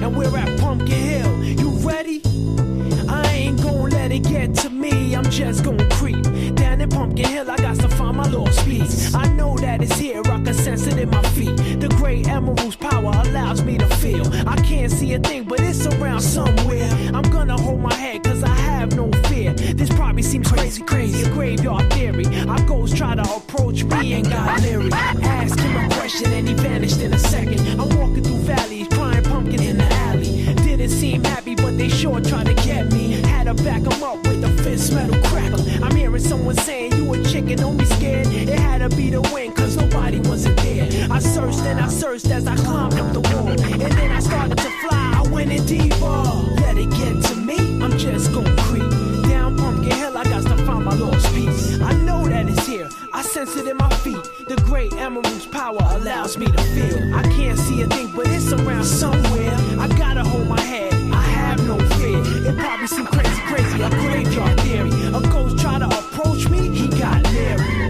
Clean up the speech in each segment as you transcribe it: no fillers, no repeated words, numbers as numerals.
Now we're at Pumpkin Hill. You ready? I ain't gon' let it get to me. I'm just gon' creep down in Pumpkin Hill. I got to find my lost piece. I know that it's here. I can sense it in my feet. The great emerald's power allows me to feel. I can't see a thing, but it's around somewhere. I'm gonna hold my head, cause I have no fear. This probably seems crazy, a graveyard theory. Our ghosts try to approach me and got leery. Ask him a question and he vanished in a second. I'm walking through valleys, crying pumpkins in the alley. Didn't seem happy, but they sure tried to get me. Had to back them up with a fist metal crackle. I'm hearing someone saying, you a chicken, don't be scared. It had to be the wind, cause nobody wasn't there. I searched and I searched as I climbed up the wall. And then I started to fly, I went in deeper. Let it get to me, I'm just gon' creep down Pumpkin Hill. I got to find my lost piece. I know that it's here, I sense it in my feet. The great emerald's power allows me to feel. I can't see a thing, but it's around somewhere. I gotta hold my head, I have no fear. It probably seems crazy, a graveyard theory. A ghost try to approach me, he got leery.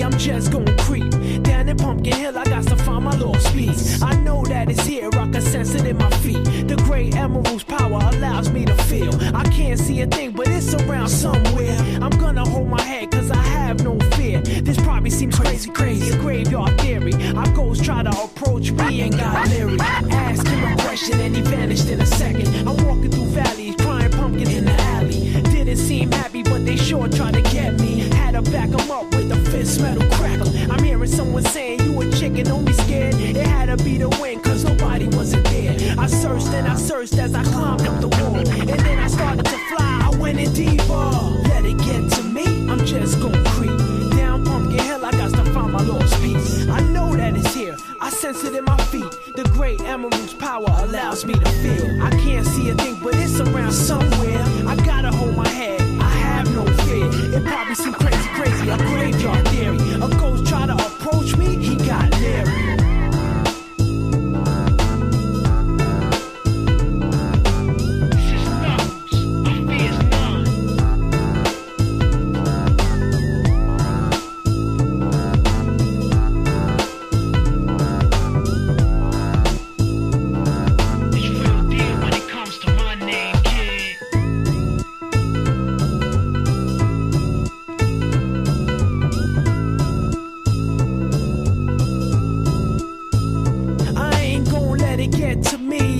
I'm just gon' creep down in Pumpkin Hill. I got to find my lost piece. I know that it's here, I can sense it in my feet. The great emerald's power allows me to feel. I can't see a thing, but it's around somewhere. I'm gonna hold my head, cause I have no fear. This probably seems crazy, a graveyard theory. Our ghosts try to approach me and got leery. Ask him a question and he vanished in a second. I'm walking through valleys, crying pumpkins in the alley. Didn't seem happy, but they sure tried to get me. Had to back them up with a fist metal crackle. I'm hearing someone saying, you a chicken, don't be scared. It had to be the wind, cause nobody wasn't there. I searched and I searched as I climbed up the wall. And then I started to fly, I went in deeper. Let it get to me, I'm just gon' creep down Pumpkin Hill. I got to find my lost piece. I know that it's here, I sense it in my feet. The great emerald's power allows me to feel. I can't see a thing, but it's around somewhere. I gotta hold my head, I have no fear. It probably seems crazy, a graveyard theory. A ghost try to approach me, he got leery.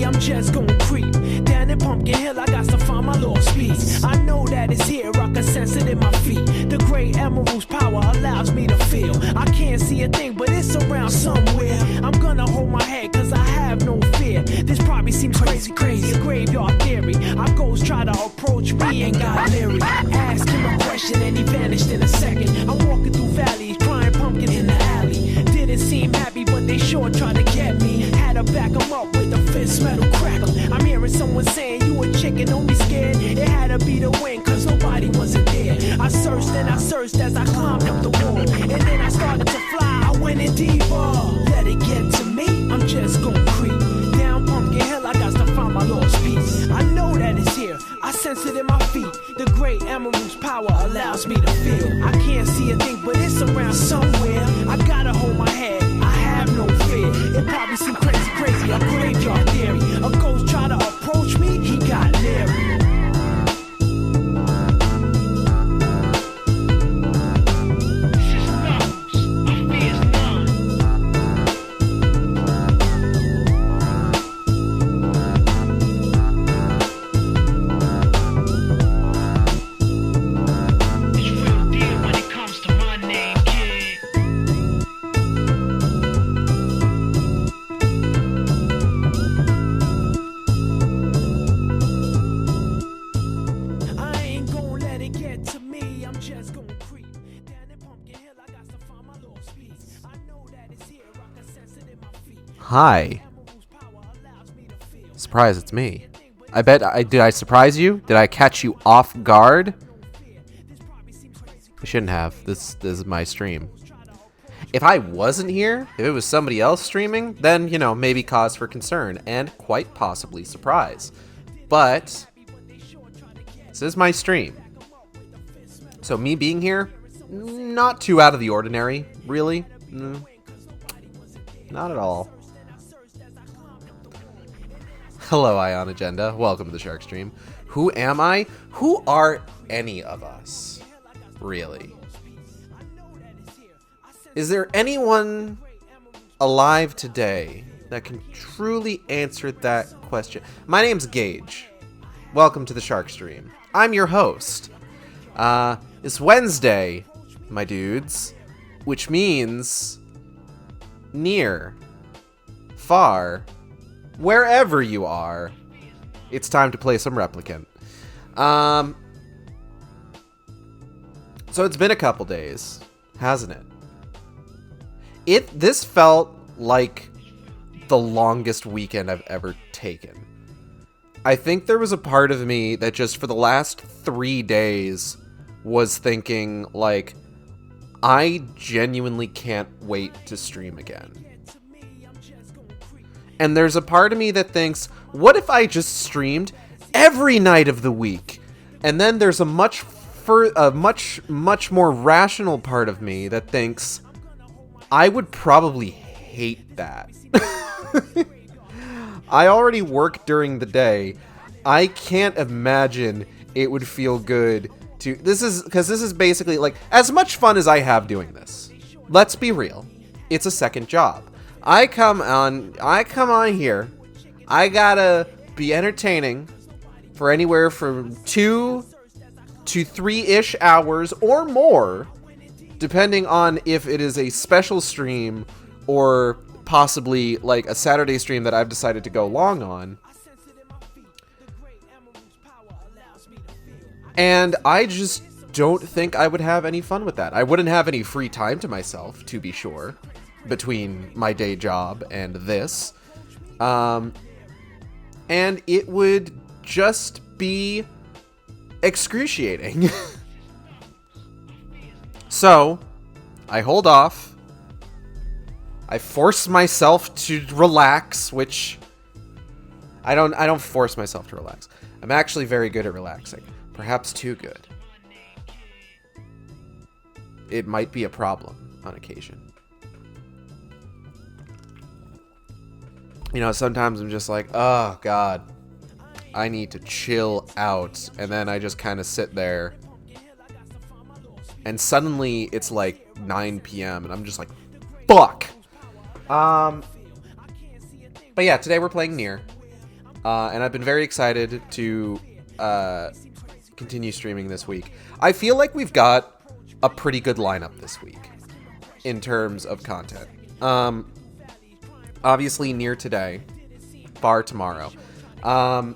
I'm just gon' creep down in Pumpkin Hill. I got to find my lost piece. I know that it's here, I can sense it in my feet. The great emerald's power allows me to feel. I can't see a thing, but it's around somewhere. I'm gonna hold my head, cause I have no fear. This probably seems crazy, a graveyard theory. Our ghosts try to approach me and got leery. Ask him a question and he vanished in a second. I'm walking through valleys, crying pumpkins in the alley. Didn't seem happy, but they sure tried to get me. Had to back them up with a fist metal crackle. I'm hearing someone saying, you a chicken, don't be scared. It had to be the wind, cause nobody wasn't there. I searched and I searched as I climbed up the wall. And then I started to fly, I went in deeper. Let it get to me, I'm just gon' creep down Pumpkin Hill. I got to find my lost piece. I know that it's here, I sense it in my feet. The great emerald's power allows me to feel. I can't see a thing, but it's around somewhere. I gotta hold my head, I have no fear. It probably seems crazy, a graveyard theory. A ghost try to approach me, he got leery. Hi. Surprise, it's me. Did I surprise you? Did I catch you off guard? I shouldn't have. This is my stream. If I wasn't here, if it was somebody else streaming, then, you know, maybe cause for concern and quite possibly surprise. But this is my stream. So me being here, not too out of the ordinary, really. Not at all. Hello, Ion Agenda. Welcome to the Shark Stream. Who am I? Who are any of us? Really? Is there anyone alive today that can truly answer that question? My name's Gage. Welcome to the Shark Stream. I'm your host. It's Wednesday, my dudes, which means near, far, wherever you are, it's time to play some Replicant. So it's been a couple days, hasn't it? This felt like the longest weekend I've ever taken. I think there was a part of me that just for the last 3 days was thinking, like, I genuinely can't wait to stream again. And there's a part of me that thinks, what if I just streamed every night of the week? And then there's a much more rational part of me that thinks, I would probably hate that. I already work during the day. I can't imagine it would feel good to... This is basically, like, as much fun as I have doing this. Let's be real. It's a second job. I come on here. I gotta be entertaining for anywhere from 2 to 3-ish hours or more, depending on if it is a special stream or possibly like a Saturday stream that I've decided to go long on. And I just don't think I would have any fun with that. I wouldn't have any free time to myself, to be sure, between my day job and this. And it would just be excruciating. So, I hold off. I force myself to relax, which I don't force myself to relax. I'm actually very good at relaxing. Perhaps too good. It might be a problem on occasion. You know, sometimes I'm just like, oh god, I need to chill out. And then I just kind of sit there. And suddenly it's like 9 p.m. and I'm just like, fuck. But yeah, today we're playing NieR. And I've been very excited to continue streaming this week. I feel like we've got a pretty good lineup this week in terms of content. Obviously NieR today, Far tomorrow. And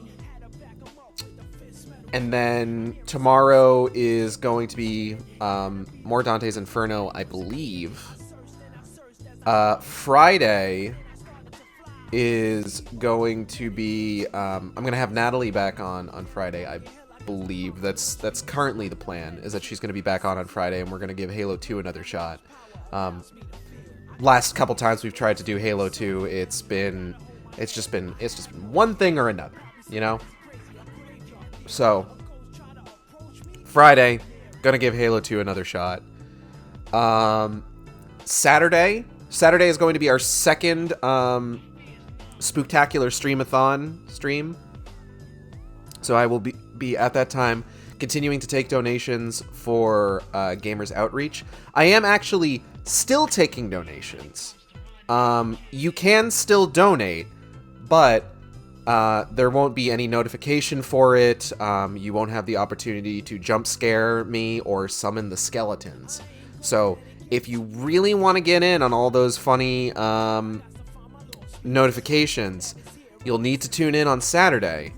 then tomorrow is going to be more Dante's Inferno, I believe. Friday is going to be... I'm going to have Natalie back on Friday, I believe. That's currently the plan, is that she's going to be back on Friday, and we're going to give Halo 2 another shot. Last couple times we've tried to do Halo 2, it's just been one thing or another, you know? So, Friday, gonna give Halo 2 another shot. Saturday is going to be our second Spooktacular Streamathon stream. So I will be at that time continuing to take donations for Gamers Outreach. I am actually still taking donations. You can still donate, but there won't be any notification for it. You won't have the opportunity to jump scare me or summon the skeletons. So if you really want to get in on all those funny notifications, you'll need to tune in on Saturday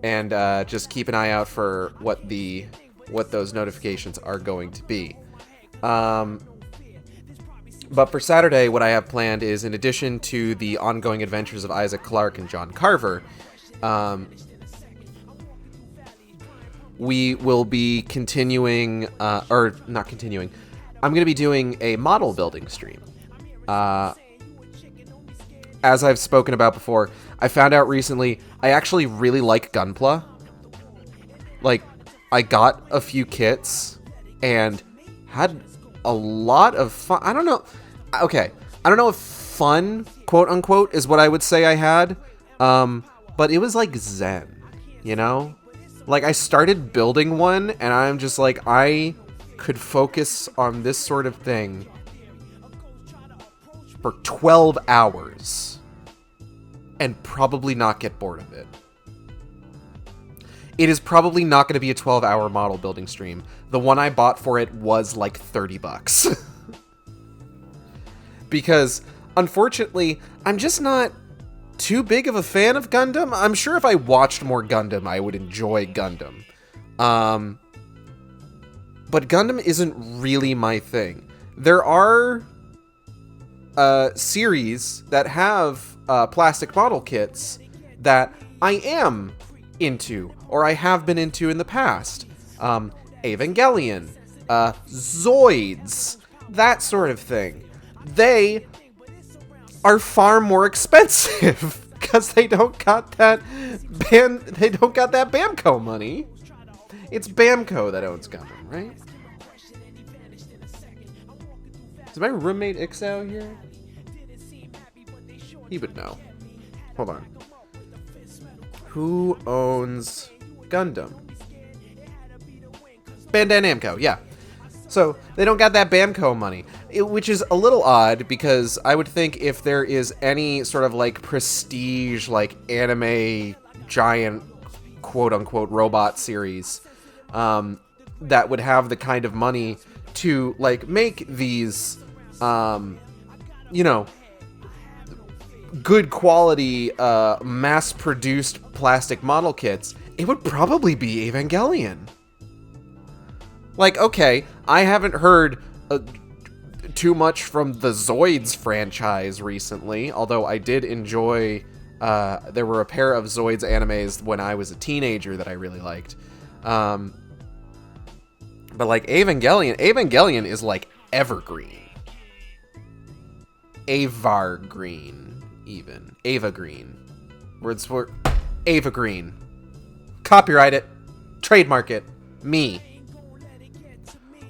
and just keep an eye out for what those notifications are going to be. But for Saturday, what I have planned is, in addition to the ongoing adventures of Isaac Clarke and John Carver, we will be continuing, or not continuing, I'm going to be doing a model building stream. As I've spoken about before, I found out recently I actually really like Gunpla. Like, I got a few kits and had a lot of fun. I don't know. Okay. I don't know if fun, quote unquote, is what I would say I had. But it was like zen, you know? Like, I started building one and I'm just like, I could focus on this sort of thing for 12 hours and probably not get bored of it. It is probably not going to be a 12-hour model building stream. The one I bought for it was like $30. Because, unfortunately, I'm just not too big of a fan of Gundam. I'm sure if I watched more Gundam, I would enjoy Gundam. But Gundam isn't really my thing. There are series that have plastic model kits that I am into, or I have been into in the past. Evangelion, Zoids, that sort of thing. They are far more expensive because they don't got that Bamco money. It's Bamco that owns Gundam, right? Is my roommate Ixao here? He would know. Hold on. Who owns Gundam? Bandai Namco, yeah. So, they don't got that Bamco money. Which is a little odd, because I would think if there is any sort of, like, prestige, like, anime giant, quote-unquote, robot series, that would have the kind of money to, like, make these, you know, good quality, mass-produced plastic model kits, it would probably be Evangelion. Like, okay, I haven't heard too much from the Zoids franchise recently, although I did enjoy, there were a pair of Zoids animes when I was a teenager that I really liked. But like Evangelion is like evergreen. Avar Green, even. Ava Green. Words for Ava Green. Copyright it. Trademark it. Me.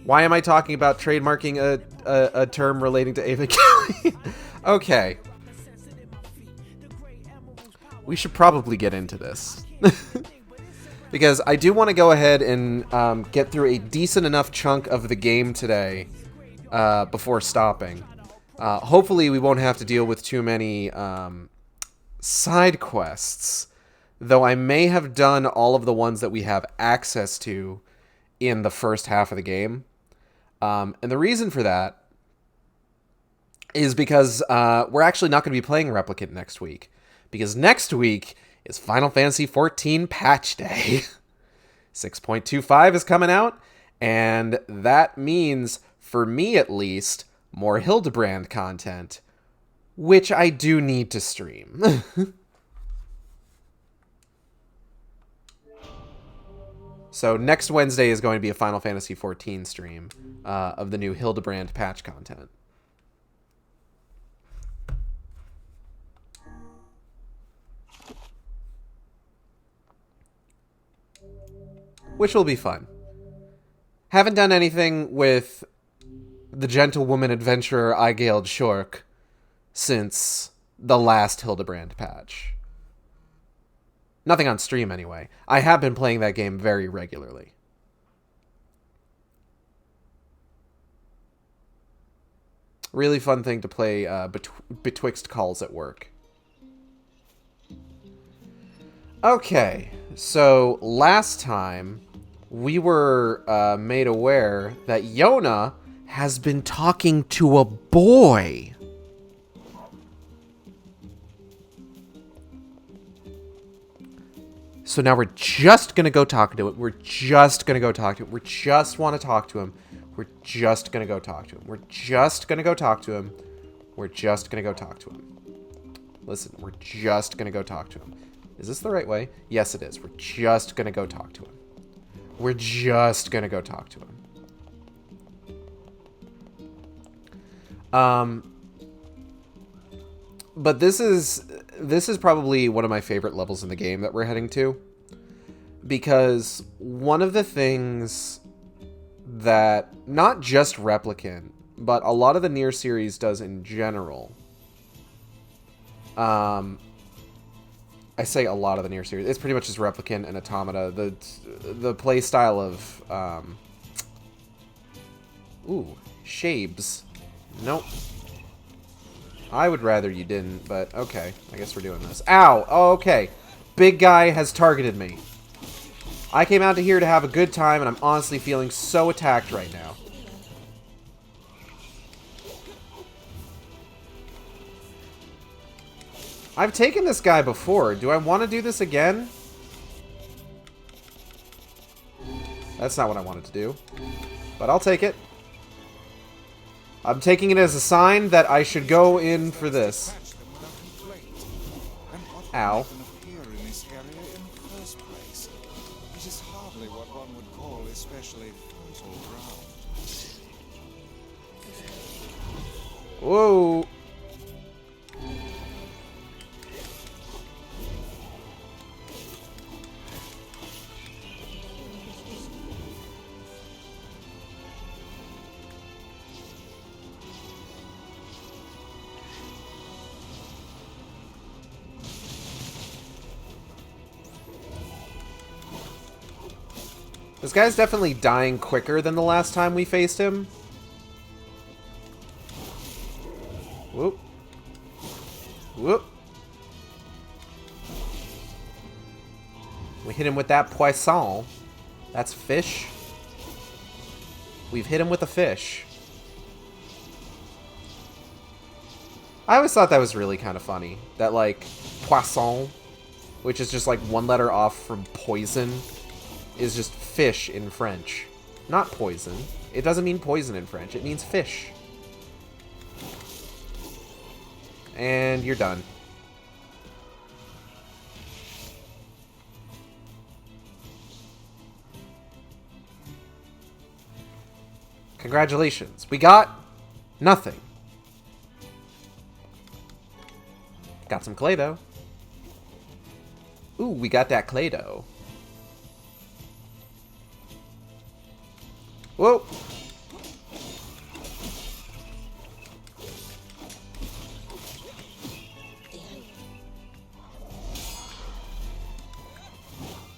Why am I talking about trademarking a term relating to Evangelion? Okay. We should probably get into this. Because I do want to go ahead and get through a decent enough chunk of the game today before stopping. Hopefully we won't have to deal with too many side quests, though I may have done all of the ones that we have access to in the first half of the game. And the reason for that is because we're actually not going to be playing Replicant next week. Because next week is Final Fantasy XIV Patch Day. 6.25 is coming out, and that means, for me at least, more Hildebrand content, which I do need to stream. So next Wednesday is going to be a Final Fantasy XIV stream of the new Hildebrand patch content. Which will be fun. Haven't done anything with the gentlewoman adventurer Aigeld Shork since the last Hildebrand patch. Nothing on stream, anyway. I have been playing that game very regularly. Really fun thing to play betwixt calls at work. Okay, so last time we were made aware that Yona has been talking to a boy. So now we're just going to go talk to him. We just want to talk to him. We're just gonna go talk to him. We're just gonna go talk to him. We're just gonna go talk to him. Listen, we're just gonna go talk to him. Is this the right way? Yes, it is. We're just gonna go talk to him. We're just gonna go talk to him. But this is probably one of my favorite levels in the game that we're heading to. Because one of the things that not just Replicant, but a lot of the NieR series does in general. I say a lot of the NieR series. It's pretty much just Replicant and Automata. The play style of Shabes. Nope. I would rather you didn't, but okay. I guess we're doing this. Ow! Oh, okay. Big guy has targeted me. I came out here to have a good time, and I'm honestly feeling so attacked right now. I've taken this guy before. Do I want to do this again? That's not what I wanted to do. But I'll take it. I'm taking it as a sign that I should go in for this. Ow. Whoa. This guy's definitely dying quicker than the last time we faced him. Whoop. Whoop. We hit him with that poisson. That's fish. We've hit him with a fish. I always thought that was really kind of funny. That, like, poisson, which is just like one letter off from poison, is just fish in French. Not poison. It doesn't mean poison in French. It means fish. And you're done. Congratulations. We got nothing. Got some clay, though. Ooh, we got that clay dough. Whoa.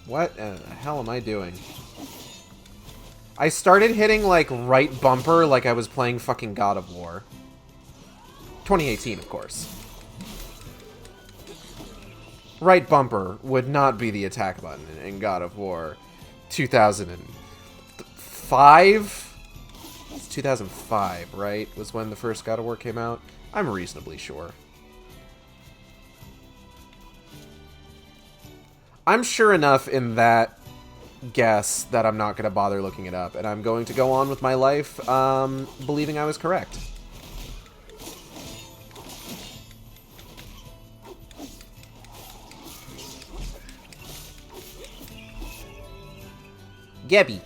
What the hell am I doing? I started hitting, like, right bumper like I was playing fucking God of War. 2018, of course. Right bumper would not be the attack button in God of War 2005? It's 2005, right? Was when the first God of War came out? I'm reasonably sure. I'm sure enough in that guess that I'm not going to bother looking it up, and I'm going to go on with my life believing I was correct. Gebby.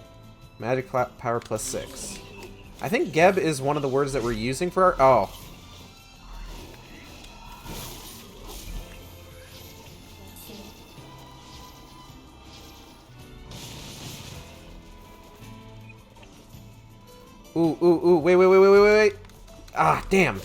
Magic power plus 6. I think Geb is one of the words that we're using for our... Oh. Ooh, ooh, ooh. Wait. Ah, damn.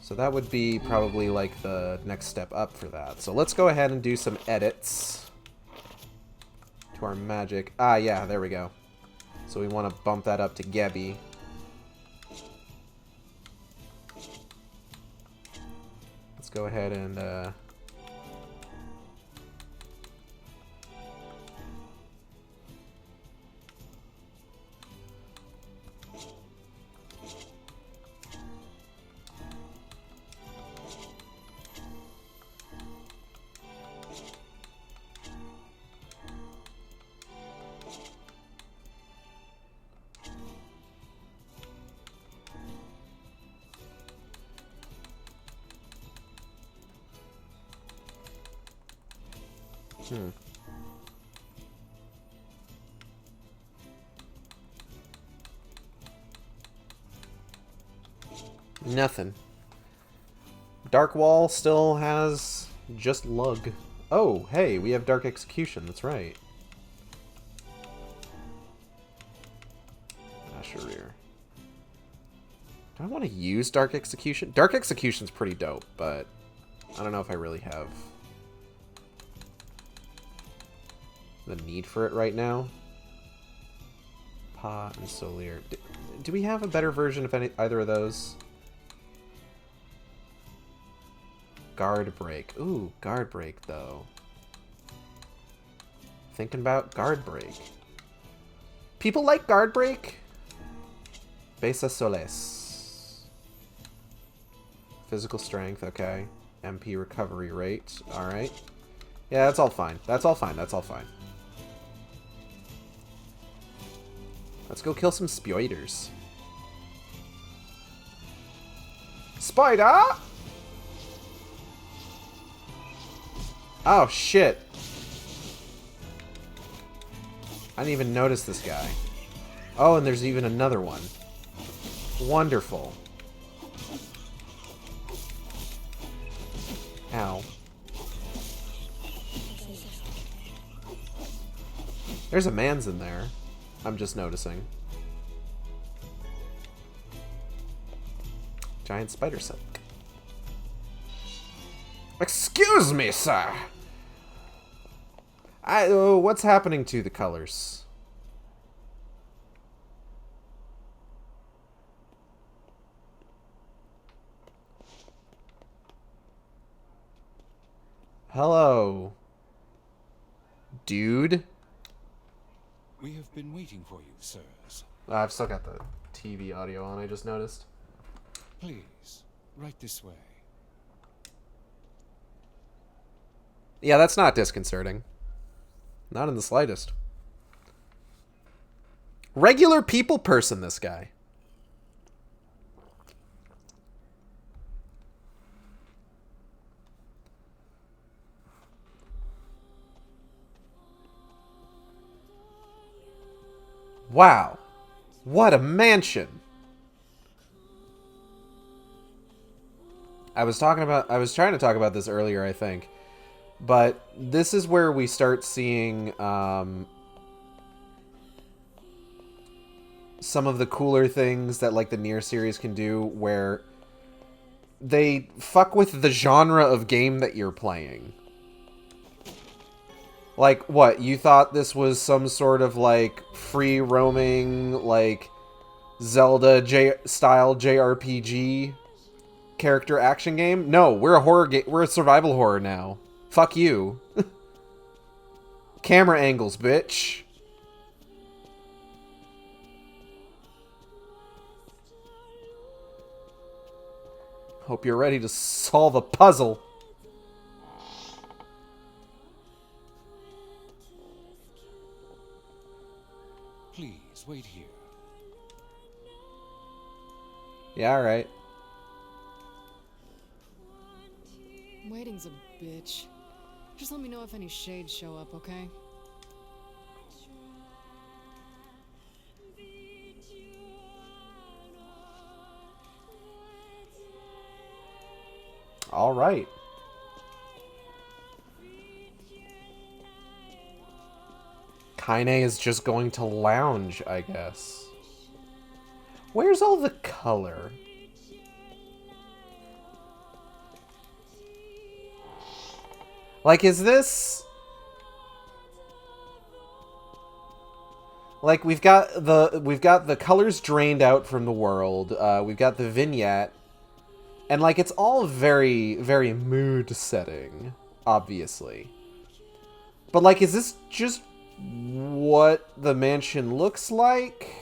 So that would be probably like the next step up for that. So let's go ahead and do some edits to our magic. Ah, yeah, there we go. So we want to bump that up to Gebby. Let's go ahead and Nothing. Dark Wall still has just lug. Oh, hey, we have Dark Execution. That's right. Asherir. Do I want to use Dark Execution? Dark Execution's pretty dope, but I don't know if I really have the need for it right now. Pa and Solier. Do we have a better version of either of those? Guard Break. Ooh, Guard Break, though. Thinking about Guard Break. People like Guard Break? Besa Soles. Physical strength, okay. MP recovery rate, alright. Yeah, that's all fine. That's all fine, that's all fine. Let's go kill some spiders. Spider! Oh, shit. I didn't even notice this guy. Oh, and there's even another one. Wonderful. Ow. There's a man's in there. I'm just noticing. Giant spider silk. Excuse me, sir. What's happening to the colors? Hello, dude. We have been waiting for you, sirs. I've still got the TV audio on, I just noticed. Please, right this way. Yeah, that's not disconcerting. Not in the slightest. Regular people person, this guy. Wow. What a mansion. I was trying to talk about this earlier, I think. But this is where we start seeing some of the cooler things that like the NieR series can do, where they fuck with the genre of game that you're playing. Like, what, you thought this was some sort of like free roaming, like Zelda style JRPG character action game? No, we're a horror game. We're a survival horror now. Fuck you. Camera angles, bitch. Hope you're ready to solve a puzzle. Please, wait here. Yeah, alright. Waiting's a bitch. Just let me know if any shades show up, okay? All right. Kaine is just going to lounge, I guess. Where's all the color? Like, is this... Like, we've got the colors drained out from the world. We've got the vignette. And, like, it's all very, very mood setting, obviously. But, like, is this just what the mansion looks like?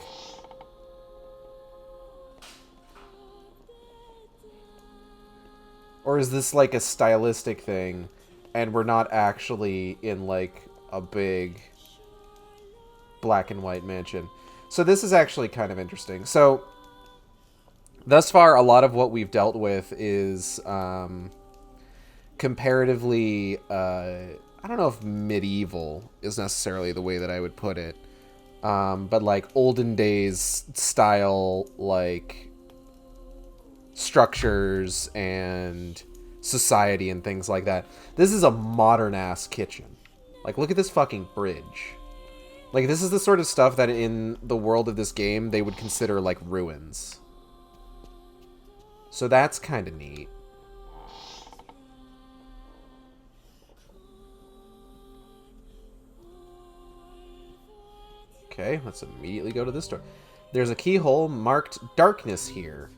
Or is this, like, a stylistic thing, and we're not actually in, like, a big black and white mansion? So this is actually kind of interesting. So... thus far, a lot of what we've dealt with is comparatively I don't know if medieval is necessarily the way that I would put it. But like olden days style, like structures and society and things like that. This is a modern ass kitchen. Like, look at this fucking bridge. Like, this is the sort of stuff that in the world of this game they would consider like ruins. So that's kind of neat. Okay, let's immediately go to this door. There's a keyhole marked darkness here.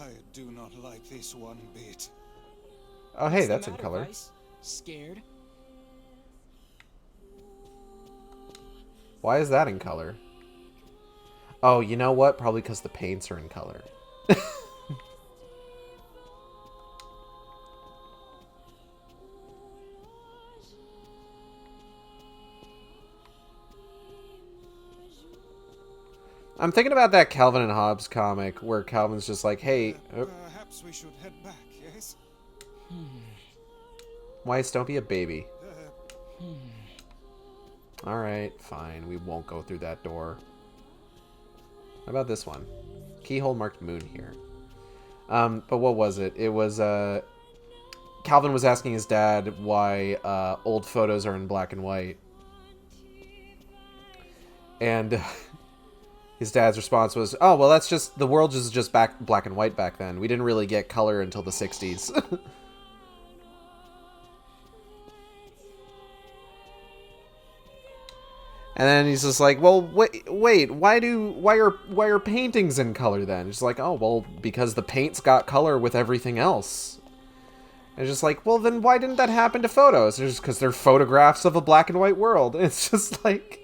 I do not like this one bit. Oh, hey, that's in color. Scared? Why is that in color? Oh, you know what? Probably because the paints are in color. I'm thinking about that Calvin and Hobbes comic where Calvin's just like, hey... Perhaps we should head back, yes? Weiss, don't be a baby. Alright, fine. We won't go through that door. How about this one? Keyhole marked moon here. But what was it? It was, Calvin was asking his dad why, old photos are in black and white. And his dad's response was, oh, well, that's just, the world is just black and white back then. We didn't really get color until the 60s. And then he's just like, well, wait, why are paintings in color then? It's like, oh, well, because the paints got color with everything else. And it's just like, well, then why didn't that happen to photos? It's just because they're photographs of a black and white world. And it's just like,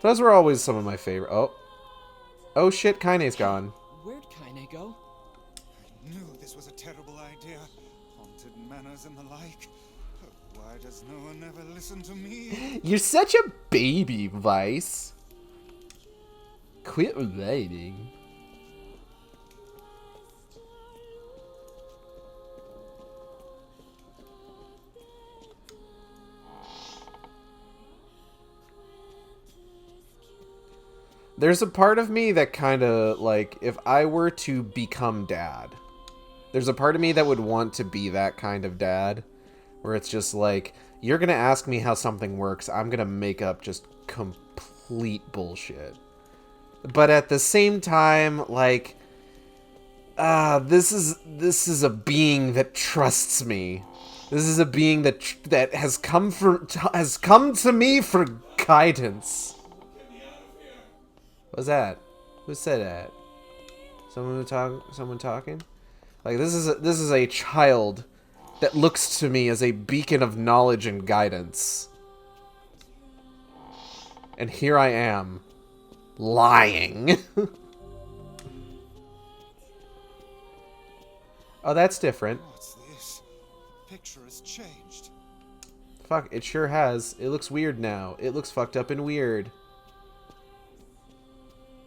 those were always some of my favorite. Oh shit, Kaine's gone. Where'd Kaine go? I knew this was a terrible idea. Haunted manors and the like. Why does no one ever listen to me? You're such a baby, Weiss. Quit relating. There's a part of me that kind of, like, if I were to become dad, there's a part of me that would want to be that kind of dad, where it's just like, you're gonna ask me how something works, I'm gonna make up just complete bullshit. But at the same time, like, this is a being that trusts me. This is a being that has come to me for guidance. What's that? Who said that? Someone talking? Like, this is a child that looks to me as a beacon of knowledge and guidance. And here I am, lying. Oh, that's different. What's this? The picture has changed. Fuck, it sure has. It looks weird now. It looks fucked up and weird.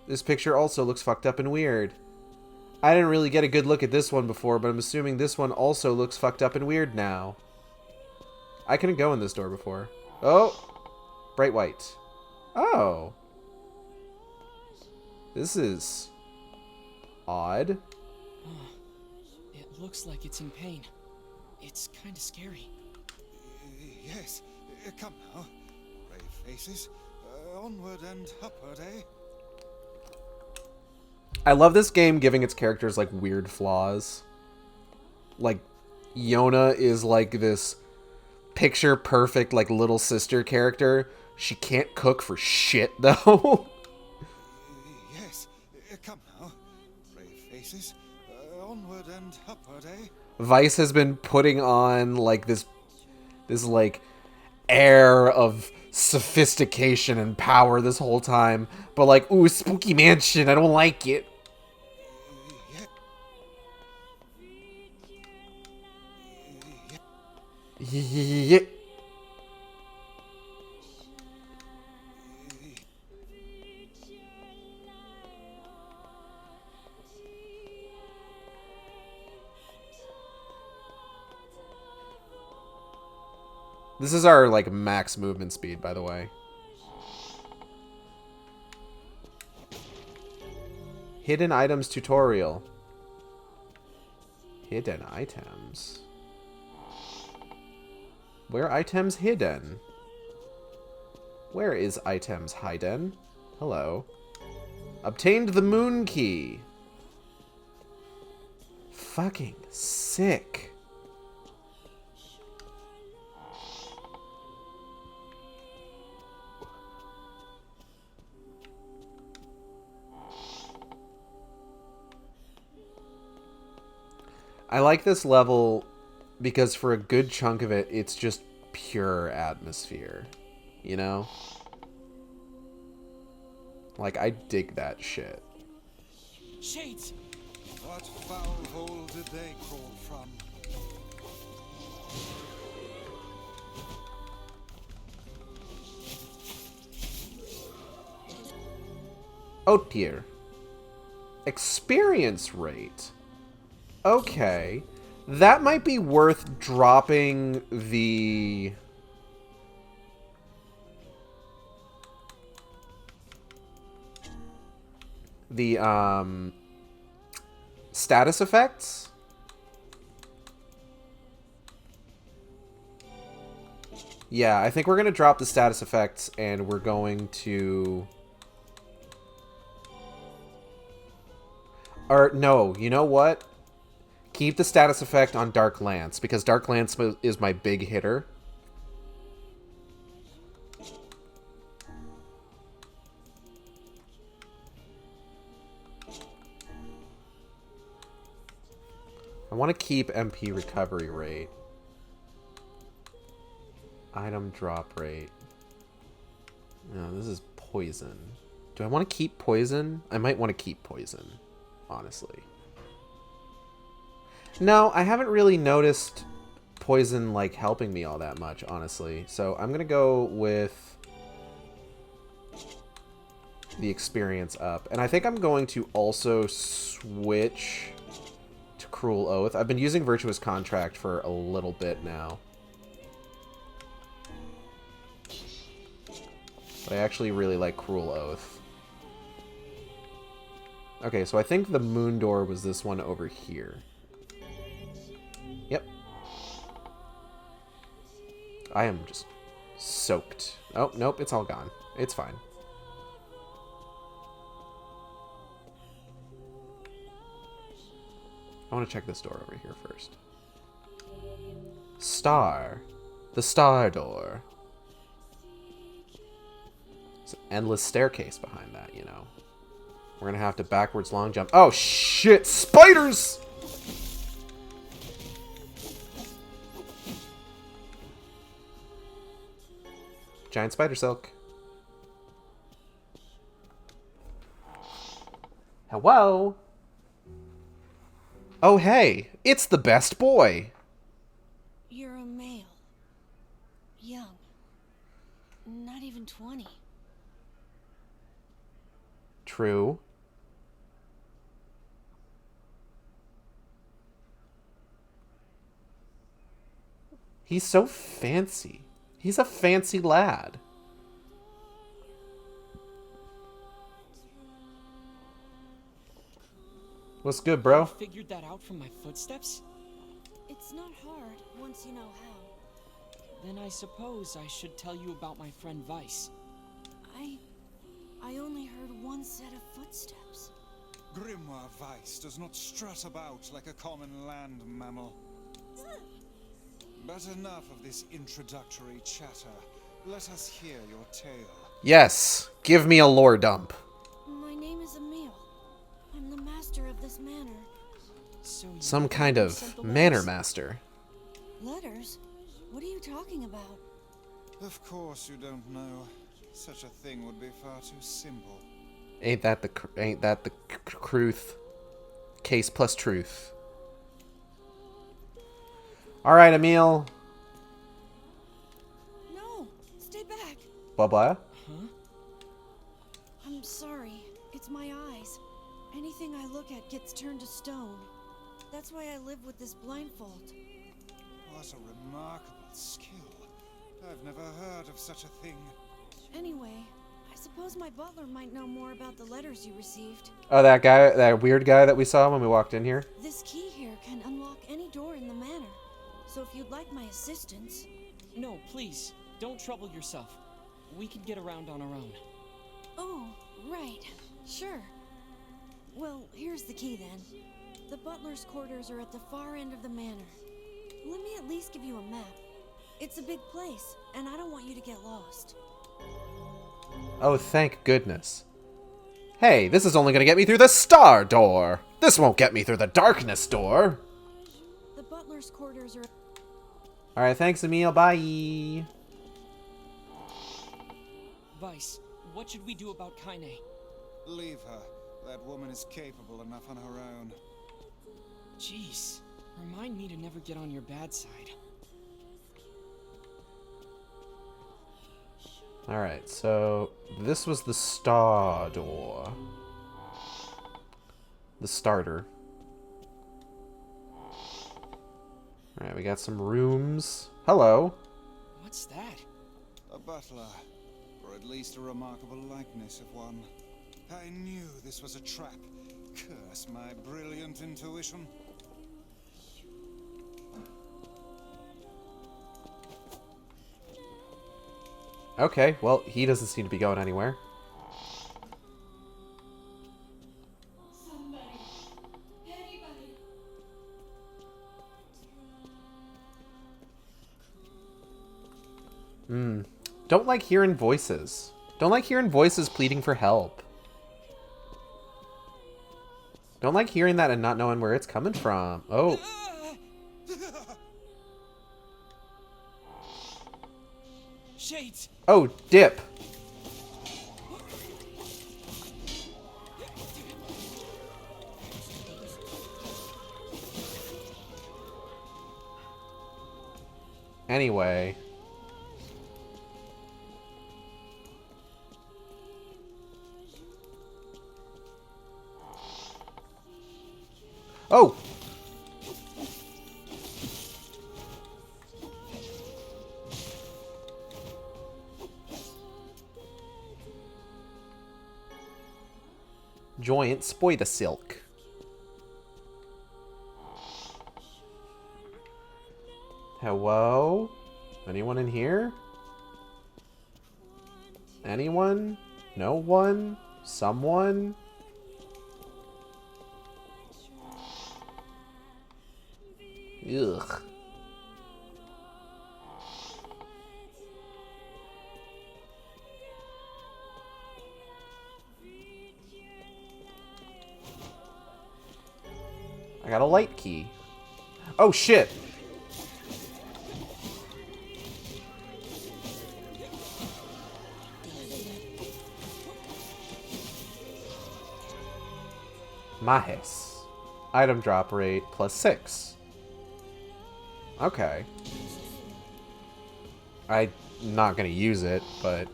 This picture also looks fucked up and weird. I didn't really get a good look at this one before, but I'm assuming this one also looks fucked up and weird now. I couldn't go in this door before. Oh! Bright white. Oh. This is odd. It looks like it's in pain. It's kind of scary. Yes, come now. Brave faces. Onward and upward, eh? I love this game giving its characters, like, weird flaws. Like, Yona is, like, this picture-perfect, like, little sister character. She can't cook for shit, though. Yes, come now. Brave faces. Onward and upward, eh? Weiss has been putting on, like, this, like, air of sophistication and power this whole time. But, like, ooh, spooky mansion, I don't like it. Yeah. This is our, like, max movement speed, by the way. Hidden items tutorial. Hidden items. Where items hidden? Where is items hidden? Hello. Obtained the moon key. Fucking sick. I like this level because for a good chunk of it, it's just pure atmosphere, you know? Like, I dig that shit. Shades! What foul hole did they crawl from? Oh dear. Experience rate. Okay. That might be worth dropping the... status effects. Yeah, I think we're going to drop the status effects and we're going to... Or, no, you know what? Keep the status effect on Dark Lance, because Dark Lance is my big hitter. I want to keep MP recovery rate. Item drop rate. No, this is poison. Do I want to keep poison? I might want to keep poison, honestly. No, I haven't really noticed poison, like, helping me all that much, honestly. So I'm going to go with the experience up. And I think I'm going to also switch to Cruel Oath. I've been using Virtuous Contract for a little bit now. But I actually really like Cruel Oath. Okay, so I think the moon door was this one over here. Yep. I am just soaked. Oh, nope, it's all gone. It's fine. I want to check this door over here first. Star. The star door. It's an endless staircase behind that, you know. We're gonna have to backwards long jump. Oh, shit! Spiders! Giant spider silk. Hello? Oh, hey. It's the best boy. You're a male. Young. Not even 20. True. He's so fancy. He's a fancy lad. What's good, bro? Figured that out from my footsteps? It's not hard once you know how. Then I suppose I should tell you about my friend Vice. I only heard one set of footsteps. Grimoire Weiss does not strut about like a common land mammal. But enough of this introductory chatter. Let us hear your tale. Yes. Give me a lore dump. My name is Emil. I'm the master of this manor. So you Some kind of sent the manor letters? master. Letters? What are you talking about? Of course you don't know. Such a thing would be far too simple. Ain't that the truth? Case plus truth. All right, Emil. No! Stay back! Blah blah. Huh? I'm sorry. It's my eyes. Anything I look at gets turned to stone. That's why I live with this blindfold. What a remarkable skill. I've never heard of such a thing. Anyway, I suppose my butler might know more about the letters you received. Oh, that guy, that weird guy that we saw when we walked in here? This key here can unlock any door in the manor. So if you'd like my assistance... No, please, don't trouble yourself. We can get around on our own. Oh, right. Sure. Well, here's the key then. The butler's quarters are at the far end of the manor. Let me at least give you a map. It's a big place, and I don't want you to get lost. Oh, thank goodness. Hey, this is only gonna get me through the star door. This won't get me through the darkness door. The butler's quarters are... Alright, thanks, Emil. Bye. Vice, what should we do about Kaine? Leave her. That woman is capable enough on her own. Jeez, remind me to never get on your bad side. Alright, so this was the star door. The starter. Alright, we got some rooms. Hello. What's that? A butler, or at least a remarkable likeness of one. I knew this was a trap. Curse my brilliant intuition. Okay, well, he doesn't seem to be going anywhere. Don't like hearing voices. Don't like hearing voices pleading for help. Don't like hearing that and not knowing where it's coming from. Oh. Shades! Oh, dip. Anyway. Oh! Giant spider silk. Hello? Anyone in here? Anyone? No one? Someone? Ugh. I got a light key. Oh shit! Mahes. Item drop rate +6. Okay. I'm not gonna use it, but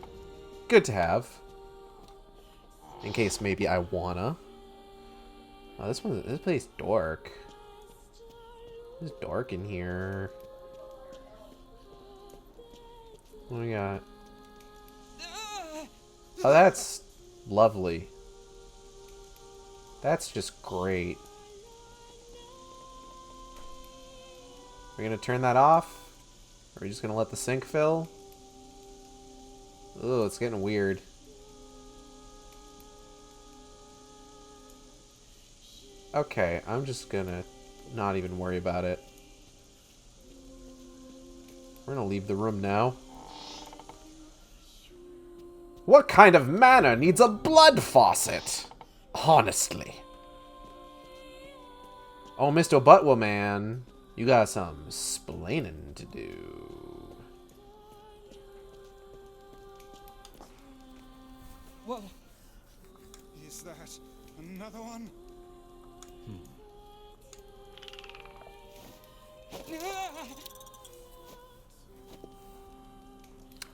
good to have. In case maybe I wanna. Oh, this place is dark. It's dark in here. What do we got? Oh, that's lovely. That's just great. Are we gonna turn that off? Or are we just gonna let the sink fill? Ugh, it's getting weird. Okay, I'm just gonna not even worry about it. We're gonna leave the room now. What kind of manor needs a blood faucet? Honestly. Oh, Mr. Buttwoman, you got some splaining to do. Whoa. Is that another one?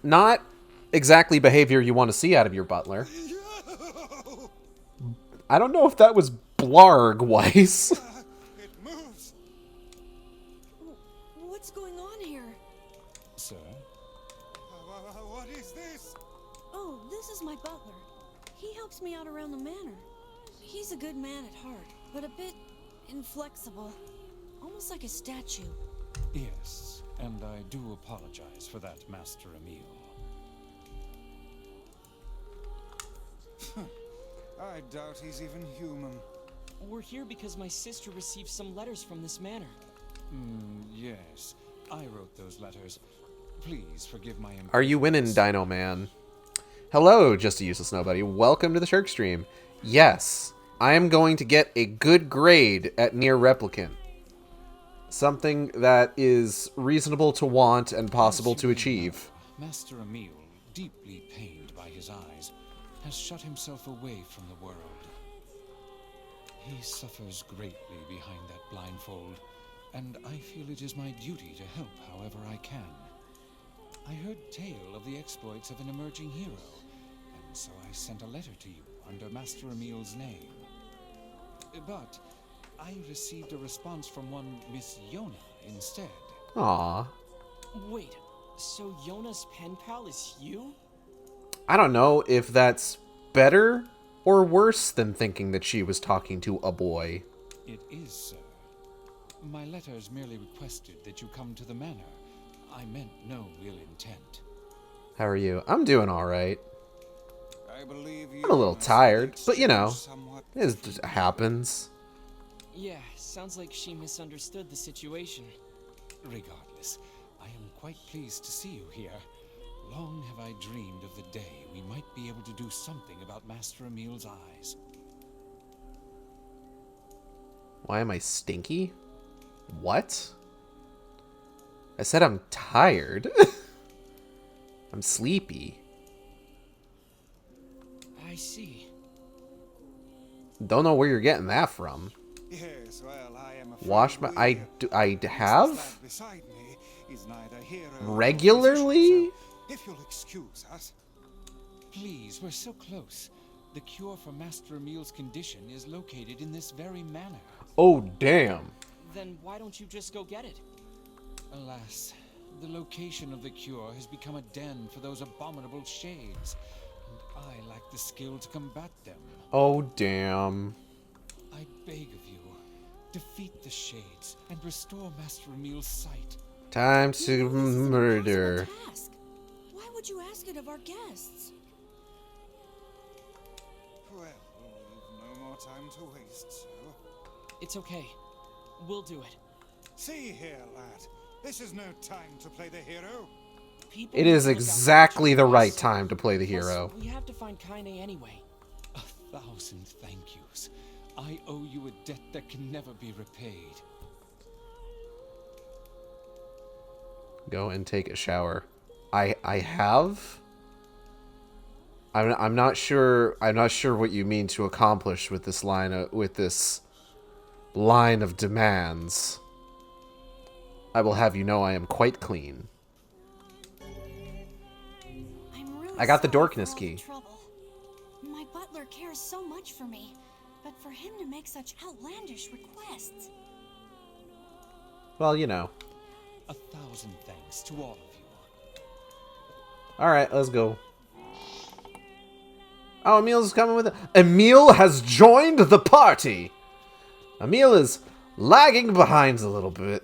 Not exactly behavior you want to see out of your butler. I don't know if that was Blarg Weiss. It moves. What's going on here? Sir, Oh, this is my butler. He helps me out around the manor. He's a good man at heart, but a bit inflexible. Almost like a statue. Yes, and I do apologize for that, Master Emil. I doubt he's even human. We're here because my sister received some letters from this manor. Yes, I wrote those letters. Please forgive my impertinence. Are you winning, Dino Man? Hello, Just a Useless Nobody. Welcome to the Shark Stream. Yes, I am going to get a good grade at NieR Replicant. Something that is reasonable to want and possible to achieve. Master Emil, deeply pained by his eyes, has shut himself away from the world. He suffers greatly behind that blindfold, and I feel it is my duty to help however I can. I heard tale of the exploits of an emerging hero, and so I sent a letter to you under Master Emil's name. But I received a response from one Miss Yona instead. Aww. Wait, so Yona's pen pal is you? I don't know if that's better or worse than thinking that she was talking to a boy. It is, sir. My letters merely requested that you come to the manor. I meant no ill intent. How are you? I'm doing alright. I believe I'm a little tired, but you know, somewhat it just happens. Yeah, sounds like she misunderstood the situation. Regardless, I am quite pleased to see you here. Long have I dreamed of the day we might be able to do something about Master Emil's eyes. Why am I stinky? What? I said I'm tired. I'm sleepy. I see. Don't know where you're getting that from. Yes, well, I am afraid Wash my... I have? beside me is neither hero Regularly? nor physician, so if you'll excuse us. Please, we're so close. The cure for Master Emil's condition is located in this very manor. Oh, damn. Then why don't you just go get it? Alas, the location of the cure has become a den for those abominable shades, and I lack the skill to combat them. Oh, damn. I beg of you, defeat the shades and restore Master Emil's sight. Time You to know, this is an murder. impossible task. Why would you ask it of our guests? Well, we've no more time to waste, so... It's okay. We'll do it. See here, lad. This is no time to play the hero. People It need is to look out for exactly the each other. right time to play the Plus, hero. we have to find Kaine anyway. 1,000 thank yous. I owe you a debt that can never be repaid. Go and take a shower. I have? I'm not sure what you mean to accomplish with this line of demands. I will have you know I am quite clean. I'm really I got the sorry for Dorkness all key. the trouble. My butler cares so much for me, but for him to make such outlandish requests. Well, you know. 1,000 thanks to all of you. Alright, let's go. Oh, Emil's coming with it. Emil has joined the party! Emil is lagging behind a little bit.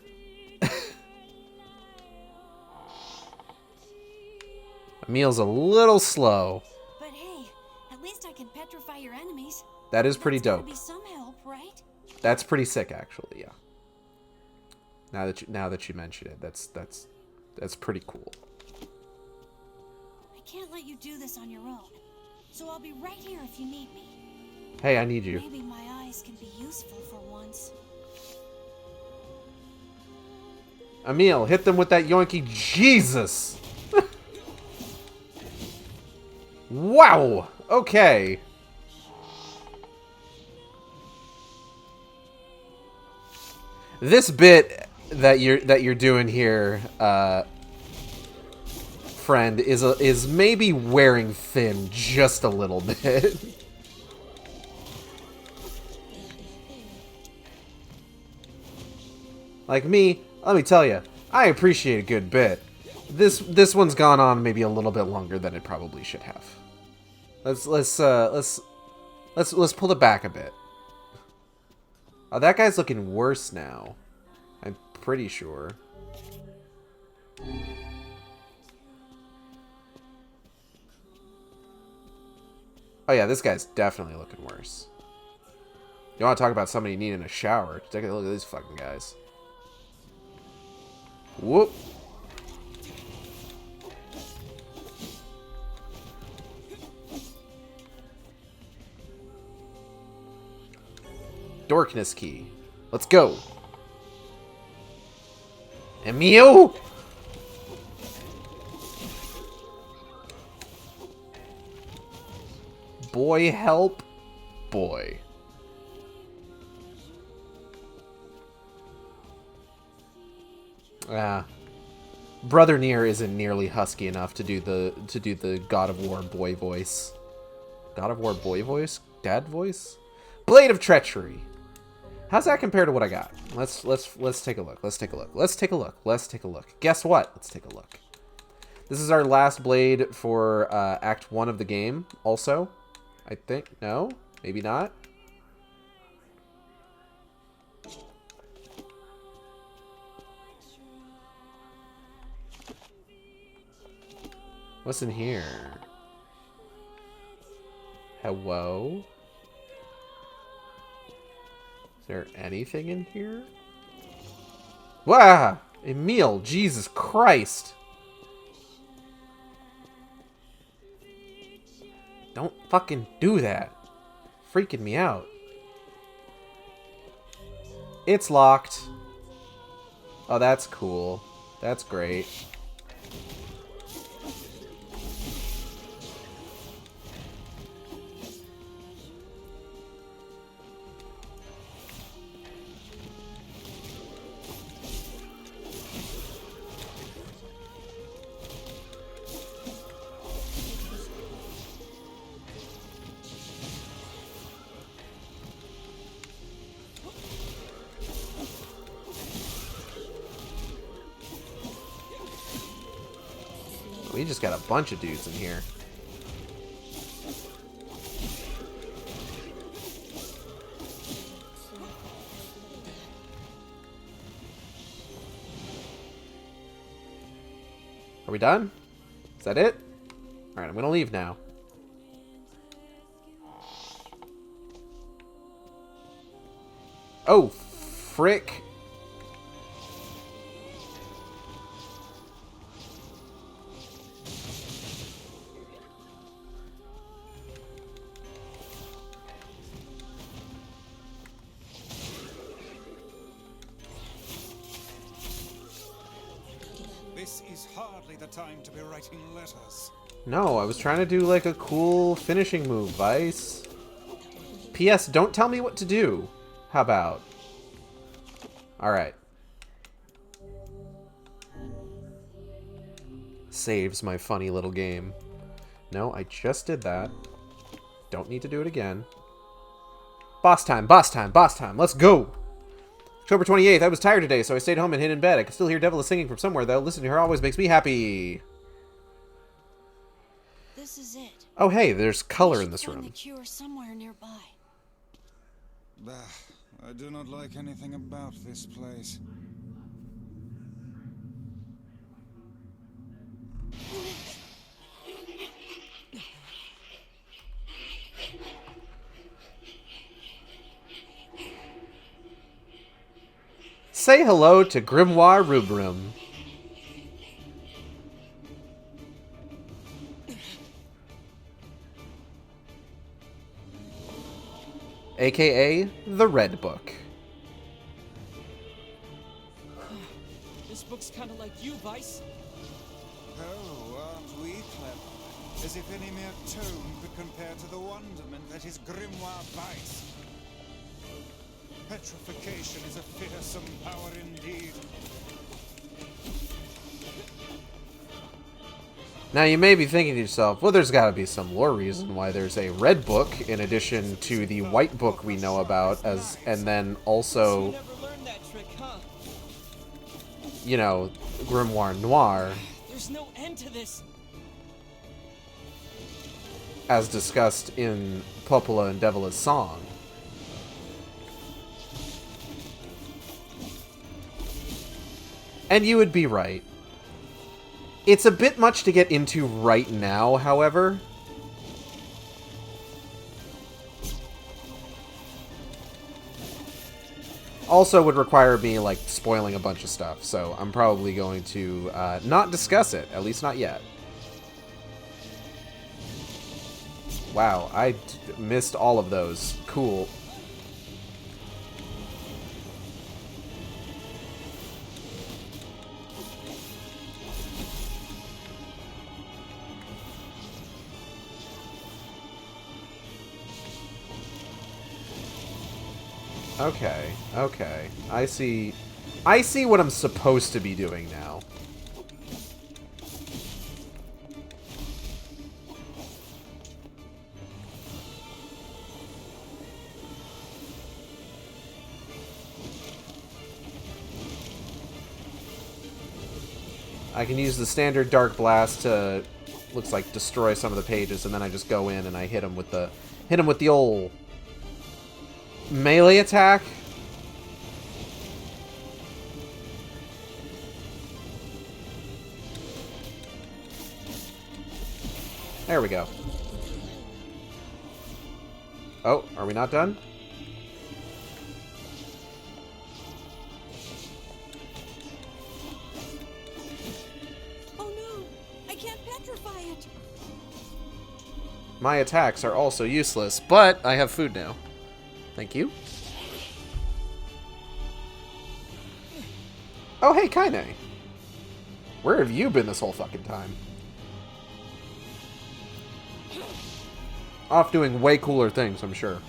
Emil's a little slow. But hey, at least I can petrify your enemies. That is pretty That's gotta dope. be some help, right? That's pretty sick, actually. Yeah. Now that you mention it, that's pretty cool. I can't let you do this on your own, so I'll be right here if you need me. Hey, I need you. Maybe my eyes can be useful for once. Emil, hit them with that yoinky. Jesus. Wow. Okay. This bit that you're doing here, friend, is maybe wearing thin just a little bit. Like me, let me tell you, I appreciate a good bit. This one's gone on maybe a little bit longer than it probably should have. Let's pull it back a bit. Oh, that guy's looking worse now. I'm pretty sure. Oh yeah, this guy's definitely looking worse. You want to talk about somebody needing a shower? Take a look at these fucking guys. Whoop. Darkness key. Let's go. Emil! Boy, help. Boy. Brother NieR isn't nearly husky enough to do the God of War boy voice. God of War boy voice? Dad voice? Blade of Treachery. How's that compare to what I got? Let's take a look. Let's take a look. Let's take a look. Let's take a look. Guess what? Let's take a look. This is our last blade for Act 1 of the game, also. I think. No? Maybe not? What's in here? Hello? Is there anything in here? Wow! Emil, Jesus Christ! Don't fucking do that. Freaking me out. It's locked. Oh, that's cool. That's great. We just got a bunch of dudes in here. Are we done? Is that it? Alright, I'm gonna leave now. Oh, frick. This is hardly the time to be writing letters. No, I was trying to do like a cool finishing move, Vice. P.S. Don't tell me what to do. How about? Alright. Saves my funny little game. No, I just did that. Don't need to do it again. Boss time, boss time, boss time. Let's go! October 28th. I was tired today, so I stayed home and hid in bed. I could still hear Devil is singing from somewhere, though. Listening to her always makes me happy. This is it. Oh, hey, there's color in this room. The cure somewhere nearby. Bah, I do not like anything about this place. Say hello to Grimoire Rubrum. AKA the Red Book. This book's kind of like you, Vice. Oh, aren't we clever? As if any mere tome could compare to the wonderment that is Grimoire Vice. Petrification is a fearsome power indeed. Now you may be thinking to yourself, well, there's got to be some lore reason why there's a red book in addition to the white book we know about, and then also, Never learned that trick, huh? you know, Grimoire Noir. There's no end to this. as discussed in Popola and Devila's song. And you would be right. It's a bit much to get into right now, however. Also would require me, like, spoiling a bunch of stuff, so I'm probably going to not discuss it, at least not yet. Wow, I missed all of those. Cool. Okay, okay. I see what I'm supposed to be doing now. I can use the standard Dark Blast to, looks like, destroy some of the pages, and then I just go in and I hit him with the old melee attack. There we go. Oh, are we not done? Oh no! I can't petrify it! My attacks are also useless, but I have food now. Thank you. Oh, hey, Kaine. Where have you been this whole fucking time? Off doing way cooler things, I'm sure.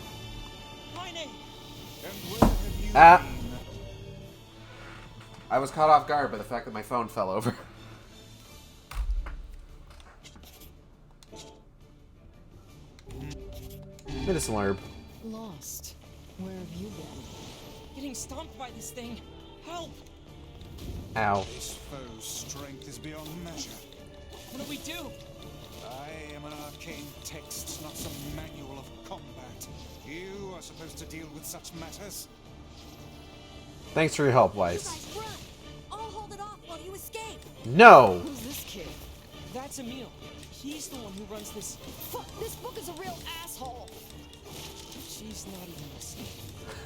Ah! I was caught off guard by the fact that my phone fell over. Medicine herb. Lost. Where have you been? Getting stomped by this thing. Help! Ow. This foe's strength is beyond measure. What do we do? I am an arcane text, not some manual of combat. You are supposed to deal with such matters. Thanks for your help, You Weiss. guys run! I'll hold it off while you escape! No! Who's this kid? That's Emil. He's the one who runs this. Fuck, this book is a real asshole! She's not even listening.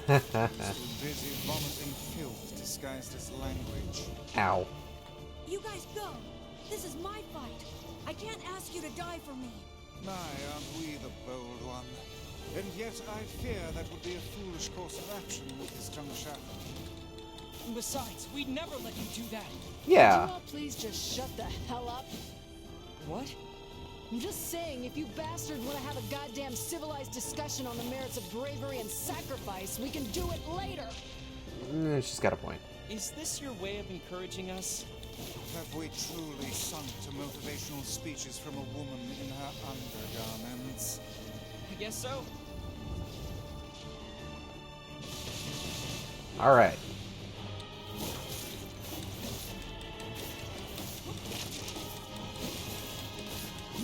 Too busy vomiting filth disguised as language. Ow. You guys go! This is my fight! I can't ask you to die for me! My, aren't we the bold one? And yet I fear that would be a foolish course of action with this tongue shackled. And besides, we'd never let you do that. Yeah. Would you all please just shut the hell up? What? I'm just saying, if you bastards want to have a goddamn civilized discussion on the merits of bravery and sacrifice, we can do it later! She's got a point. Is this your way of encouraging us? Have we truly sunk to motivational speeches from a woman in her undergarments? I guess so. Alright.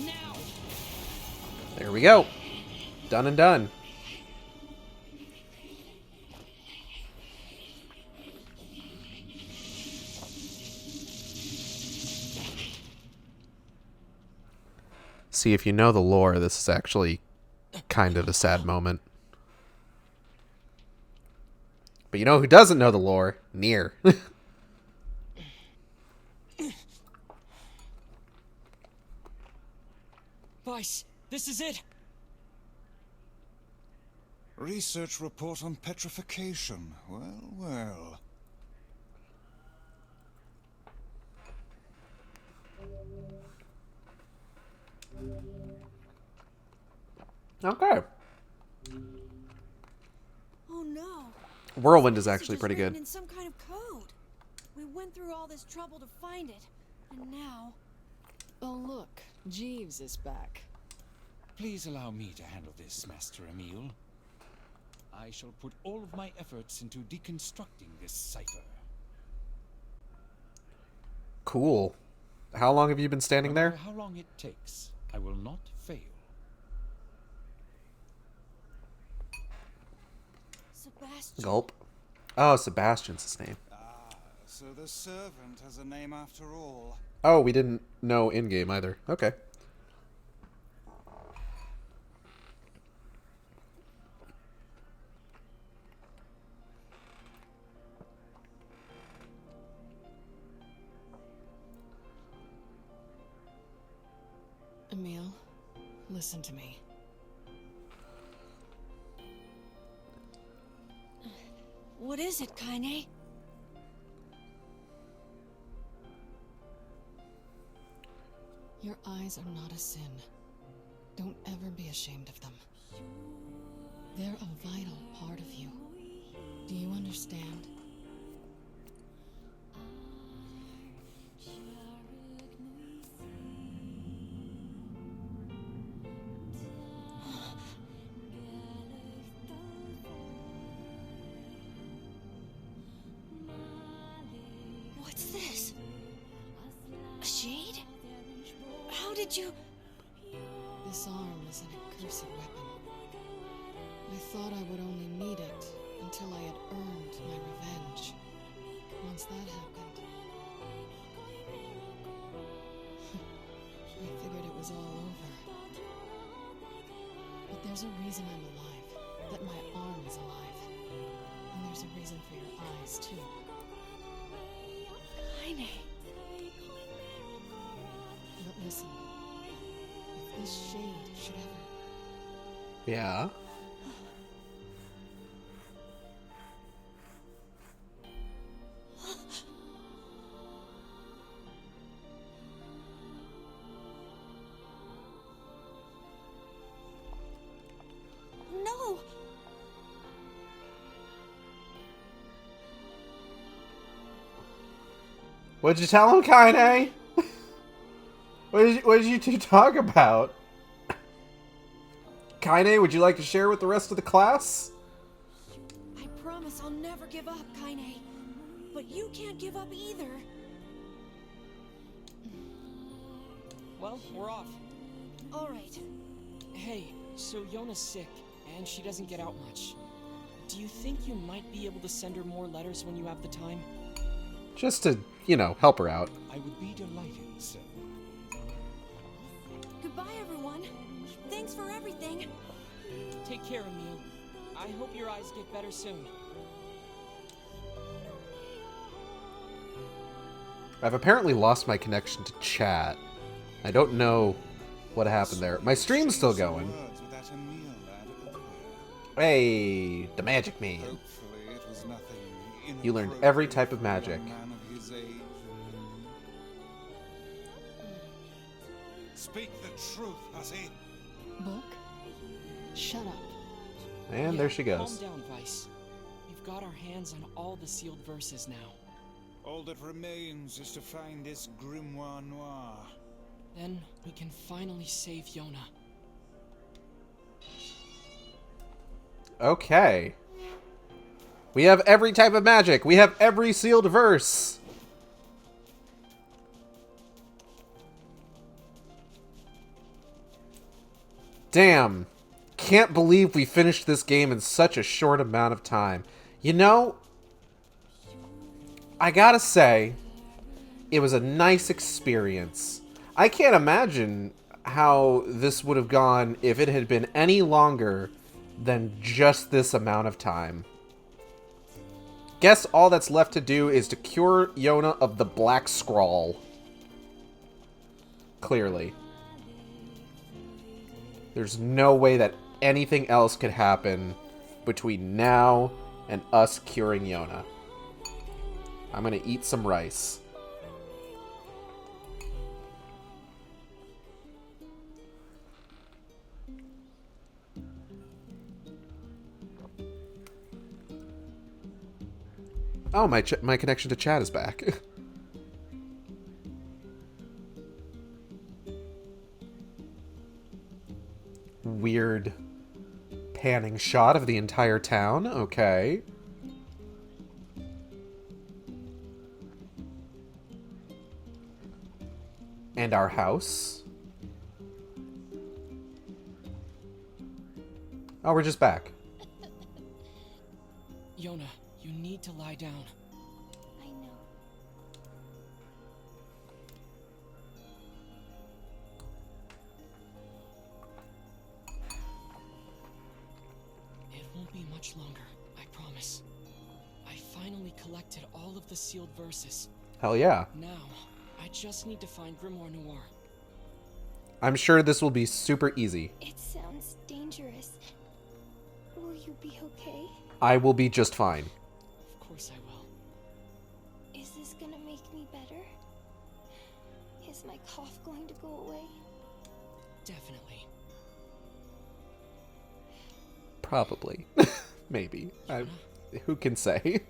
Now! There we go. Done and done. See, if you know the lore, this is actually kind of a sad moment. But you know who doesn't know the lore? NieR. Weiss, this is it! Research report on petrification. Well, well. Okay. Oh no! Whirlwind is This actually just pretty written good. in some kind of code. We went through all this trouble to find it, and now... Oh look, Jeeves is back. Please allow me to handle this, Master Emil. I shall put all of my efforts into deconstructing this cipher. Cool. How long have you been standing No matter there? how long it takes, I will not fail. Sebastian. Gulp. Oh, Sebastian's his name. Ah, so the servant has a name after all. Oh, we didn't know in-game either. Okay. Emil, listen to me. What is it, Kaine? Your eyes are not a sin. Don't ever be ashamed of them. They're a vital part of you. Do you understand? What's this? A shade? How did you... This arm is an accursed weapon. I thought I would only need it until I had earned my revenge. Once that happened, I figured it was all over. But there's a reason I'm alive, that my arm is alive. And there's a reason for your eyes, too. Kaine. But listen, if this shade should ever... Yeah. No! What'd you tell him, Kaine? What did you two talk about? Kaine, would you like to share with the rest of the class? I promise I'll never give up, Kaine. But you can't give up either. Well, we're off. All right. Hey, so Yona's sick, and she doesn't get out much. Do you think you might be able to send her more letters when you have the time? Just to, you know, help her out. I would be delighted, sir. Goodbye, everyone. Thanks for everything. Take care, Emil. I hope your eyes get better soon. I've apparently lost my connection to chat. I don't know what happened there. My stream's still going. Words with that Emil lad at the rear. Hey, the magic man. Hopefully it was nothing You learned every type of inappropriate magic. for a man of his age. Speak the truth, hussy. Book? Shut up. And Yeah, there she goes. Calm down, Vice. We've got our hands on all the sealed verses now. All that remains is to find this grimoire noir. Then we can finally save Yona. Okay. We have every type of magic. We have every sealed verse. Damn. Can't believe we finished this game in such a short amount of time. You know, I gotta say, it was a nice experience. I can't imagine how this would have gone if it had been any longer than just this amount of time. Guess all that's left to do is to cure Yona of the Black Scrawl. Clearly. There's no way that anything else could happen between now and us curing Yona. I'm gonna eat some rice. Oh, my connection to chat is back. Weird panning shot of the entire town. Okay. And our house. Oh, we're just back. Yona, you need to lie down. I know. It won't be much longer, I promise. I finally collected all of the sealed verses. Hell yeah. Now, I just need to find Grimoire Noir. I'm sure this will be super easy. It sounds dangerous. Will you be okay? I will be just fine. Of course I will. Is this gonna make me better? Is my cough going to go away? Definitely. Probably. Maybe. Who can say?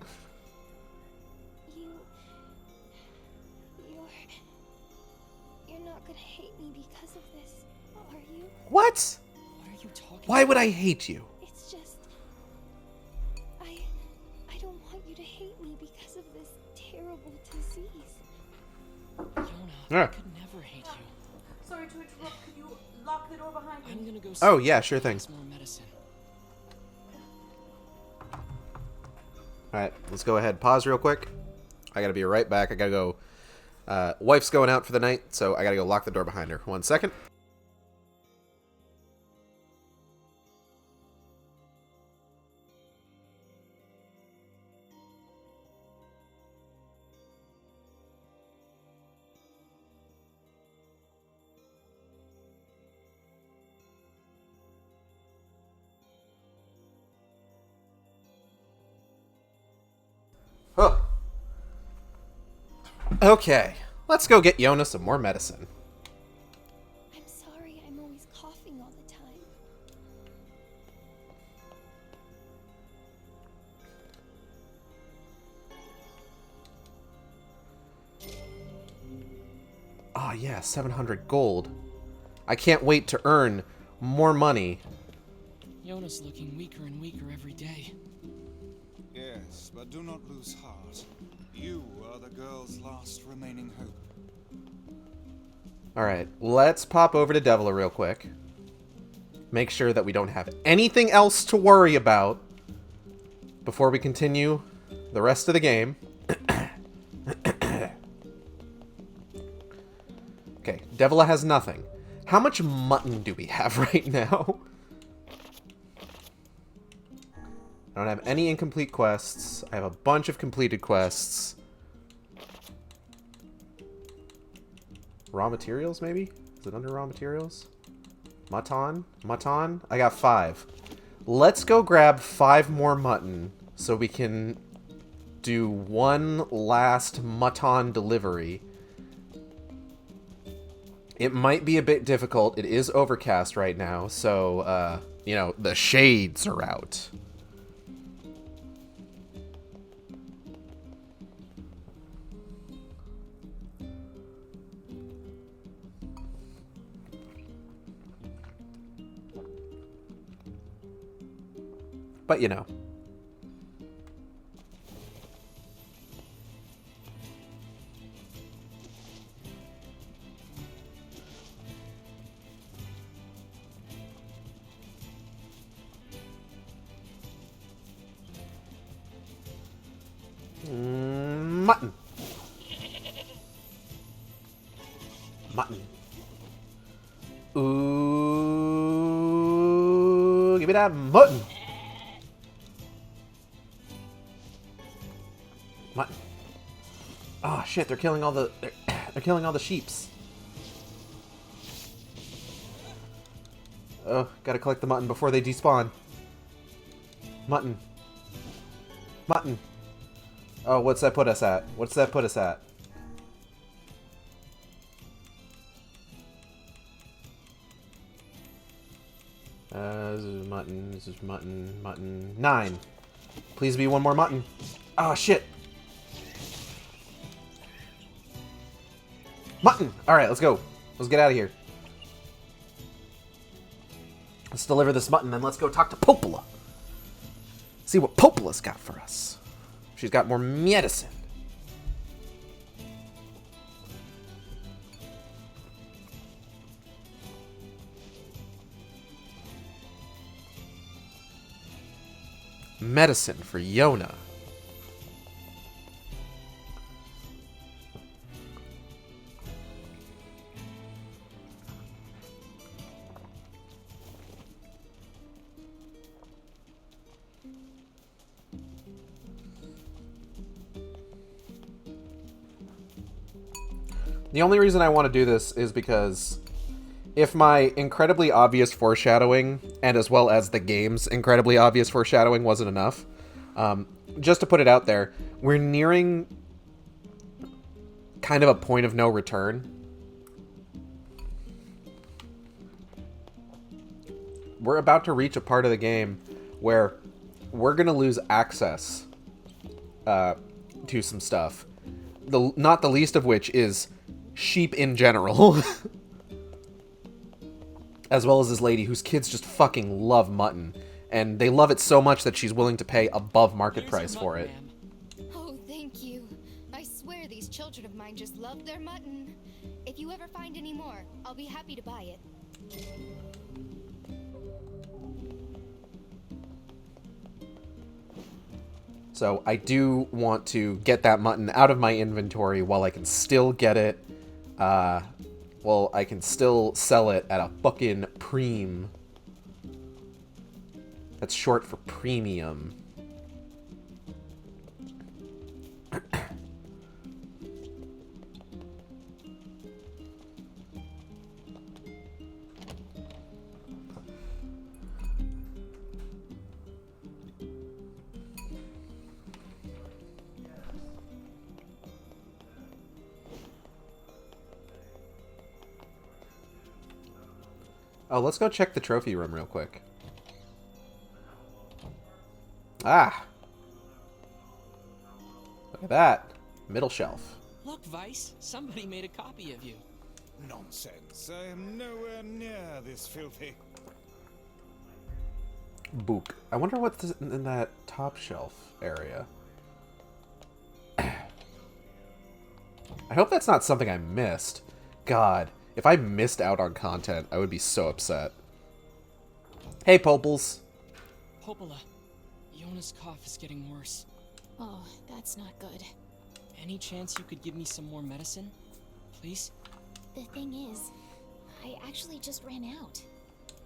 You're not gonna hate me because of this, are you? What? What are you talking Why would I hate you? It's just... I don't want you to hate me because of this terrible disease. Yona, Yeah. I could never hate you. Sorry to interrupt. Could you lock the door behind me? I'm gonna go Oh, see yeah, if sure he thing. has more medicine. Alright, let's go ahead. Pause real quick. I gotta be right back. I gotta go. Wife's going out for the night, so I gotta go lock the door behind her. 1 second. Oh. Okay, let's go get Yona some more medicine. I'm sorry I'm always coughing all the time. Ah, yeah, 700 gold. I can't wait to earn more money. Yona's looking weaker and weaker every day. Yes, but do not lose heart. You are the girl's last remaining hope. Alright, let's pop over to Devila real quick. Make sure that we don't have anything else to worry about before we continue the rest of the game. Okay, Devila has nothing. How much mutton do we have right now? I don't have any incomplete quests. I have a bunch of completed quests. Raw materials, maybe? Is it under raw materials? Mutton? Mutton? I got 5. Let's go grab 5 more mutton so we can do one last mutton delivery. It might be a bit difficult. It is overcast right now, so, you know, the shades are out. But, you know. Mutton. Mutton. Ooh, give me that mutton. Mutton. Oh shit, they're killing all the they're killing all the sheeps. Oh, gotta collect the mutton before they despawn. Mutton. Mutton. Oh, what's that put us at? What's that put us at? This is mutton, this is mutton, mutton. 9. Please be one more mutton. Oh, shit. Mutton! Alright, let's go. Let's get out of here. Let's deliver this mutton, and let's go talk to Popola. See what Popola's got for us. She's got more medicine. Medicine for Yona. The only reason I want to do this is because if my incredibly obvious foreshadowing, and as well as the game's incredibly obvious foreshadowing, wasn't enough, just to put it out there, we're nearing kind of a point of no return. We're about to reach a part of the game where we're going to lose access to some stuff. Not the least of which is sheep in general. As well as this lady whose kids just fucking love mutton. And they love it so much that she's willing to pay above market price for it. Oh, thank you. I swear these children of mine just love their mutton. If you ever find any more, I'll be happy to buy it. So I do want to get that mutton out of my inventory while I can still get it. Well, I can still sell it at a fucking preem. That's short for premium. Oh, let's go check the trophy room real quick. Ah! Look at that. Middle shelf. Look, Vice, somebody made a copy of you. Nonsense. I am nowhere near this filthy. Book. I wonder what's in that top shelf area. I hope that's not something I missed. God, if I missed out on content, I would be so upset. Hey, Poples. Popola, Yona's cough is getting worse. Oh, that's not good. Any chance you could give me some more medicine? Please? The thing is, I actually just ran out.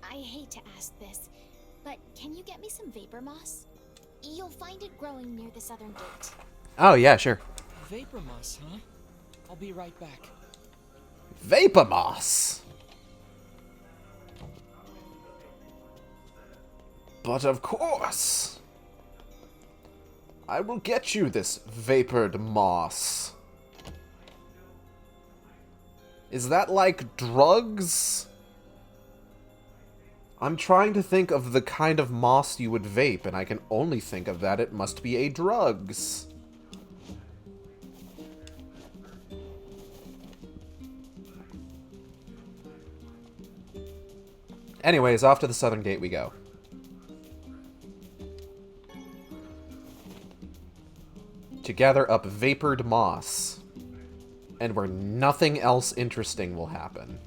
I hate to ask this, but can you get me some vapor moss? You'll find it growing near the southern gate. Oh, yeah, sure. Vapor moss, huh? I'll be right back. Vapor moss! But of course! I will get you this vapored moss. Is that like drugs? I'm trying to think of the kind of moss you would vape, and I can only think of that it must be a drugs. Anyways, off to the southern gate we go. To gather up vapored moss. And where nothing else interesting will happen.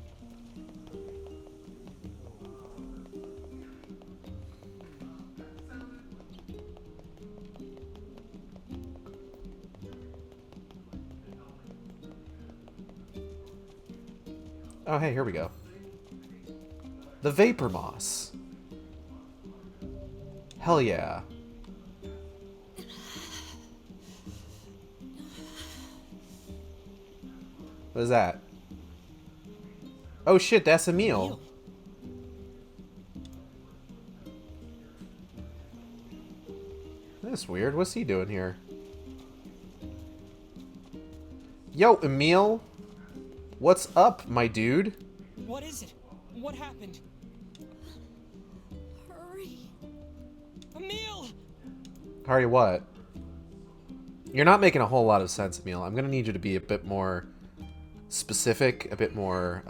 Oh, hey, here we go. The Vapor Moss. Hell yeah. What is that? Oh shit, that's Emil. That's weird. What's he doing here? Yo, Emil. What's up, my dude? What is it? What happened? Hurry. Emil! Hurry what? You're not making a whole lot of sense, Emil. I'm gonna need you to be a bit more specific, a bit more,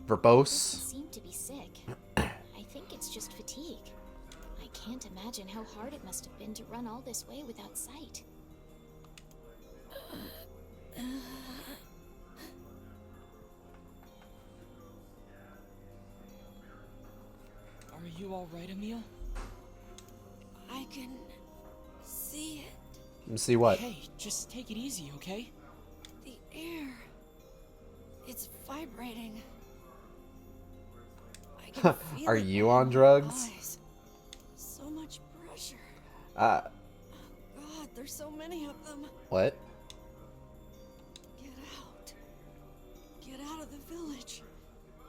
verbose. I seem to be sick. I think it's just fatigue. I can't imagine how hard it must have been to run all this way without sight. Are you alright, Emil? can see it. See what? Hey, just take it easy, okay? The air. It's vibrating. I can feel Are it you in on my drugs? eyes. So much pressure. Uh, God, there's so many of them. what? Get out. Get out of the village.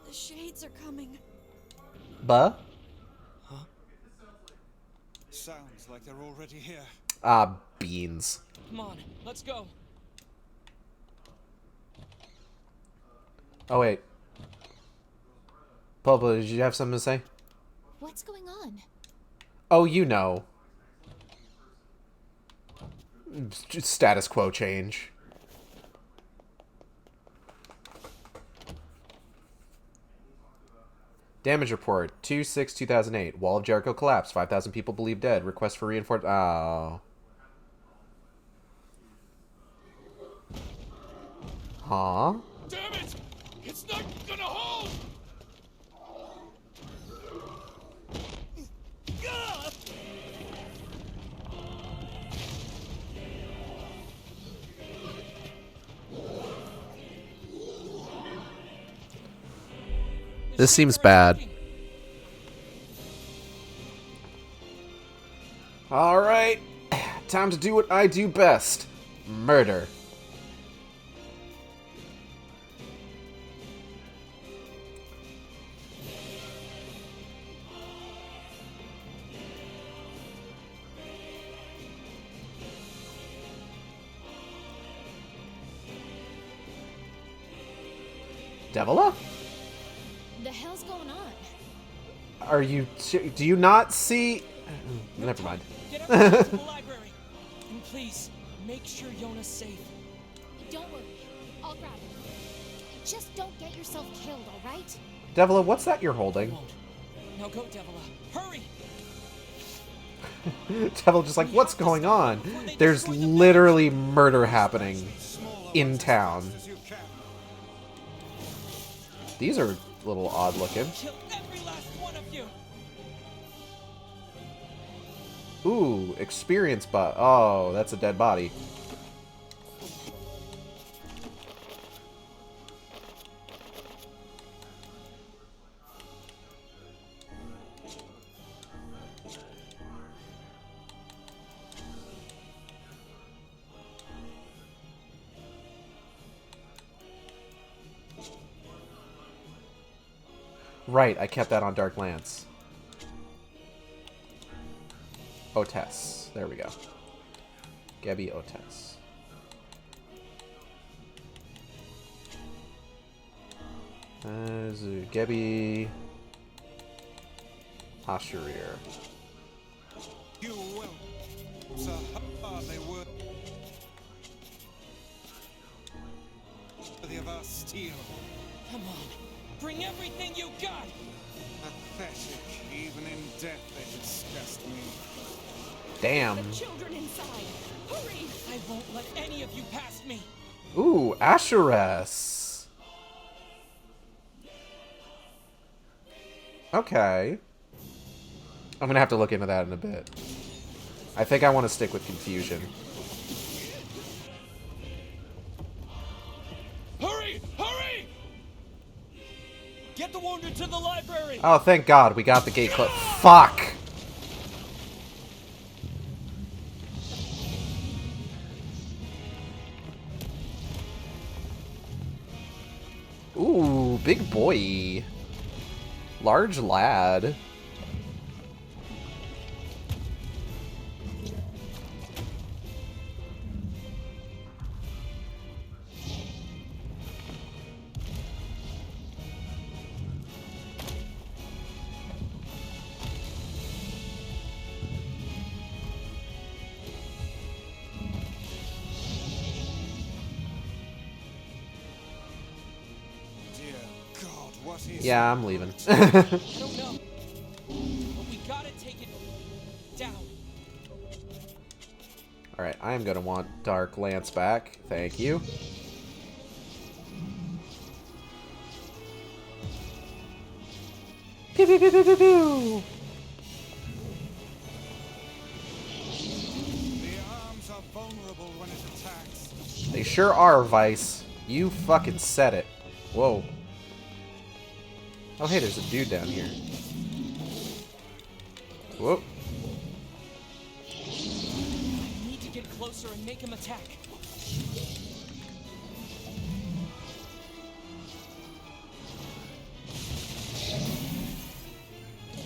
The shades are coming. Buh? Sounds like they're already here. Ah, beans. Come on, let's go. Oh, wait. Pablo, did you have something to say? What's going on? Oh, you know. Status quo change. Damage report 2/6/2008. Wall of Jericho collapsed. 5,000 people believed dead. Request for reinforcement. Oh. Huh? Damn it! It's not gonna hold! This seems bad. Alright. Time to do what I do best. Murder. Devila? The hell's going on? Are you... Do you not see... Never mind. Get everyone to the library. And please, make sure Yona's safe. Don't worry. I'll grab him. Just don't get yourself killed, alright? Devila, what's that you're holding? Won't. Now go, Devila. Hurry! Devil just like, what's going on? There's literally murder happening in town. These are a little odd looking. Kill every last one of you. Ooh, experience butt. Oh, that's a dead body. Right, I kept that on Dark Lance. Otes. There we go. Gabby Otes. Gabby Hashirier. You will. So hardly worthy of our steel. Come on, bring everything you got. Pathetic. Even in death, they disgust me. Damn. The children inside. Hurry! I won't let any of you past me. Ooh, Asheress. Okay. I'm gonna have to look into that in a bit. I think I want to stick with Confusion. Hurry! Hurry! Get the wounded to the library! Oh, thank God, we got the gate closed. Fuck! Ooh, big boy. Large lad. Yeah, I'm leaving. I don't know. But we gotta take it down. Alright, I am gonna want Dark Lance back. Thank you. Pew pew pew pew pew pew! vulnerable when it attacks. They sure are, Vice. You fucking said it. Whoa. Oh, hey, there's a dude down here. Whoop. I need to get closer and make him attack.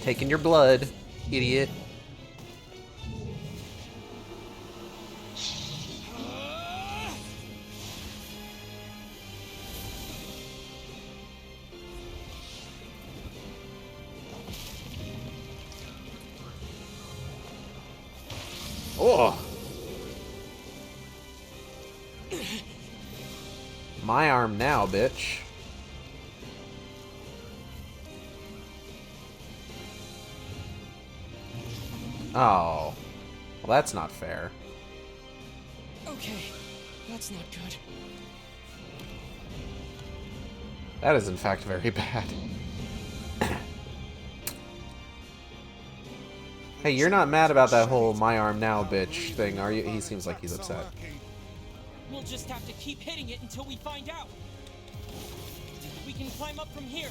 Taking your blood, idiot. Oh. My arm now, bitch. Oh. Well, that's not fair. Okay, that's not good. That is, in fact, very bad. Hey, you're not mad about that whole my arm now, bitch thing, are you? He seems like he's upset. We'll just have to keep hitting it until we find out. We can climb up from here.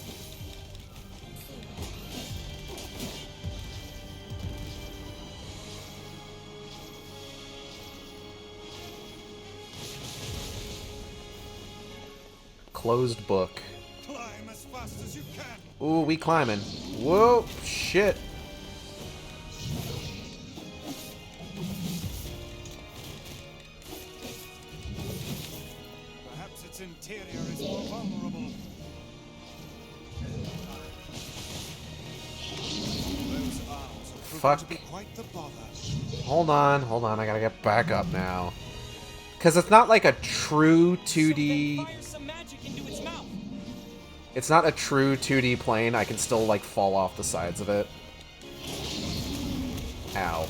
Closed book. Climb as fast as you can. Ooh, we climbing. Whoa, shit. Perhaps its interior is more vulnerable. Those arms are proving to be quite the bother. Hold on, I gotta get back up now. Because it's not like a true 2D... It's not a true 2D plane. I can still, like, fall off the sides of it. Ow.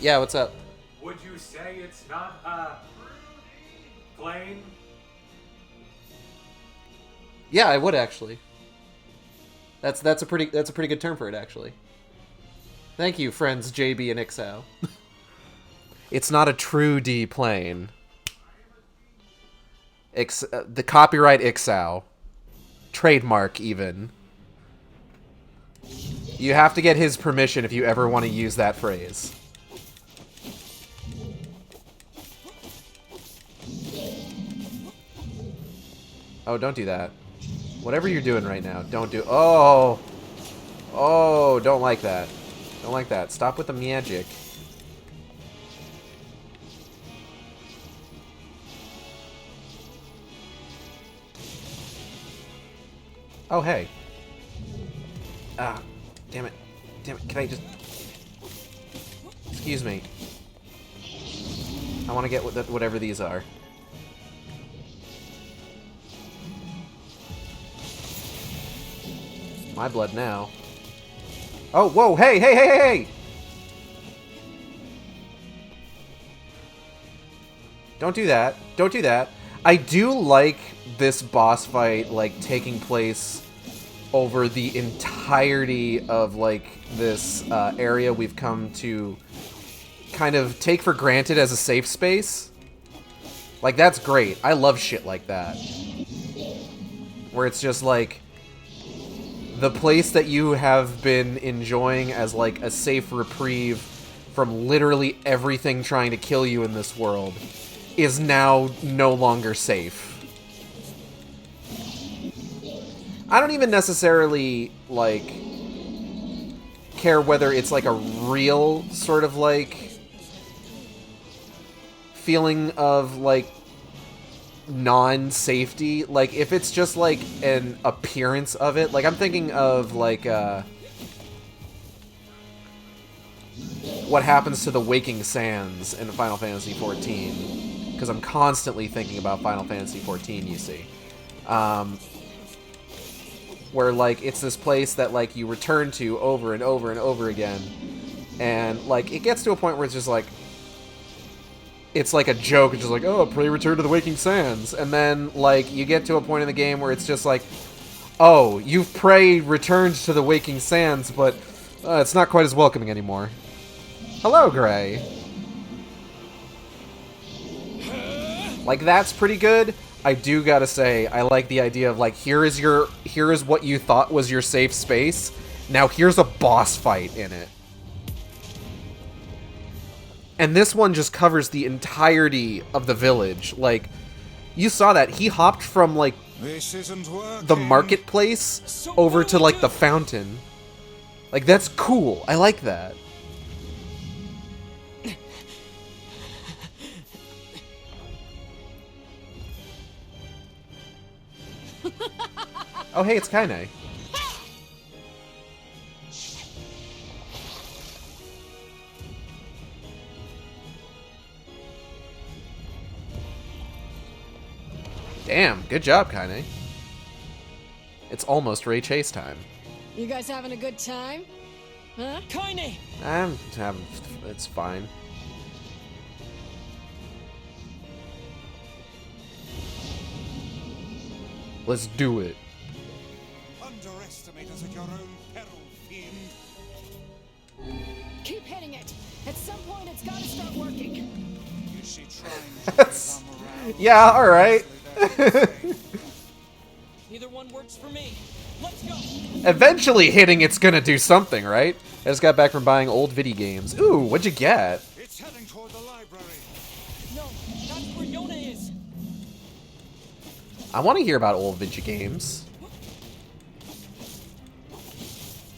Yeah, what's up? Would you say it's not a plane? Yeah, I would actually. That's a pretty good term for it, actually. Thank you, friends JB and Ixao. It's not a true D plane. The copyright Ixao. Trademark, even. You have to get his permission if you ever want to use that phrase. Oh, don't do that. Whatever you're doing right now, don't do... Oh! Oh, don't like that. Don't like that. Stop with the magic. Oh, hey. Ah, damn it. Damn it. Can I just... Excuse me. I want to get whatever these are. My blood now. Oh, whoa, hey, hey, hey, hey, hey! Don't do that. Don't do that. I do like this boss fight, like, taking place over the entirety of, like, this area we've come to kind of take for granted as a safe space. Like, that's great. I love shit like that. Where it's just, like, the place that you have been enjoying as, like, a safe reprieve from literally everything trying to kill you in this world is now no longer safe. I don't even necessarily, like, care whether it's, like, a real sort of, like, feeling of, like, non-safety. Like, if it's just, like, an appearance of it. Like, I'm thinking of, like, what happens to the Waking Sands in Final Fantasy XIV. Because I'm constantly thinking about Final Fantasy XIV, you see. Where, like, it's this place that, like, you return to over and over and over again. And, like, it gets to a point where it's just, like... It's like a joke. It's just like, oh, pray return to the Waking Sands. And then, like, you get to a point in the game where it's just like, oh, you've returned to the Waking Sands, but it's not quite as welcoming anymore. Hello, Gray. Like, that's pretty good. I do gotta say, I like the idea of, like, here is what you thought was your safe space. Now here's a boss fight in it. And this one just covers the entirety of the village. Like, you saw that. He hopped from, like, the marketplace over to, like, the fountain. Like, that's cool. I like that. Oh, hey, it's Kaine. Damn, good job, Kaine. It's almost Ray Chase time. You guys having a good time? Huh? Kaine! I'm having... it's fine. Let's do it. Underestimate us at your own peril, fiend. Keep hitting it. At some point, it's gotta start working. Is she trying to yeah, alright. Either one works for me. Let's go. Eventually hitting it's gonna do something, right? I just got back from buying old video games. Ooh, what'd you get? It's heading toward the library. No, that's where Yona is. I want to hear about old video games.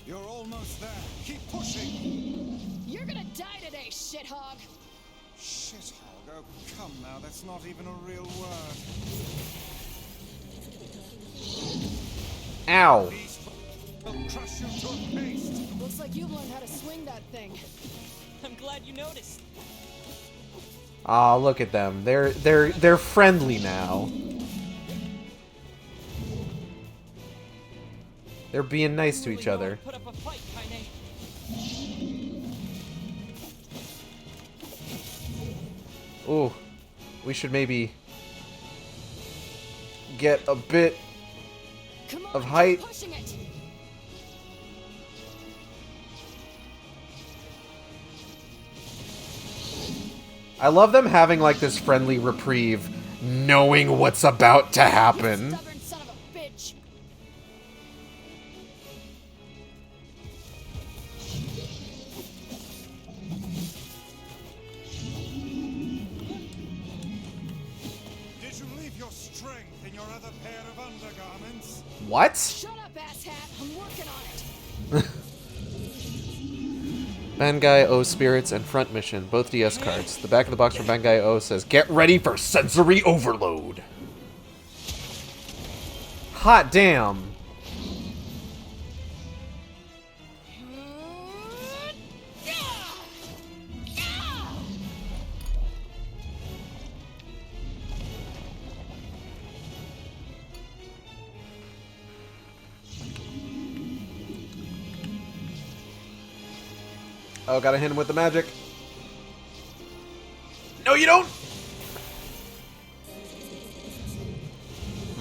You're almost there. Keep pushing. You're gonna die today, shithog. Shithog? Oh, come now. That's not even a real word. Ow. I'll crush you to a paste. Looks like you've learned how to swing that thing. I'm glad you noticed. Aw, look at them. They're friendly now. They're being nice to each other. Put up a fight, Kaine. Ooh, we should maybe get a bit of height. Pushing it. I love them having like this friendly reprieve, knowing what's about to happen. Stubborn son of a bitch. Did you leave your strength in your other pair of undergarments? What? Shut up, asshat. I'm working on it. Bangai O Spirits and Front Mission, both DS cards. The back of the box for Bangai O says, "Get ready for sensory overload." Hot damn. Oh, gotta hit him with the magic. No, you don't!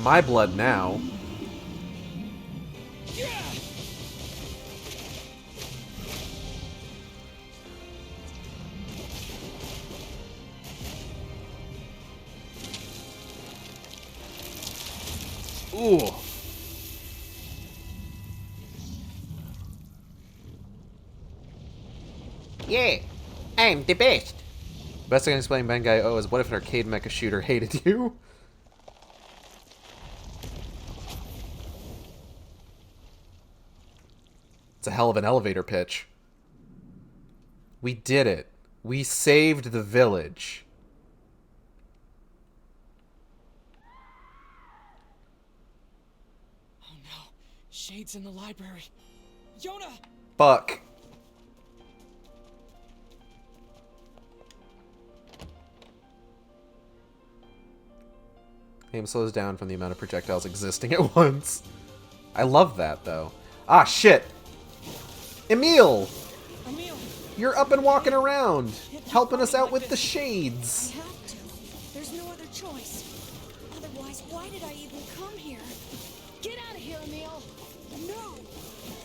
My blood now. Ooh. Yeah, I'm the best. Best I can explain Bangai O is, what if an arcade mecha shooter hated you? It's a hell of an elevator pitch. We did it. We saved the village. Oh no, Shade's in the library. Yona! Fuck. Game slows down from the amount of projectiles existing at once. I love that, though. Ah, shit! Emil! Emil! You're up and walking around, helping us out with the shades. I have to. There's no other choice. Otherwise, why did I even come here? Get out of here, Emil! No!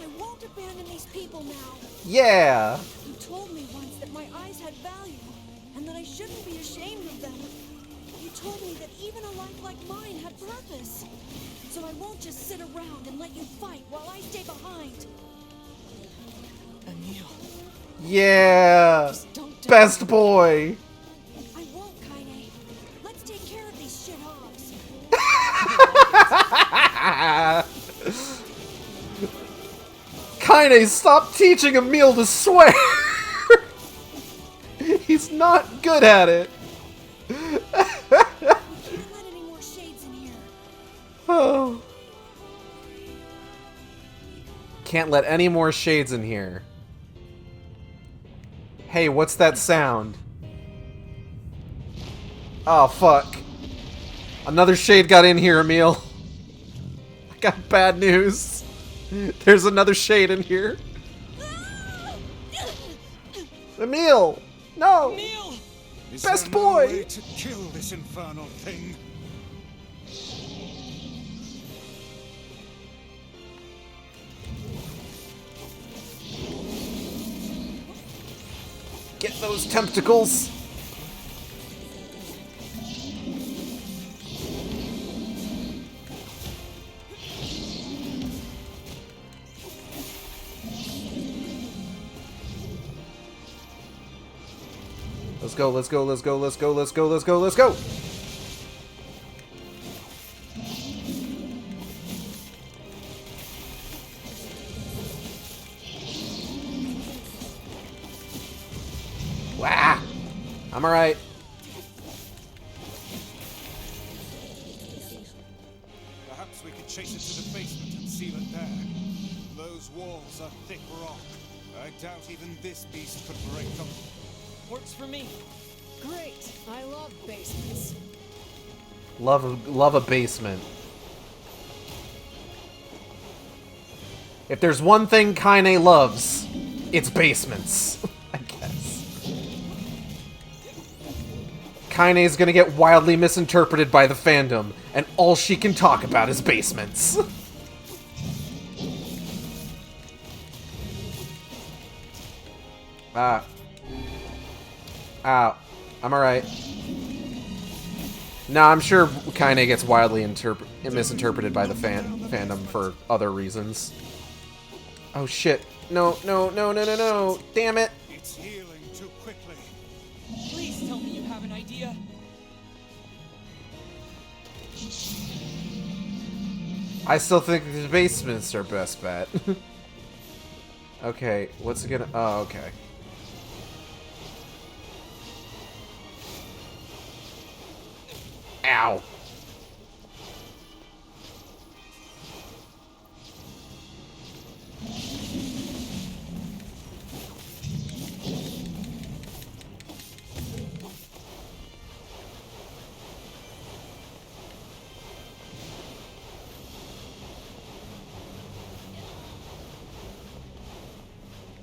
I won't abandon these people now. Yeah! You told me once that my eyes had value, and that I shouldn't be ashamed of them. You told me that even a life like mine had purpose. So I won't just sit around and let you fight while I stay behind. Emil. Yeah! Best boy! I won't, Kaine. Let's take care of these shithogs. Kaine, stop teaching Emil to swear! He's not good at it. Can't let any more shades in here. Oh. Can't let any more shades in here. Hey, what's that sound? Oh, fuck. Another shade got in here, Emil. I got bad news. There's another shade in here. Emil! No! Emil! Best boy! Way to kill this infernal thing. Get those tentacles! Let's go, let's go, let's go, let's go, let's go, let's go, let's go! Wah! I'm alright. Perhaps we could chase it to the basement and seal it there. Those walls are thick rock. I doubt even this beast could break them. Works for me. Great. I love basements. Love a basement. If there's one thing Kaine loves, it's basements. I guess. Kaine's gonna get wildly misinterpreted by the fandom, and all she can talk about is basements. Ah. Ow. I'm alright. No, I'm sure Kaine gets wildly misinterpreted by the fandom for other reasons. Oh shit. No, no, no, no, no, no. Damn it. It's healing too quickly. Please tell me you have an idea. I still think the basements are best bet. Okay, what's it gonna... Oh, okay. Ow.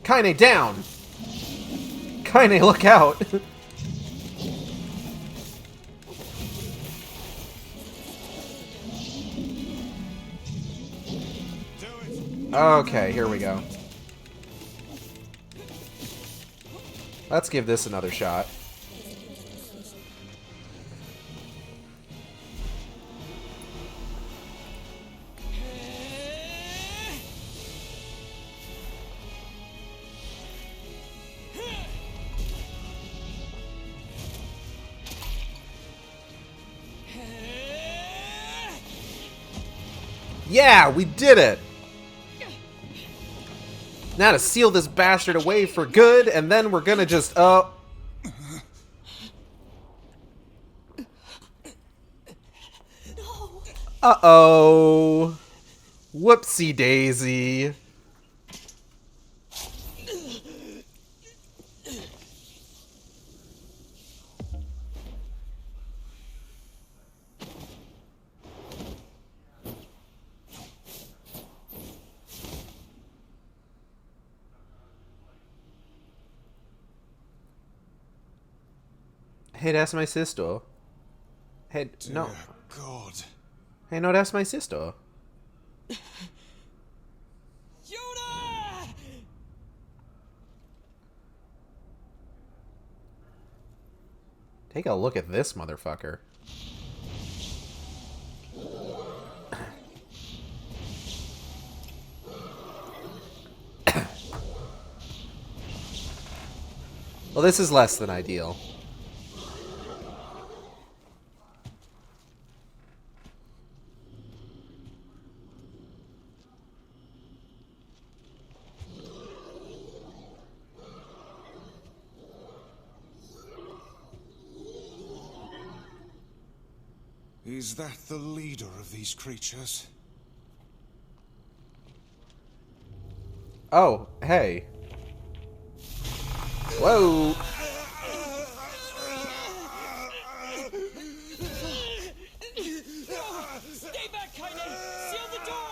Kaine, down! Kaine, look out! Okay, here we go. Let's give this another shot. Yeah, we did it! Now to seal this bastard away for good, and then we're gonna just, oh. Uh-oh. Whoopsie daisy. Hey, that's my sister. Hey, no. God. Hey, no, that's my sister. Yoda! Take a look at this motherfucker. Well, this is less than ideal. Is that the leader of these creatures? Oh, hey. Whoa. Stay back, Kaine! Seal the door!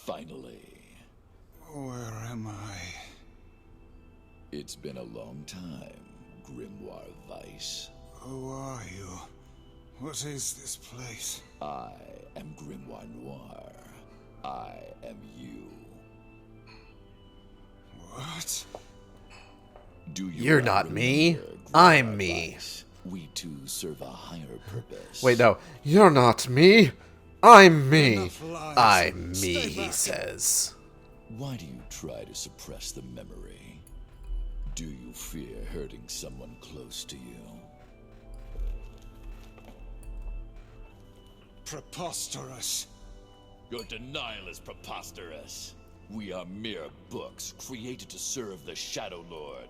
Finally. Where am I? It's been a long time, Grimoire Weiss. Who are you? What is this place? I am Grimoire Noir. I am you. What? Do you You're not me. I'm me. Weiss? We two serve a higher purpose. Wait, no. You're not me. I'm me. Enough lies. I'm me, Stay he back. says. Why do you try to suppress the memory? Do you fear hurting someone close to you? Preposterous. Your denial is preposterous. We are mere books created to serve the Shadow Lord.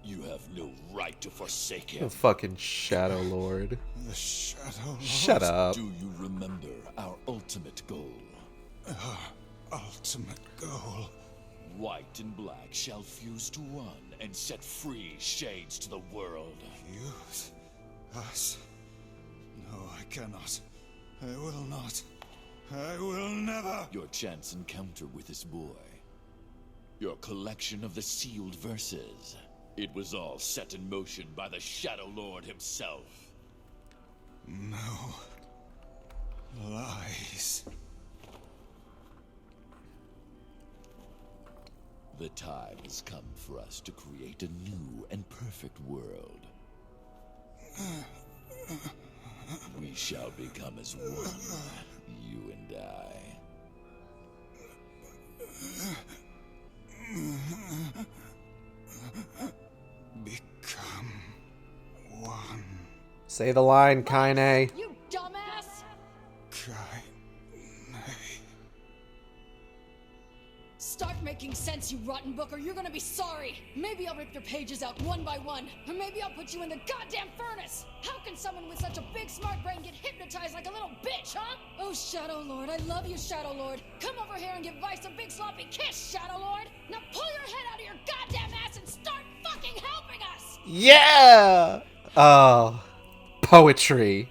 You have no right to forsake him. The fucking Shadow Lord. The Shadow Lord. Shut up. Do you remember our ultimate goal? Ultimate goal. White and black shall fuse to one and set free shades to the world. Fuse us? No, I cannot. I will not. I will never. Your chance encounter with this boy. Your collection of the sealed verses. It was all set in motion by the Shadow Lord himself. No. Lies. The time has come for us to create a new and perfect world. We shall become as one, you and I. Become one. Say the line, Kaine. You dumbass! Start making sense, you rotten book, or you're gonna be sorry. Maybe I'll rip your pages out one by one, or maybe I'll put you in the goddamn furnace. How can someone with such a big smart brain get hypnotized like a little bitch, huh? Oh, Shadow Lord, I love you, Shadow Lord. Come over here and give Weiss a big sloppy kiss, Shadow Lord. Now pull your head out of your goddamn ass and start fucking helping us! Yeah! Oh. Poetry.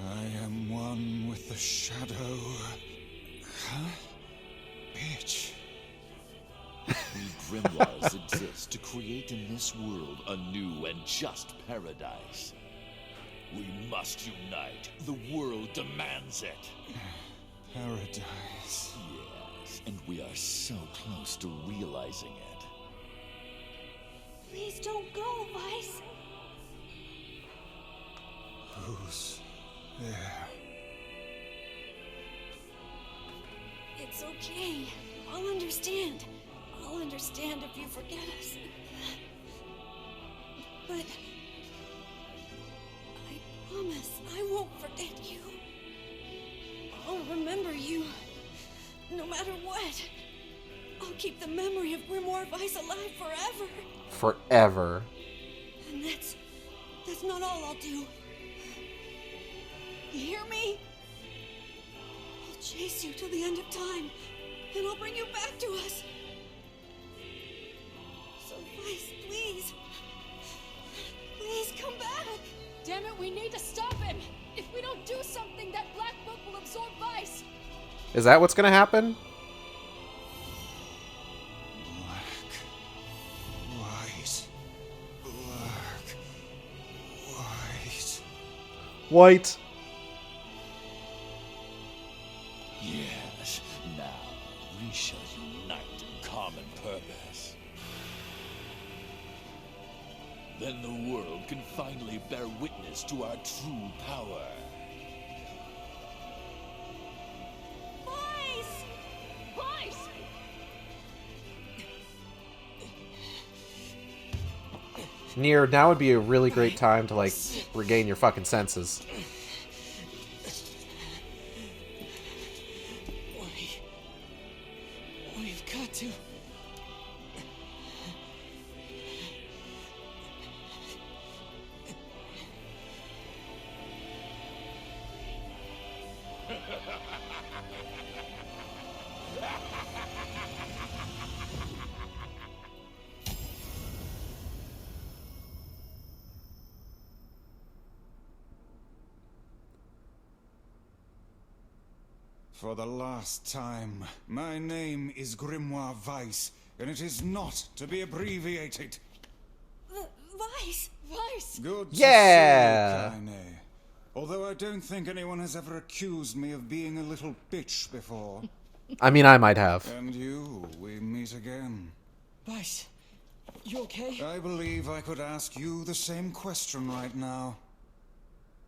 I am one with the Shadow. Huh? Bitch. We grimoires exist to create in this world a new and just paradise. We must unite. The world demands it. Paradise. Yes, and we are so close to realizing it. Please don't go, Weiss. Who's there? It's okay. I'll understand. I'll understand if you forget us. But I promise I won't forget you. I'll remember you. No matter what. I'll keep the memory of Grimoire Weiss alive forever. Forever. And that's not all I'll do. You hear me? I'll chase you till the end of time, and I'll bring you back to us. So, Weiss, please. Please come back. Damn it, we need to stop him! If we don't do something, that black book will absorb Weiss! Is that what's gonna happen? Black. White. Yes, now we shall unite in common purpose. Then the world can finally bear witness to our true power. Vice! Vice! NieR, now would be a really great time to, like, regain your fucking senses. We've got to. For the last time, my name is Grimoire Weiss, and it is not to be abbreviated. Vice! Vice! Good to Yeah! see you, Kaine. Although I don't think anyone has ever accused me of being a little bitch before. I mean, I might have. And you, we meet again. Vice, you okay? I believe I could ask you the same question right now.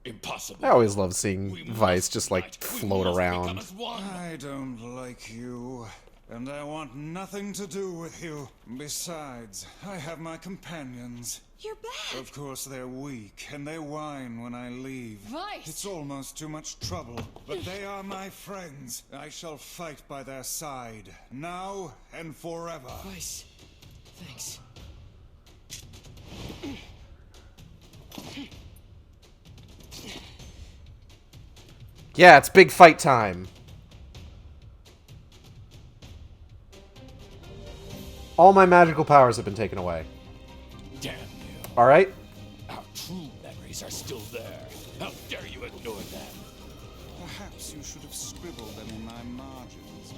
Impossible. I always love seeing Vice just, like, float around. I don't like you, and I want nothing to do with you. Besides, I have my companions. You're back! Of course they're weak, and they whine when I leave. Vice! It's almost too much trouble, but they are my friends. I shall fight by their side, now and forever. Vice, thanks. Yeah, it's big fight time. All my magical powers have been taken away. Damn you. Alright? Our true memories are still there. How dare you ignore them? Perhaps you should have scribbled them in my margins,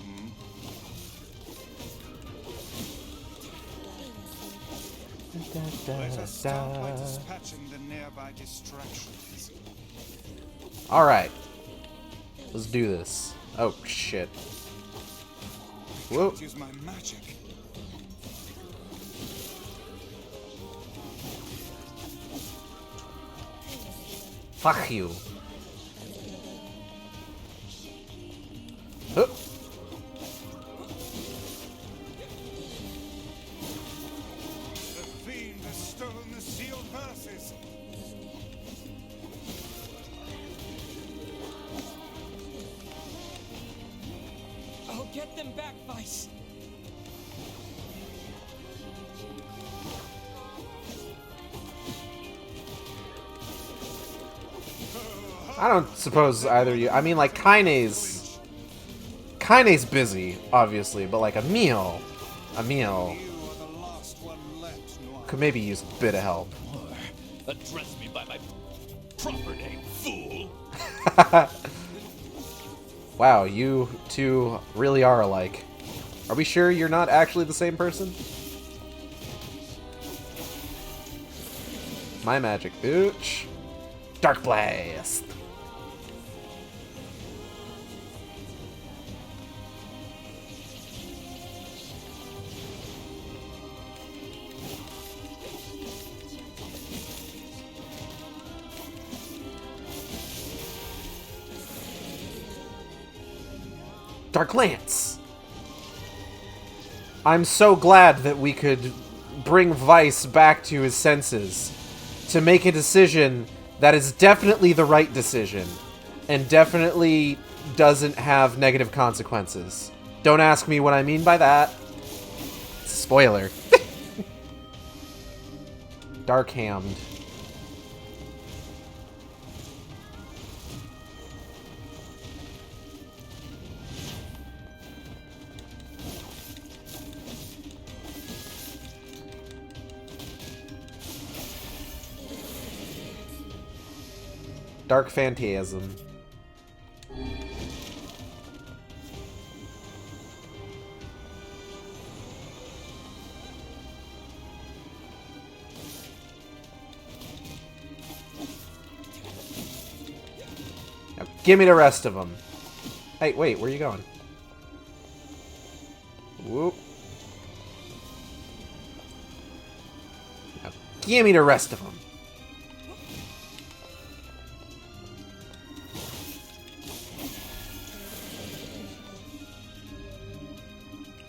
Let us start by dispatching the nearby distractions. Alright. Let's do this. Oh, shit. Whoa. Can't use my magic. Fuck you. Huh. The fiend has stolen the sealed verses. I'll get them back, Vice. I don't suppose either of you... I mean, like, Kaine's busy, obviously, but, like, Emil could maybe use a bit of help. Address me by my proper name, fool. Wow, you two really are alike. Are we sure you're not actually the same person? My magic, bitch. Dark Blast. Dark Lance! I'm so glad that we could bring Vice back to his senses to make a decision that is definitely the right decision and definitely doesn't have negative consequences. Don't ask me what I mean by that. It's a spoiler. Dark-hammed. Dark Phantasm. Give me the rest of them. Hey, wait, where are you going? Whoop. Now, give me the rest of them.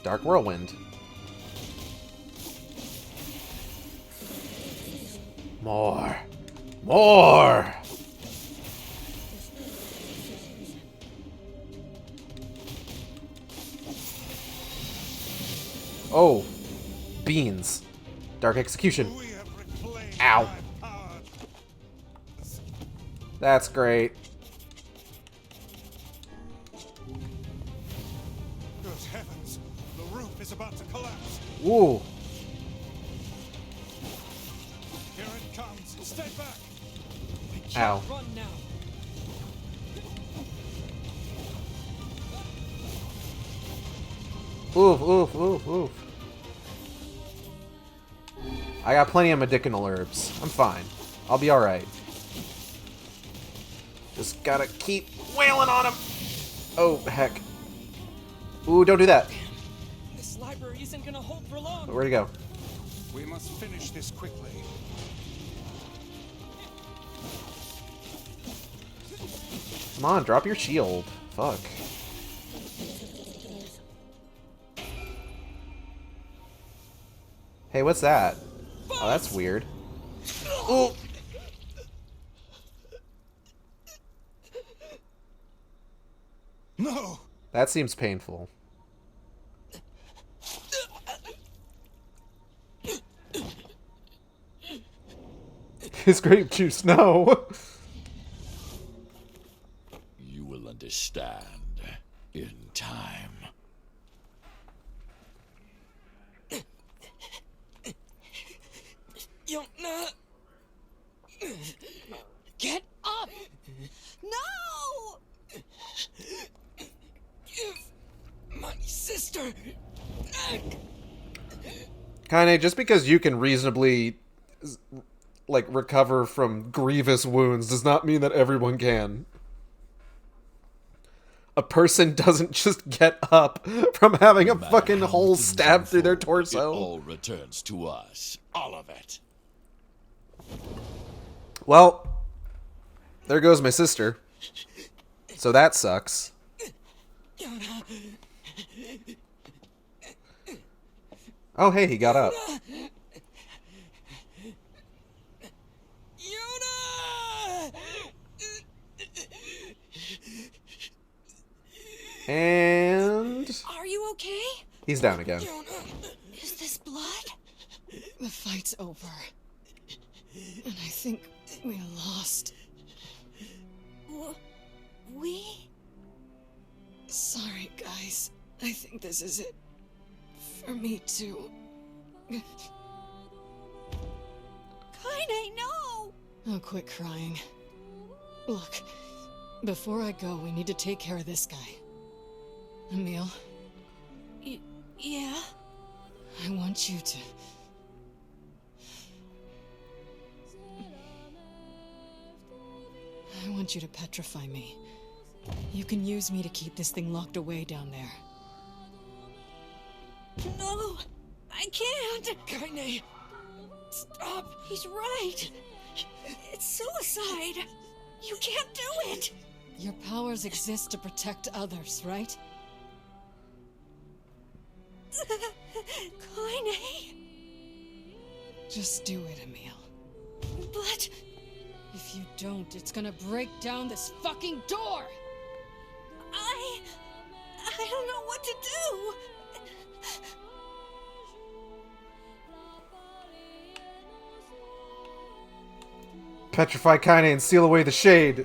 Dark Whirlwind. More. More! Oh. Beans. Dark Execution. Ow. That's great. Good heavens! The roof is about to collapse! Ooh. Here it comes! Stay back! Ow. Run now. Oof, oof, oof, oof. I got plenty of medicinal herbs. I'm fine. I'll be alright. Just gotta keep wailing on him. Oh, heck. Ooh, don't do that. This library isn't gonna hold for long. Where'd he go? We must finish this quickly. Come on, drop your shield. Fuck. Hey, what's that? Oh, that's weird. Ooh. No! That seems painful. His grape juice, no! You will understand in time. Yona! Get up! No! Give my sister back! Kinda, just because you can reasonably, like, recover from grievous wounds does not mean that everyone can. A person doesn't just get up from having a fucking hole stabbed through their It torso. all returns to us. All of it. Well, there goes my sister. So that sucks. Oh, hey, he got up. And Are you okay? he's down again. Is this blood? The fight's over. And I think we lost. We? Sorry, guys. I think this is it. For me, too. Kaine, no! Oh, quit crying. Look, before I go, we need to take care of this guy. Emil, Yeah? I want you to... I want you to petrify me. You can use me to keep this thing locked away down there. No! I can't! Kaine! Stop! He's right! It's suicide! You can't do it! Your powers exist to protect others, right? Kaine! Just do it, Emil. But... If you don't, it's gonna break down this fucking door! I don't know what to do! Petrify Kaine and seal away the shade.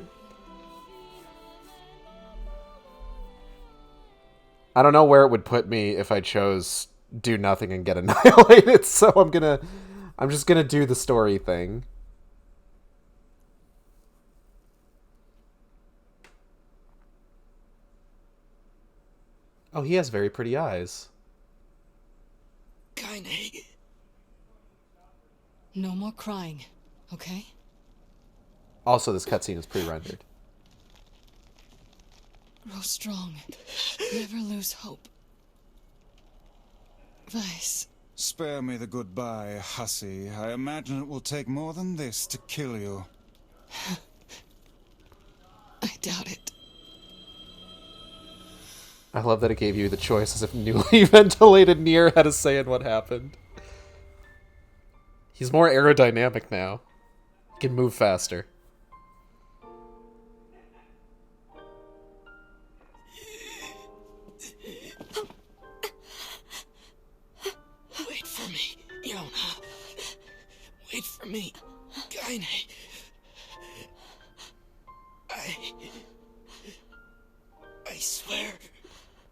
I don't know where it would put me if I chose do nothing and get annihilated, so I'm just gonna do the story thing. Oh, he has very pretty eyes. Kaine! No more crying, okay? Also, this cutscene is pre-rendered. Grow strong. Never lose hope. Weiss. Spare me the goodbye, hussy. I imagine it will take more than this to kill you. I doubt it. I love that it gave you the choice as if newly ventilated NieR had a say in what happened. He's more aerodynamic now. He can move faster. Wait for me, Yona. Wait for me, Gaine. I swear.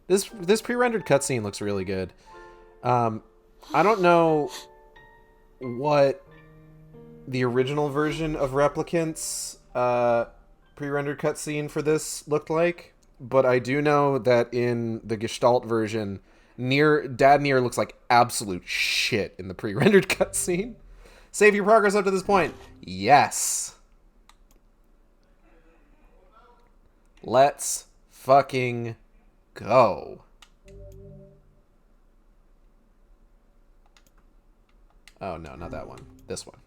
This pre-rendered cutscene looks really good. I don't know what the original version of Replicant's pre-rendered cutscene for this looked like, but I do know that in the Gestalt version, Dad NieR looks like absolute shit in the pre-rendered cutscene. Save your progress up to this point. Yes. Let's fucking go. Oh no, not that one. This one.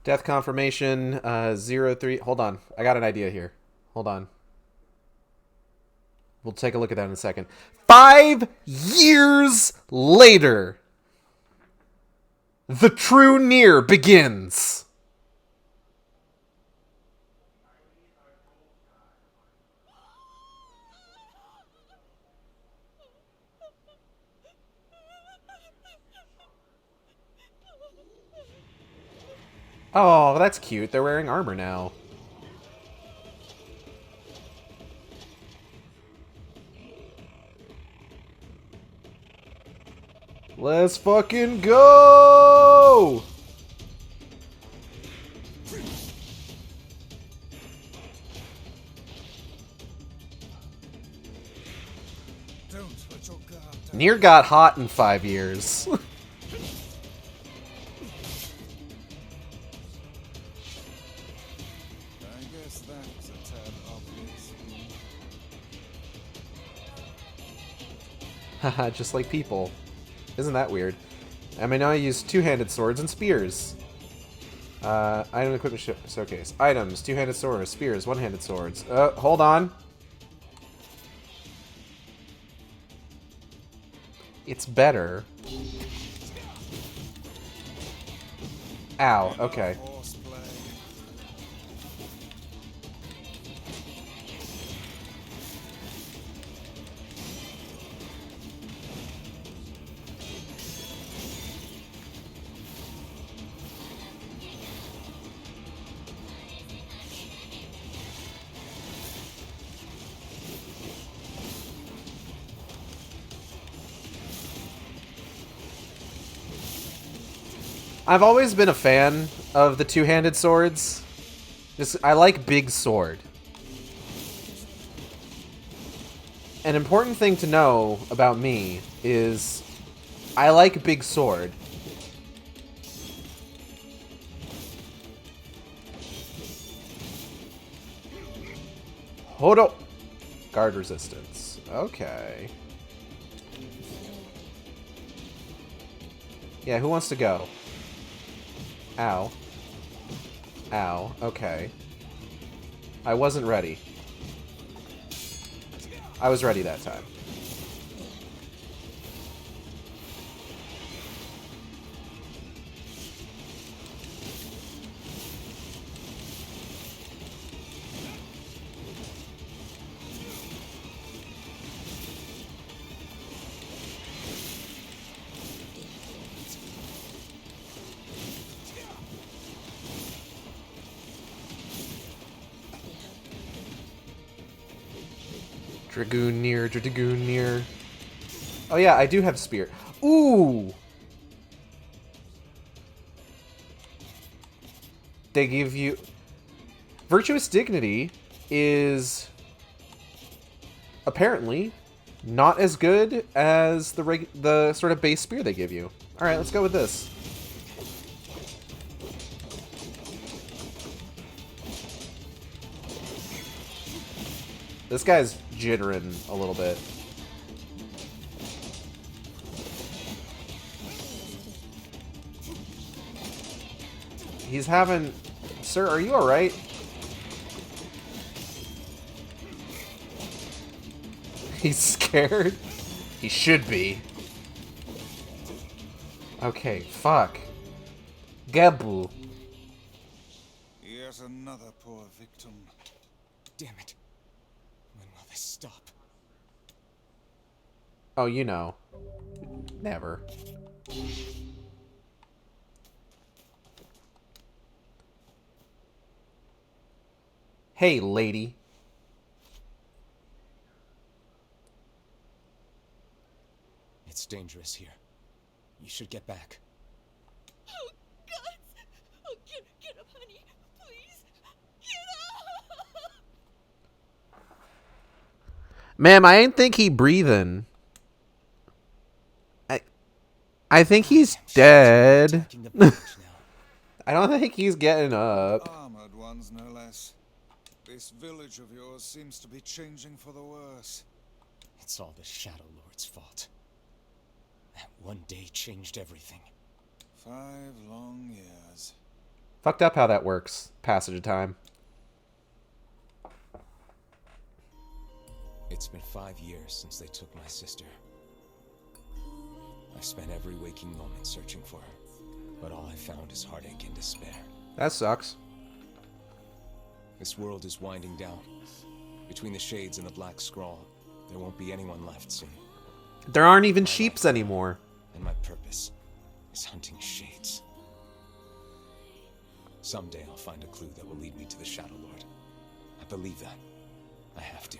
Death confirmation, 03. Hold on. I got an idea here. Hold on. We'll take a look at that in a second. 5 years later, the true NieR begins. Oh, that's cute. They're wearing armor now. Let's fucking go! Don't let your guard down. NieR got hot in 5 years. I guess that was a tad obvious. Haha, just like people. Isn't that weird? I may now use two-handed swords and spears. Item equipment showcase. Items, two-handed swords, spears, one-handed swords. Hold on. It's better. Ow, okay. I've always been a fan of the two-handed swords. I like big sword. An important thing to know about me is I like big sword. Hold up. Guard resistance. Okay. Yeah, who wants to go? Ow. Ow. Okay. I wasn't ready. I was ready that time. Dragoon NieR. Oh yeah, I do have spear. Ooh! They give you... Virtuous Dignity is apparently not as good as the sort of base spear they give you. All right, let's go with this. This guy's jittering a little bit. He's having... Sir, are you alright? He's scared? He should be. Okay, fuck. Gabu. Yet another poor victim. Damn it. When will this stop? Oh, you know. Never. Hey, lady. It's dangerous here. You should get back. Oh, God! Oh, get up, honey. Please. Get up! Ma'am, I ain't think he breathing. I think he's dead. I don't think he's getting up. Armored ones, no less. This village of yours seems to be changing for the worse. It's all the Shadow Lord's fault. That one day changed everything. 5 long years. Fucked up how that works. Passage of time. It's been 5 years since they took my sister. I've spent every waking moment searching for her, but all I found is heartache and despair. That sucks. This world is winding down. Between the shades and the black scrawl, there won't be anyone left soon. There aren't even sheeps anymore. And my purpose is hunting shades. Someday I'll find a clue that will lead me to the Shadow Lord. I believe that. I have to.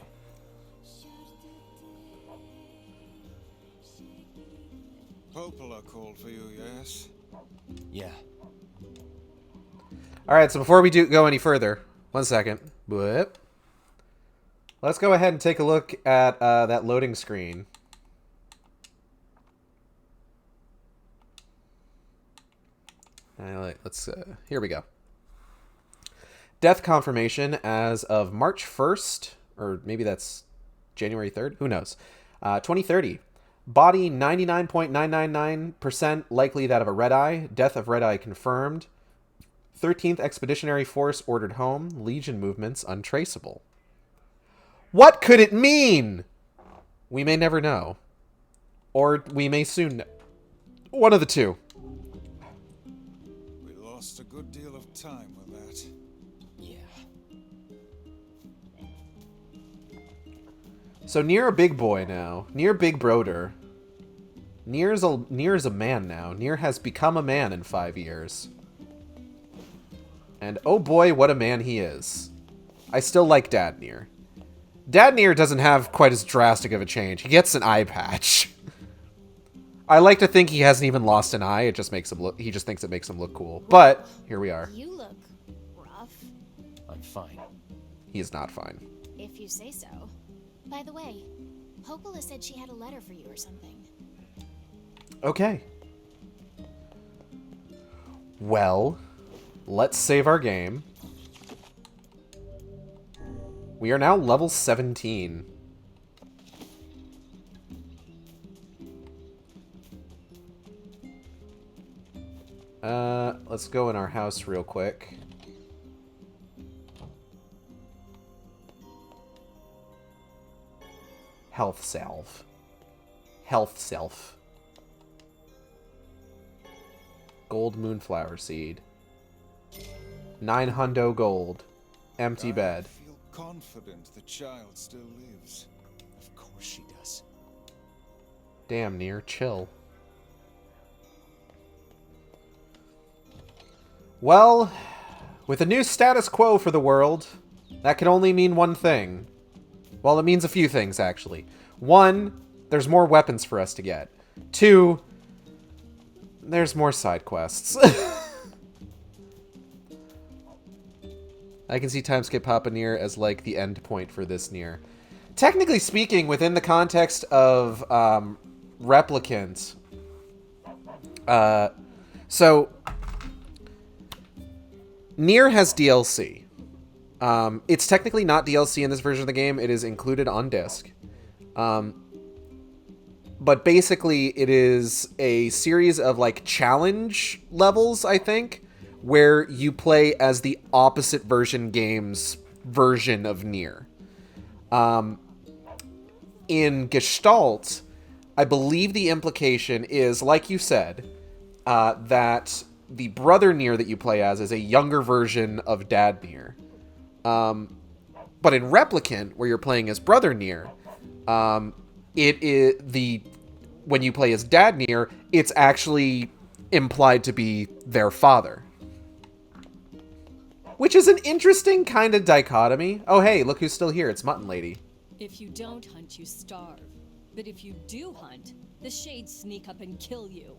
Popola called for you, yes? Yeah. Alright, so before we go any further, 1 second. Whoop. Let's go ahead and take a look at that loading screen. Let's here we go. Death confirmation as of March 1st, or maybe that's January 3rd, who knows. 2030. Body 99.999% likely that of a Red Eye. Death of Red Eye confirmed. 13th Expeditionary Force ordered home. Legion movements untraceable. What could it mean? We may never know. Or we may soon know. One of the two. We lost a good deal of time with that. Yeah. So NieR a big boy now. NieR Big Broder. NieR's a man now. NieR has become a man in 5 years. And oh boy, what a man he is. I still like Dad NieR. Dad NieR doesn't have quite as drastic of a change. He gets an eye patch. I like to think he hasn't even lost an eye. It just makes him look. He just thinks it makes him look cool. But here we are. You look rough. I'm fine. He's not fine. If you say so. By the way, Popola said she had a letter for you or something. Okay. Well, let's save our game. We are now level 17. Let's go in our house real quick. Health salve. Health self. Gold moonflower seed. 900 gold. Empty bed. I feel confident the child still lives. Of course she does. Damn, NieR, chill. Well, with a new status quo for the world, that can only mean one thing. Well, it means a few things, actually. 1, there's more weapons for us to get. 2, there's more side quests. I can see timeskip Papa NieR as like the end point for this NieR. Technically speaking, within the context of Replicant, so NieR has DLC. It's technically not DLC in this version of the game. It is included on disc. But basically, it is a series of like challenge levels, I think, where you play as the opposite version game's version of NieR. In Gestalt, I believe the implication is, like you said, that the brother NieR that you play as is a younger version of Dad NieR. But in Replicant, where you're playing as brother NieR, it is when you play as Dad NieR, it's actually implied to be their father. Which is an interesting kind of dichotomy. Oh, hey, look who's still here. It's Mutton Lady. If you don't hunt, you starve. But if you do hunt, the Shades sneak up and kill you.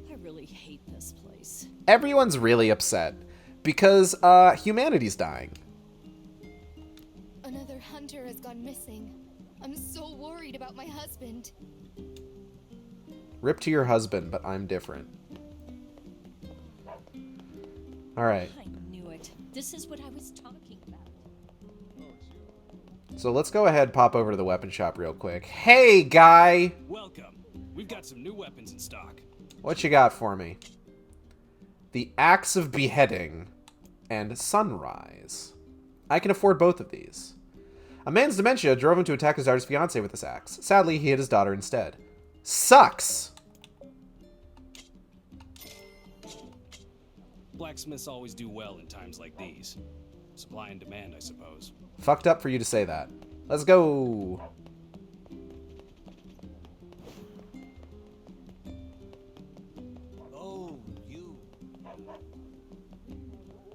I really hate this place. Everyone's really upset because humanity's dying. Another hunter has gone missing. I'm so worried about my husband. Rip to your husband, but I'm different. Alright. I knew it. This is what I was talking about. So let's go ahead, pop over to the weapon shop real quick. Hey, guy! Welcome. We've got some new weapons in stock. What you got for me? The Axe of Beheading and Sunrise. I can afford both of these. A man's dementia drove him to attack his daughter's fiancé with this axe. Sadly, he hit his daughter instead. Sucks! Blacksmiths always do well in times like these. Supply and demand, I suppose. Fucked up for you to say that. Let's go! Oh, you.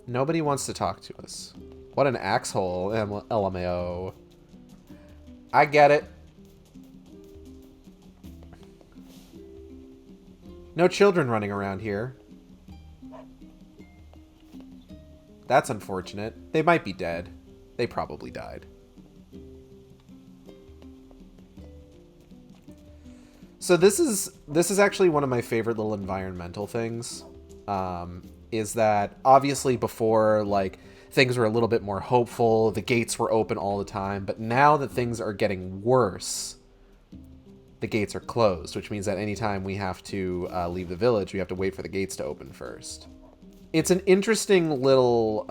Nobody wants to talk to us. What an axe hole, LMAO. I get it. No children running around here. That's unfortunate. They might be dead. They probably died. So this is actually one of my favorite little environmental things. Is that obviously before, like, things were a little bit more hopeful, the gates were open all the time, but now that things are getting worse, the gates are closed, which means that anytime we have to leave the village, we have to wait for the gates to open first. It's an interesting little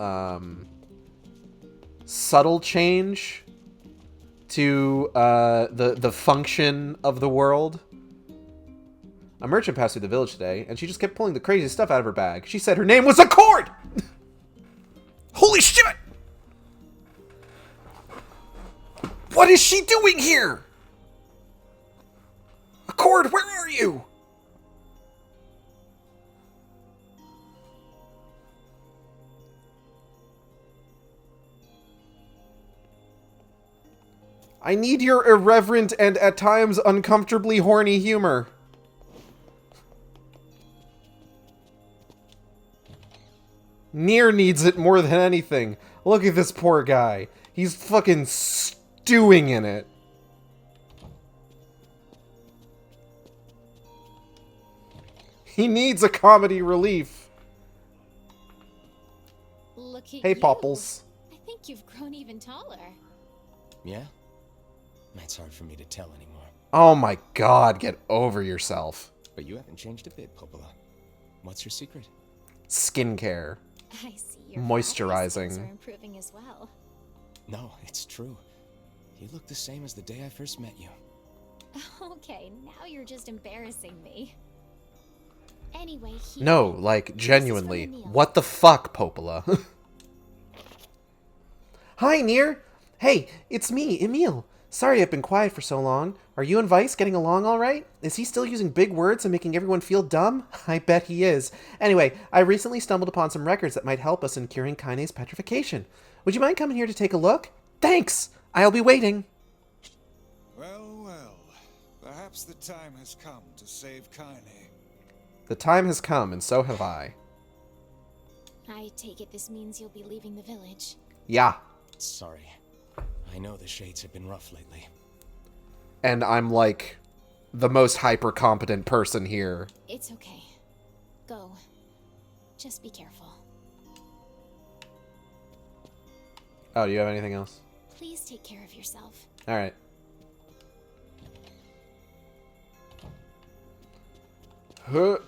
subtle change to the function of the world. A merchant passed through the village today, and she just kept pulling the craziest stuff out of her bag. She said her name was Accord! Holy shit! What is she doing here? Accord, where are you? I need your irreverent and at times uncomfortably horny humor. NieR needs it more than anything. Look at this poor guy. He's fucking stewing in it. He needs a comedy relief. Look at Hey, you. Popples. I think you've grown even taller. Yeah? That's hard for me to tell anymore. Oh my god, get over yourself. But you haven't changed a bit, Popola. What's your secret? Skincare. I see your Moisturizing. are improving as well. No, it's true. You look the same as the day I first met you. Okay, now you're just embarrassing me. Anyway, No, like, genuinely. What the fuck, Popola? Hi, NieR! Hey, it's me, Emil. Sorry I've been quiet for so long. Are you and Vice getting along all right? Is he still using big words and making everyone feel dumb? I bet he is. Anyway, I recently stumbled upon some records that might help us in curing Kaine's petrification. Would you mind coming here to take a look? Thanks! I'll be waiting. Well, well. Perhaps the time has come to save Kaine. The time has come, and so have I. I take it this means you'll be leaving the village. Yeah. Sorry. I know the Shades have been rough lately. And I'm like the most hyper competent person here. It's okay. Go. Just be careful. Oh, do you have anything else? Please take care of yourself. All right. Huh.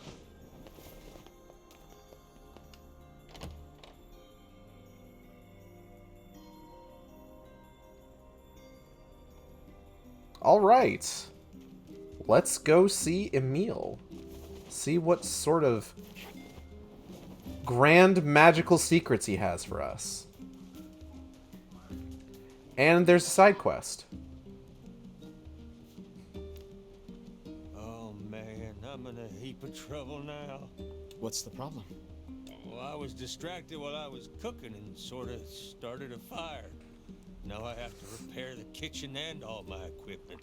All right. Let's go see Emil. See what sort of grand magical secrets he has for us. And there's a side quest. Oh man, I'm in a heap of trouble now. What's the problem? Well, I was distracted while I was cooking and sort of started a fire. Now I have to repair the kitchen and all my equipment.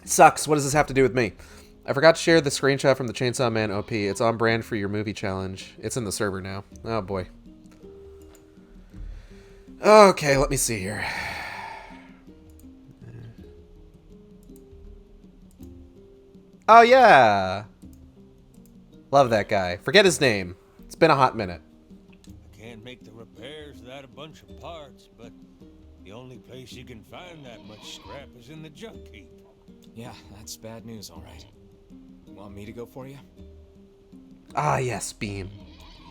Sucks. What does this have to do with me? I forgot to share the screenshot from the Chainsaw Man OP. It's on brand for your movie challenge. It's in the server now. Oh boy. Okay, let me see here. Oh yeah! Love that guy. Forget his name. It's been a hot minute. I can't make the repairs without a bunch of parts, but the only place you can find that much scrap is in the junk heap. Yeah, that's bad news, all right. Want me to go for you? Ah, yes, Beam.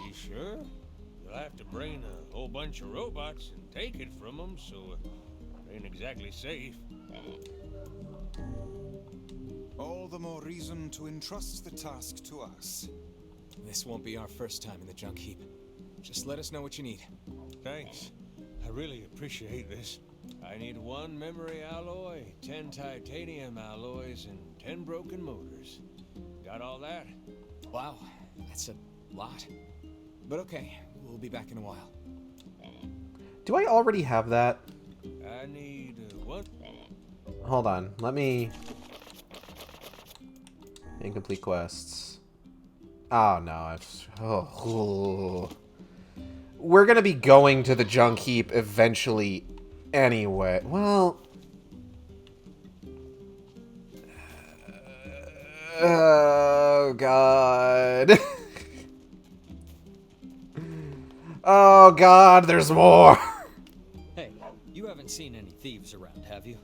You sure? You'll have to bring a whole bunch of robots and take it from them, so it ain't exactly safe. All the more reason to entrust the task to us. This won't be our first time in the junk heap. Just let us know what you need. Thanks. I really appreciate this. I need 1 memory alloy, 10 titanium alloys, and 10 broken motors. Got all that? Wow, that's a lot. But okay, we'll be back in a while. Do I already have that? I need what? Hold on. Let me... Incomplete quests. Oh, no. I've... Oh. We're gonna be going to the junk heap eventually anyway. Well... Oh, God. Oh, God, there's more. Hey, you haven't seen any thieves around, have you?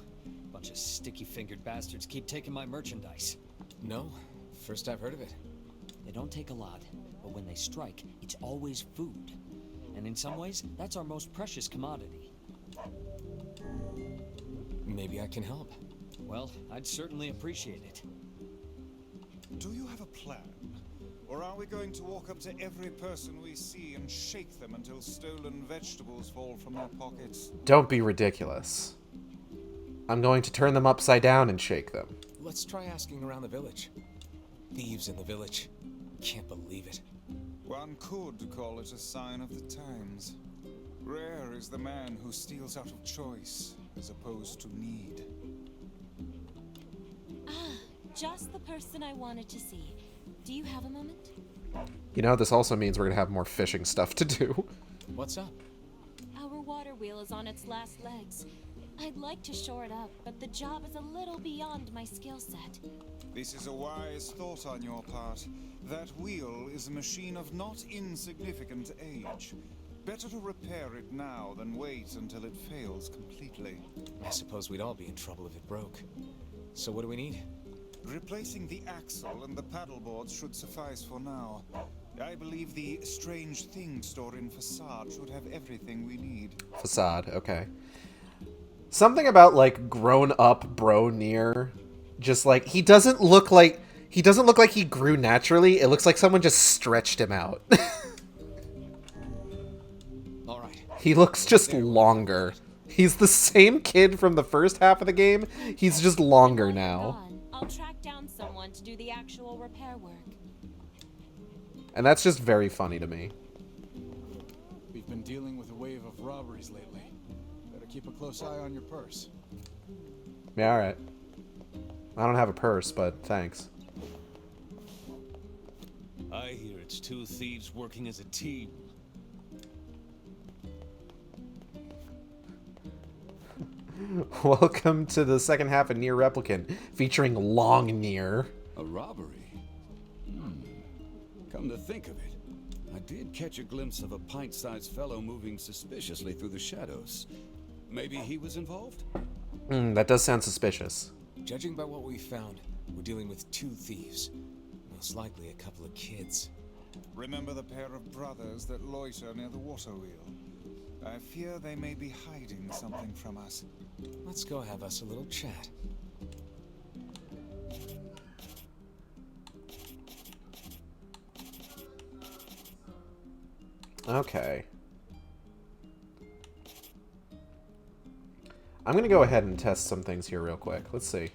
Bunch of sticky-fingered bastards keep taking my merchandise. No, first I've heard of it. They don't take a lot, but when they strike, it's always food. And in some ways, that's our most precious commodity. Maybe I can help. Well, I'd certainly appreciate it. Do you have a plan? Or are we going to walk up to every person we see and shake them until stolen vegetables fall from their pockets? Don't be ridiculous. I'm going to turn them upside down and shake them. Let's try asking around the village. Thieves in the village. Can't believe it. One could call it a sign of the times. Rare is the man who steals out of choice, as opposed to need. Ah, just the person I wanted to see. Do you have a moment? You know, this also means we're going to have more fishing stuff to do. What's up? Our water wheel is on its last legs. I'd like to shore it up, but the job is a little beyond my skill set. This is a wise thought on your part. That wheel is a machine of not insignificant age. Better to repair it now than wait until it fails completely. I suppose we'd all be in trouble if it broke. So what do we need? Replacing the axle and the paddle boards should suffice for now. I believe the strange thing store in Facade should have everything we need. Facade, okay. Something about, like, grown-up bro NieR. Just, like, he doesn't look like he grew naturally. It looks like someone just stretched him out. All right. He looks just longer. He's the same kid from the first half of the game. He's just longer now. I'll track down someone to do the actual repair work. And that's just very funny to me. We've been dealing with a wave of robberies lately. Better keep a close eye on your purse. Yeah, alright. I don't have a purse, but thanks. I hear it's 2 thieves working as a team. Welcome to the second half of NieR Replicant, featuring Long NieR. A robbery? Come to think of it, I did catch a glimpse of a pint-sized fellow moving suspiciously through the shadows. Maybe he was involved? That does sound suspicious. Judging by what we found, we're dealing with 2 thieves. Most likely a couple of kids. Remember the pair of brothers that loiter near the water wheel? I fear they may be hiding something from us. Let's go have us a little chat. Okay. I'm gonna go ahead and test some things here real quick. Let's see.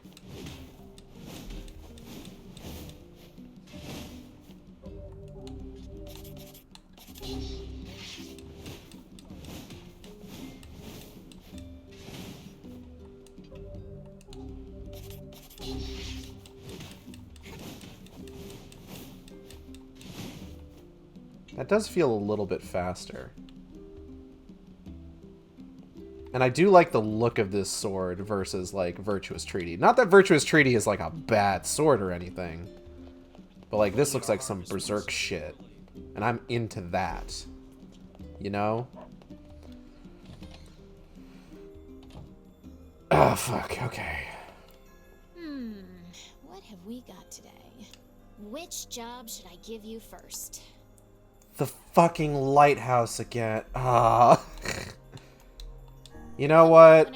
That does feel a little bit faster. And I do like the look of this sword versus, like, Virtuous Treaty. Not that Virtuous Treaty is, like, a bad sword or anything. But, like, this looks like some berserk shit. And I'm into that. You know? Oh, fuck. Okay. What have we got today? Which job should I give you first? The fucking lighthouse again. Ah. You know what?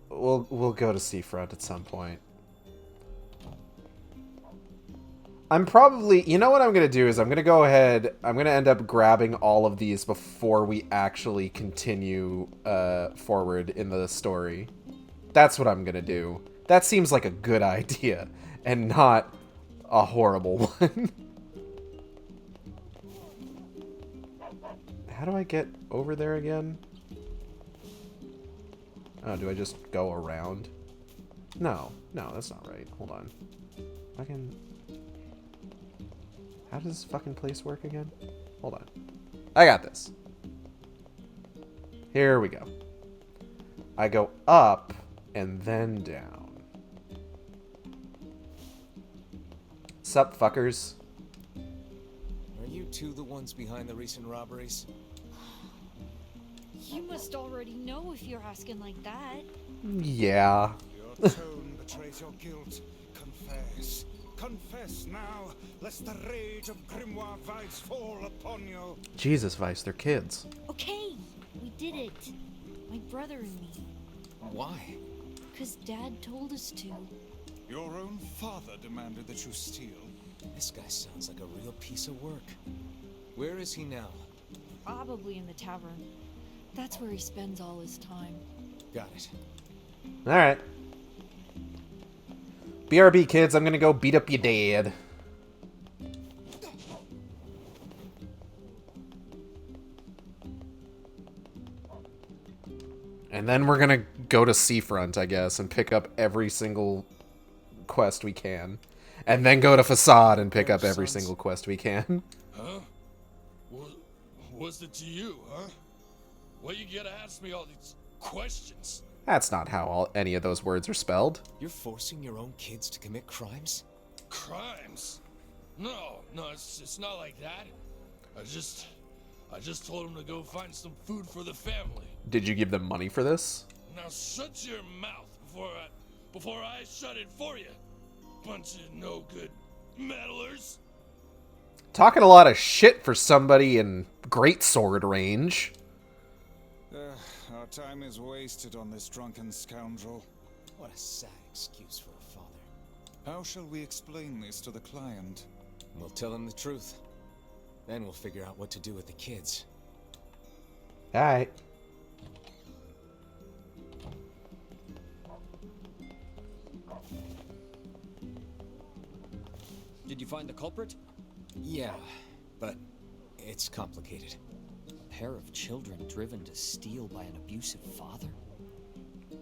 We'll go to Seafront at some point. I'm probably... You know what I'm going to do is I'm going to go ahead... I'm going to end up grabbing all of these before we actually continue forward in the story. That's what I'm going to do. That seems like a good idea and not a horrible one. How do I get over there again? Oh, do I just go around? No, that's not right. Hold on. How does this fucking place work again? Hold on. I got this. Here we go. I go up and then down. Sup, fuckers? Are you 2 the ones behind the recent robberies? You must already know if you're asking like that. Yeah. Your tone betrays your guilt. Confess. Confess now, lest the rage of Grimoire Weiss fall upon you. Jesus, Weiss, they're kids. Okay, we did it. My brother and me. Why? Because Dad told us to. Your own father demanded that you steal. This guy sounds like a real piece of work. Where is he now? Probably in the tavern. That's where he spends all his time. Got it. Alright. BRB, kids, I'm gonna go beat up your dad. And then we're gonna go to Seafront, I guess, and pick up every single quest we can. And then go to Facade and pick up every single quest we can. Huh? What's it to you, huh? Why you gotta ask me all these questions? That's not how any of those words are spelled. You're forcing your own kids to commit crimes? Crimes? No, it's not like that. I just told them to go find some food for the family. Did you give them money for this? Now shut your mouth before I shut it for you. Bunch of no good meddlers. Talking a lot of shit for somebody in greatsword range. Our time is wasted on this drunken scoundrel. What a sad excuse for a father. How shall we explain this to the client? We'll tell him the truth. Then we'll figure out what to do with the kids. Alright. Did you find the culprit? Yeah, but it's complicated. A pair of children driven to steal by an abusive father?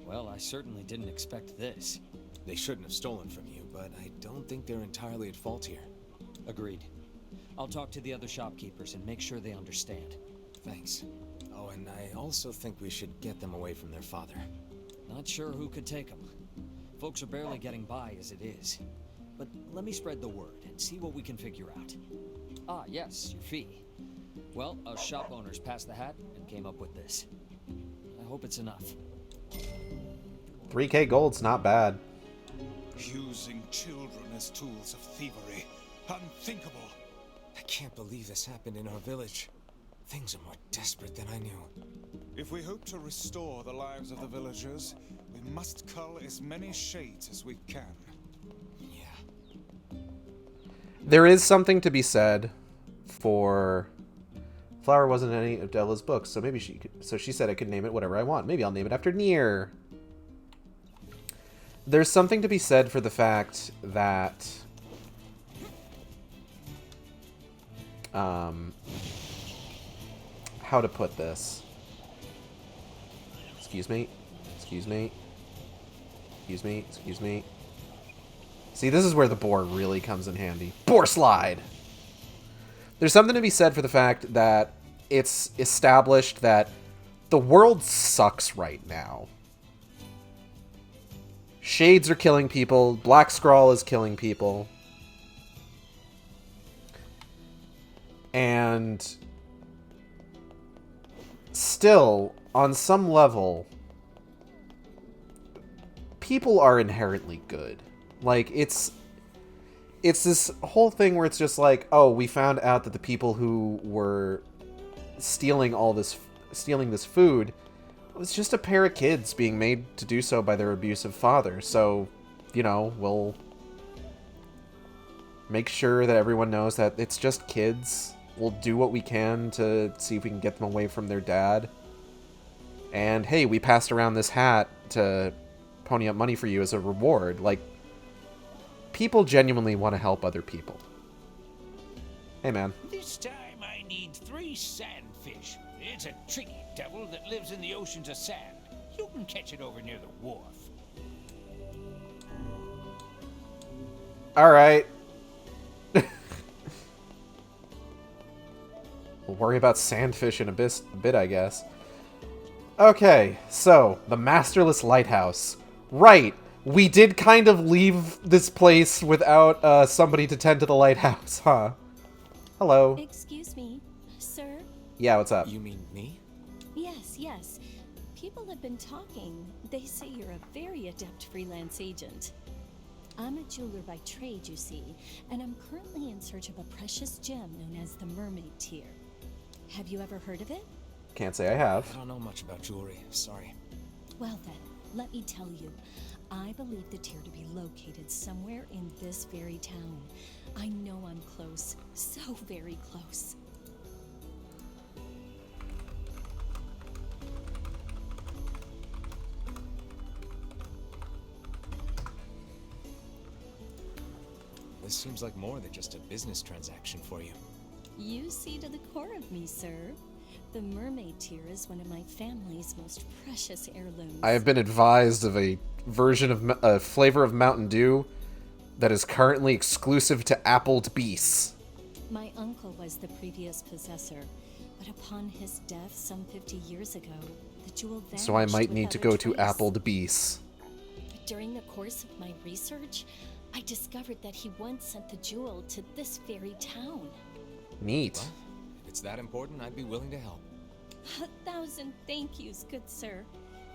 Well, I certainly didn't expect this. They shouldn't have stolen from you, but I don't think they're entirely at fault here. Agreed. I'll talk to the other shopkeepers and make sure they understand. Thanks. Oh, and I also think we should get them away from their father. Not sure who could take them. Folks are barely getting by as it is. But let me spread the word and see what we can figure out. Ah, yes, your fee. Well, us shop owners passed the hat and came up with this. I hope it's enough. 3K gold's not bad. Using children as tools of thievery. Unthinkable. I can't believe this happened in our village. Things are more desperate than I knew. If we hope to restore the lives of the villagers, we must cull as many shades as we can. There is something to be said for... Flower wasn't in any of Della's books, so maybe she could... So she said I could name it whatever I want. Maybe I'll name it after NieR. There's something to be said for the fact that... how to put this? Excuse me? Excuse me? Excuse me? Excuse me? See, this is where the boar really comes in handy. Boar slide! There's something to be said for the fact that it's established that the world sucks right now. Shades are killing people. Black Scrawl is killing people. And still, on some level, people are inherently good. Like, it's this whole thing where it's just like, oh, we found out that the people who were stealing this food was just a pair of kids being made to do so by their abusive father. So, you know, we'll make sure that everyone knows that it's just kids. We'll do what we can to see if we can get them away from their dad. And hey, we passed around this hat to pony up money for you as a reward. Like, people genuinely want to help other people. Hey, man. This time I need 3 sandfish. It's a tricky devil that lives in the oceans of sand. You can catch it over near the wharf. All right. We'll worry about sandfish in a bit, I guess. Okay, so, the Masterless Lighthouse. Right, we did kind of leave this place without somebody to tend to the lighthouse, huh? Hello. Excuse me, sir? Yeah, what's up? You mean me? Yes, yes. People have been talking. They say you're a very adept freelance agent. I'm a jeweler by trade, you see, and I'm currently in search of a precious gem known as the Mermaid Tear. Have you ever heard of it? Can't say I have. I don't know much about jewelry, sorry. Well then, let me tell you. I believe the tear to be located somewhere in this very town. I know I'm close, so very close. This seems like more than just a business transaction for you. You see to the core of me, sir. The Mermaid Tear is one of my family's most precious heirlooms. I have been advised of a version of a flavor of Mountain Dew that is currently exclusive to Appled Beasts. My uncle was the previous possessor, but upon his death some 50 years ago, the jewel vanished. So I might need to without go a to trace. Appled Beasts. During the course of my research, I discovered that he once sent the jewel to this very town. Neat. Well, if it's that important, I'd be willing to help. 1,000 thank yous, good sir.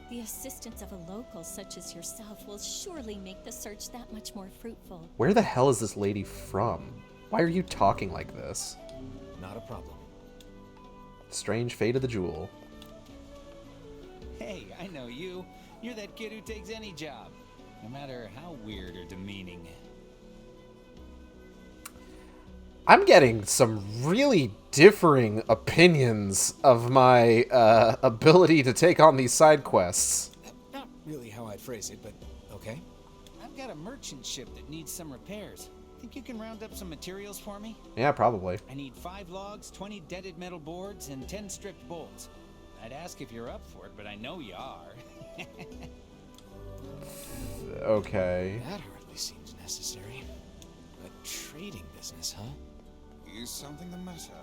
The assistance of a local such as yourself will surely make the search that much more fruitful. Where the hell is this lady from? Why are you talking like this? Not a problem. Strange fate of the jewel. Hey, I know you. You're that kid who takes any job, no matter how weird or demeaning. I'm getting some really differing opinions of my ability to take on these side quests. Not really how I'd phrase it, but okay. I've got a merchant ship that needs some repairs. Think you can round up some materials for me? Yeah, probably. I need 5 logs, 20 deaded metal boards, and 10 stripped bolts. I'd ask if you're up for it, but I know you are. Okay. That hardly seems necessary. A trading business, huh? Is something the matter?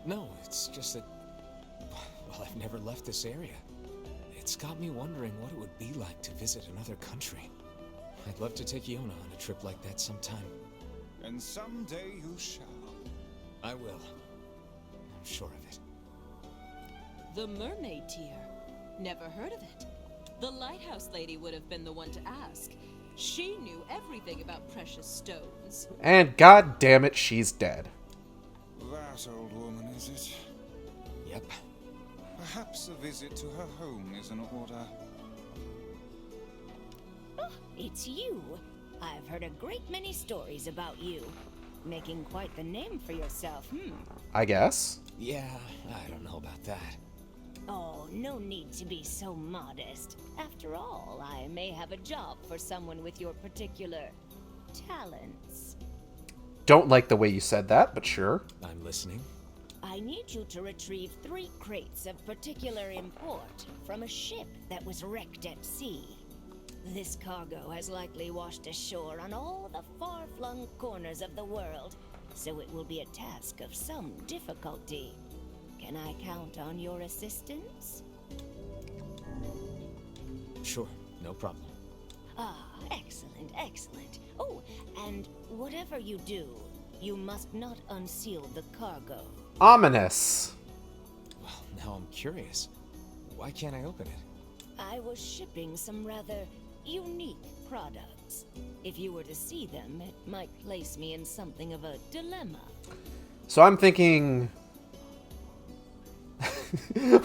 No, it's just that... Well, I've never left this area. It's got me wondering what it would be like to visit another country. I'd love to take Iona on a trip like that sometime. And someday you shall. I will. I'm sure of it. The mermaid tier. Never heard of it. The lighthouse lady would have been the one to ask. She knew everything about precious stones. And god damn it, she's dead. That old woman, is it? Yep. Perhaps a visit to her home is in order. Oh, it's you. I've heard a great many stories about you. Making quite the name for yourself, I guess. Yeah, I don't know about that. Oh, no need to be so modest. After all, I may have a job for someone with your particular talents. Don't like the way you said that, but sure. I'm listening. I need you to retrieve 3 crates of particular import from a ship that was wrecked at sea. This cargo has likely washed ashore on all the far-flung corners of the world, so it will be a task of some difficulty. Can I count on your assistance? Sure, no problem. Ah, excellent, excellent. Oh, and whatever you do, you must not unseal the cargo. Ominous. Well, now I'm curious. Why can't I open it? I was shipping some rather unique products. If you were to see them, it might place me in something of a dilemma. So I'm thinking...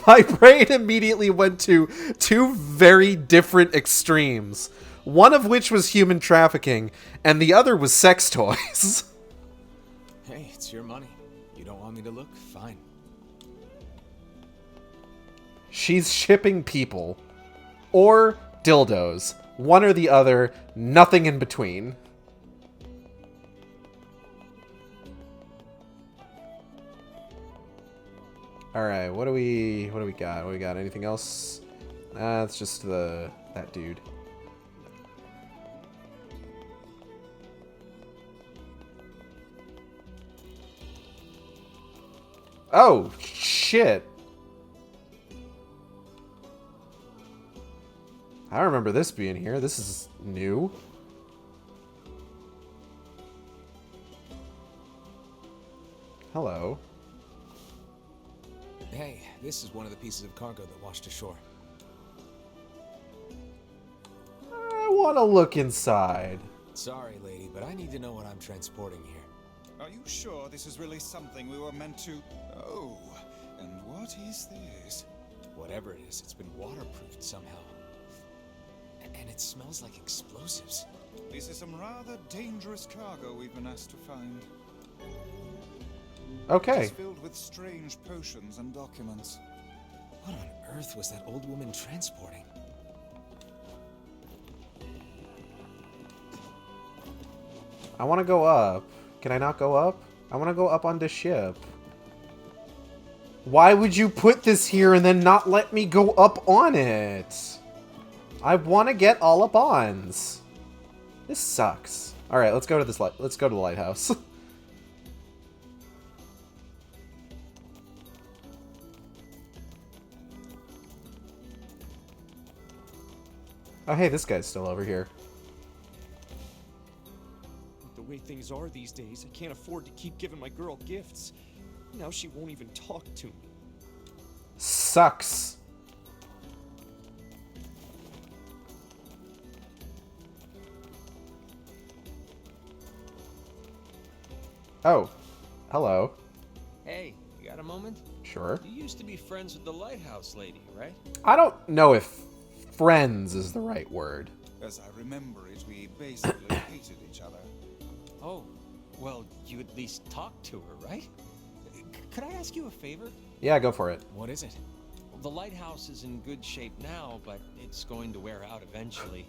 My brain immediately went to 2 very different extremes. One of which was human trafficking, and the other was sex toys. Hey, it's your money. You don't want me to look? Fine. She's shipping people. Or dildos. One or the other, nothing in between. Alright, what do we got? What do we got? Anything else? It's just that dude. Oh, shit. I remember this being here. This is new. Hello. Hey, this is one of the pieces of cargo that washed ashore. I want to look inside. Sorry, lady, but I need to know what I'm transporting here. Are you sure this is really something we were meant to... Oh, and what is this? Whatever it is, it's been waterproofed somehow. And it smells like explosives. This is some rather dangerous cargo we've been asked to find. Okay. It's filled with strange potions and documents. What on earth was that old woman transporting? I want to go up. Can I not go up? I want to go up on the ship. Why would you put this here and then not let me go up on it? I want to get all up ons. This sucks. All right, let's go to this. Let's go to the lighthouse. Oh, hey, this guy's still over here. The way things are these days, I can't afford to keep giving my girl gifts. Now she won't even talk to me. Sucks. Oh, hello. Hey, you got a moment? Sure. You used to be friends with the lighthouse lady, right? I don't know if friends is the right word. As I remember it, we basically hated each other. Oh, well, you at least talked to her, right? Could I ask you a favor? Yeah, go for it. What is it? The lighthouse is in good shape now, but it's going to wear out eventually.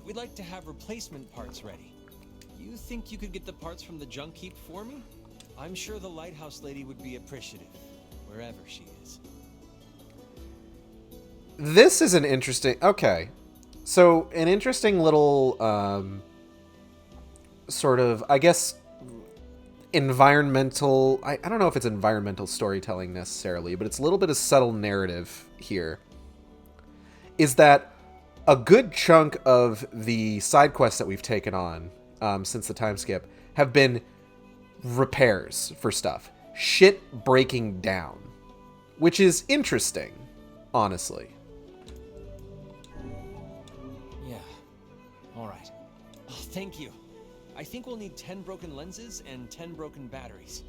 We'd like to have replacement parts ready. You think you could get the parts from the junk heap for me? I'm sure the lighthouse lady would be appreciative, wherever she is. This is an interesting... Okay. So, an interesting little, sort of, I guess, environmental... I don't know if it's environmental storytelling necessarily, but it's a little bit of subtle narrative here. is that a good chunk of the side quests that we've taken on since the time skip have been repairs for stuff. Shit breaking down. Which is interesting, honestly. Yeah. Alright. Oh, thank you. I think we'll need 10 broken lenses and 10 broken batteries.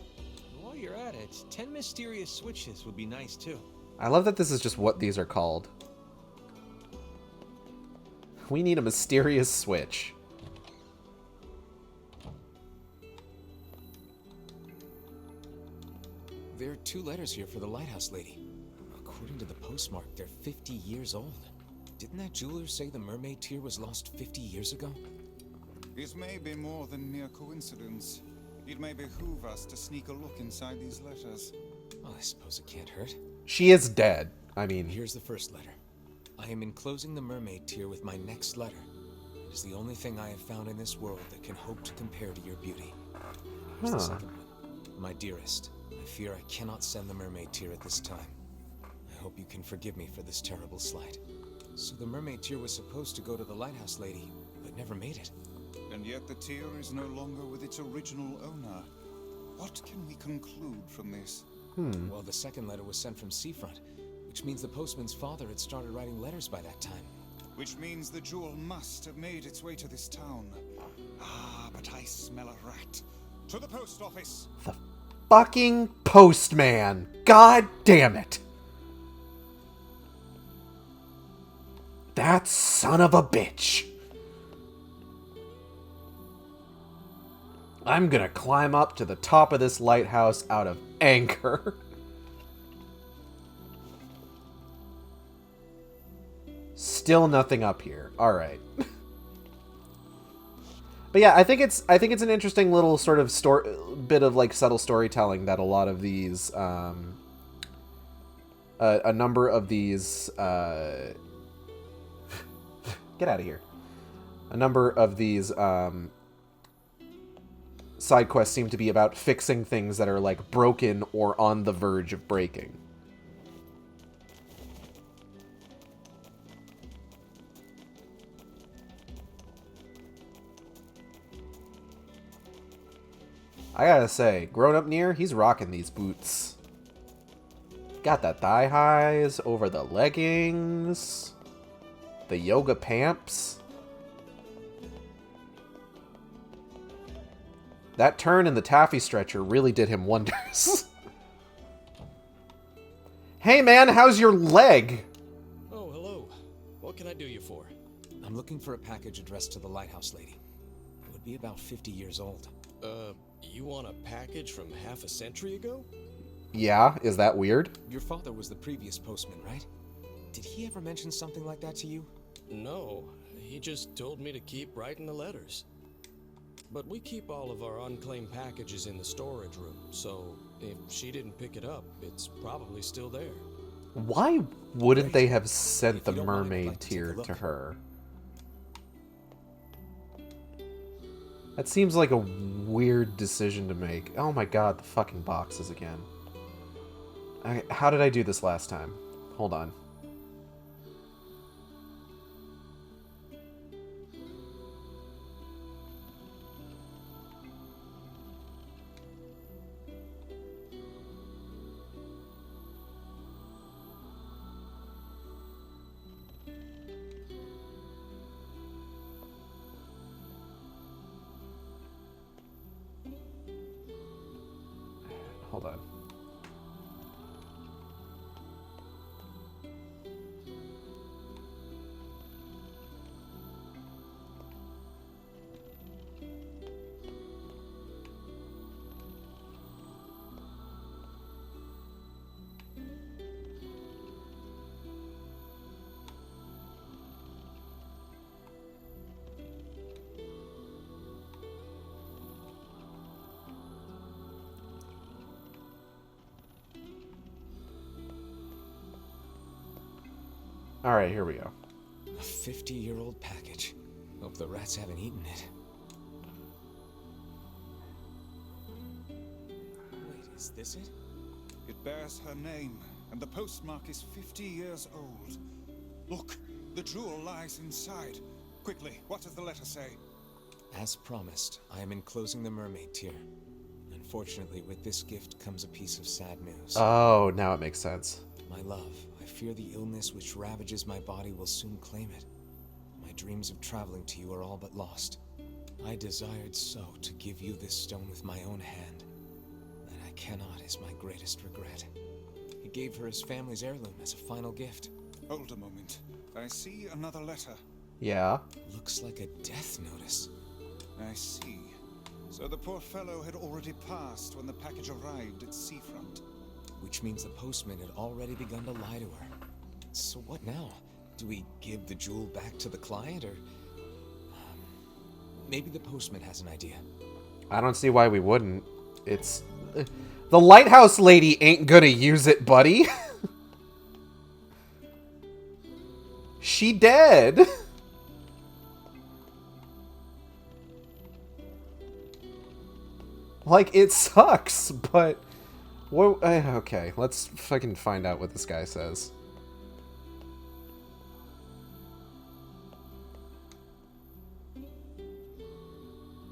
While you're at it, 10 mysterious switches would be nice too. I love that this is just what these are called. We need a mysterious switch. There are 2 letters here for the lighthouse lady. According to the postmark, they're 50 years old. Didn't that jeweler say the mermaid tear was lost 50 years ago? It may be more than mere coincidence. It may behoove us to sneak a look inside these letters. Well, I suppose it can't hurt. She is dead. I mean... Here's the first letter. I am enclosing the mermaid tear with my next letter. It is the only thing I have found in this world that can hope to compare to your beauty. Here's the second one. My dearest, I fear I cannot send the mermaid tear at this time. I hope you can forgive me for this terrible slight. So the mermaid tear was supposed to go to the lighthouse lady, but never made it. And yet the tear is no longer with its original owner. What can we conclude from this? Well, the second letter was sent from Seafront, which means the postman's father had started writing letters by that time. Which means the jewel must have made its way to this town. Ah, but I smell a rat. To the post office! The fucking postman! God damn it! That son of a bitch! I'm gonna climb up to the top of this lighthouse out of anger. Still nothing up here. All right. But yeah, I think it's an interesting little sort of bit of like subtle storytelling that a lot of these a number of these get out of here. A number of these side quests seem to be about fixing things that are like broken or on the verge of breaking. I gotta say, grown up NieR, he's rocking these boots. Got the thigh highs over the leggings, the yoga pants. That turn in the taffy stretcher really did him wonders. Hey man, how's your leg? Oh, hello. What can I do you for? I'm looking for a package addressed to the lighthouse lady. It would be about 50 years old. You want a package from half a century ago? Yeah, is that weird? Your father was the previous postman, right? Did he ever mention something like that to you? No, he just told me to keep writing the letters. But we keep all of our unclaimed packages in the storage room, so if she didn't pick it up, it's probably still there. Why wouldn't they have sent the mermaid tear to her? That seems like a weird decision to make. Oh my god, the fucking boxes again. How did I do this last time? Hold on. Hold on. Alright, here we go. A 50-year-old package. Hope the rats haven't eaten it. Wait, is this it? It bears her name, and the postmark is 50 years old. Look, The jewel lies inside. Quickly, what does the letter say? As promised, I am enclosing the mermaid tear. Unfortunately, with this gift comes a piece of sad news. Oh, now it makes sense. My love, I fear the illness which ravages my body will soon claim it. My dreams of traveling to you are all but lost. I desired so to give you this stone with my own hand. That I cannot is my greatest regret. He gave her his family's heirloom as a final gift. Hold a moment. I see another letter. Yeah. Looks like a death notice. I see. So the poor fellow had already passed when the package arrived at seafront. Which means the postman had already begun to lie to her. So what now? Do we give the jewel back to the client, or... maybe the postman has an idea. I don't see why we wouldn't. It's... the lighthouse lady ain't gonna use it, buddy. She dead. Like, it sucks, but... What? Okay, let's fucking find out what this guy says.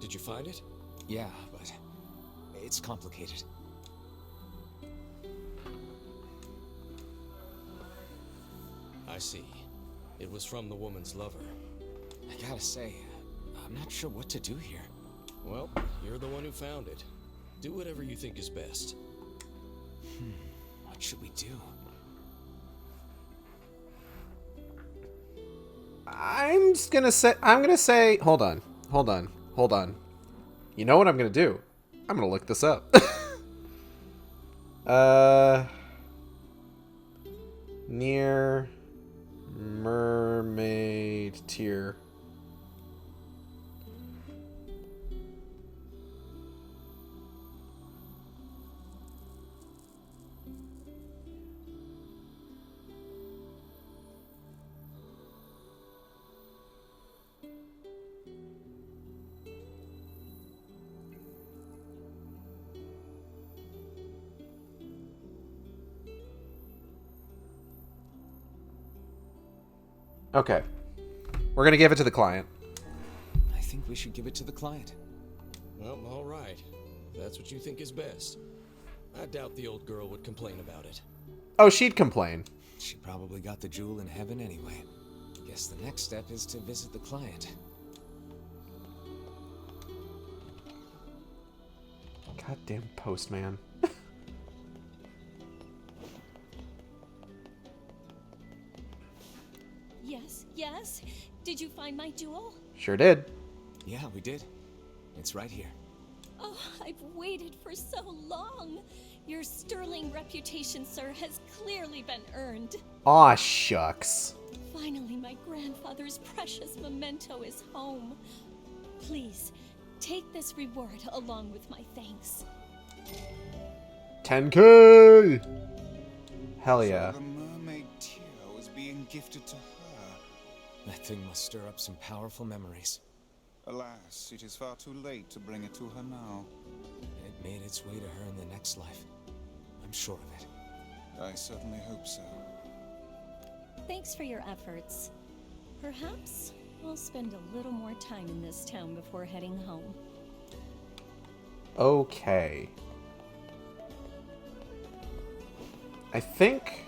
Did you find it? Yeah, but it's complicated. I see. It was from the woman's lover. I gotta say, I'm not sure what to do here. Well, you're the one who found it. Do whatever you think is best. What should we do? I'm gonna say, hold on. You know what I'm gonna do? I'm gonna look this up. NieR mermaid tear. Okay. We're gonna give it to the client. I think we should give it to the client. Well, all right. If that's what you think is best. I doubt the old girl would complain about it. Oh, she'd complain. She probably got the jewel in heaven anyway. Guess the next step is to visit the client. Goddamn postman. Yes? Did you find my jewel? Sure did. Yeah, we did. It's right here. Oh, I've waited for so long. Your sterling reputation, sir, has clearly been earned. Aw, shucks. Finally, my grandfather's precious memento is home. Please, take this reward along with my thanks. 10K! Hell yeah. So the mermaid tear was being gifted to her. That thing must stir up some powerful memories. Alas, it is far too late to bring it to her now. It made its way to her in the next life. I'm sure of it. I certainly hope so. Thanks for your efforts. Perhaps I'll spend a little more time in this town before heading home. Okay. I think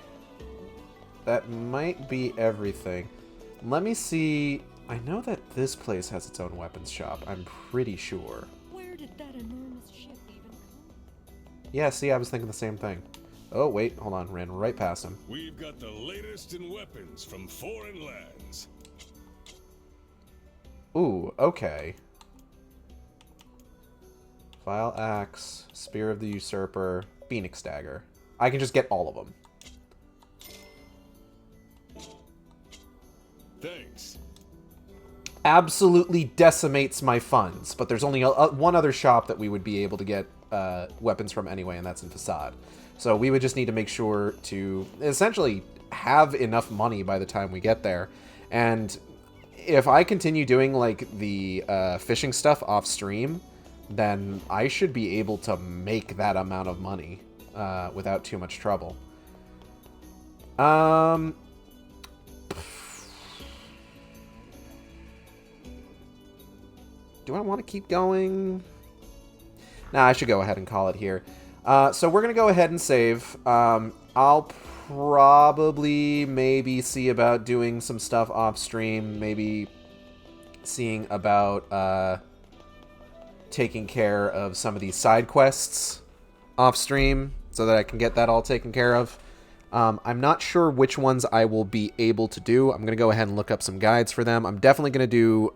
that might be everything. Let me see. I know that this place has its own weapons shop. I'm pretty sure. Where did that enormous ship even come? Yeah, see, I was thinking the same thing. Oh, wait, hold on. Ran right past him. We've got the latest in weapons from foreign lands. Ooh, okay. File axe, Spear of the Usurper, Phoenix Dagger. I can just get all of them. Thanks. Absolutely decimates my funds, but there's only one other shop that we would be able to get weapons from anyway, and that's in Facade. So we would just need to make sure to essentially have enough money by the time we get there. And if I continue doing like the fishing stuff off stream, then I should be able to make that amount of money without too much trouble. do I want to keep going? Nah, I should go ahead and call it here. So we're going to go ahead and save. I'll probably maybe see about doing some stuff off stream. Maybe seeing about taking care of some of these side quests off stream so that I can get that all taken care of. I'm not sure which ones I will be able to do. I'm going to go ahead and look up some guides for them. I'm definitely going to do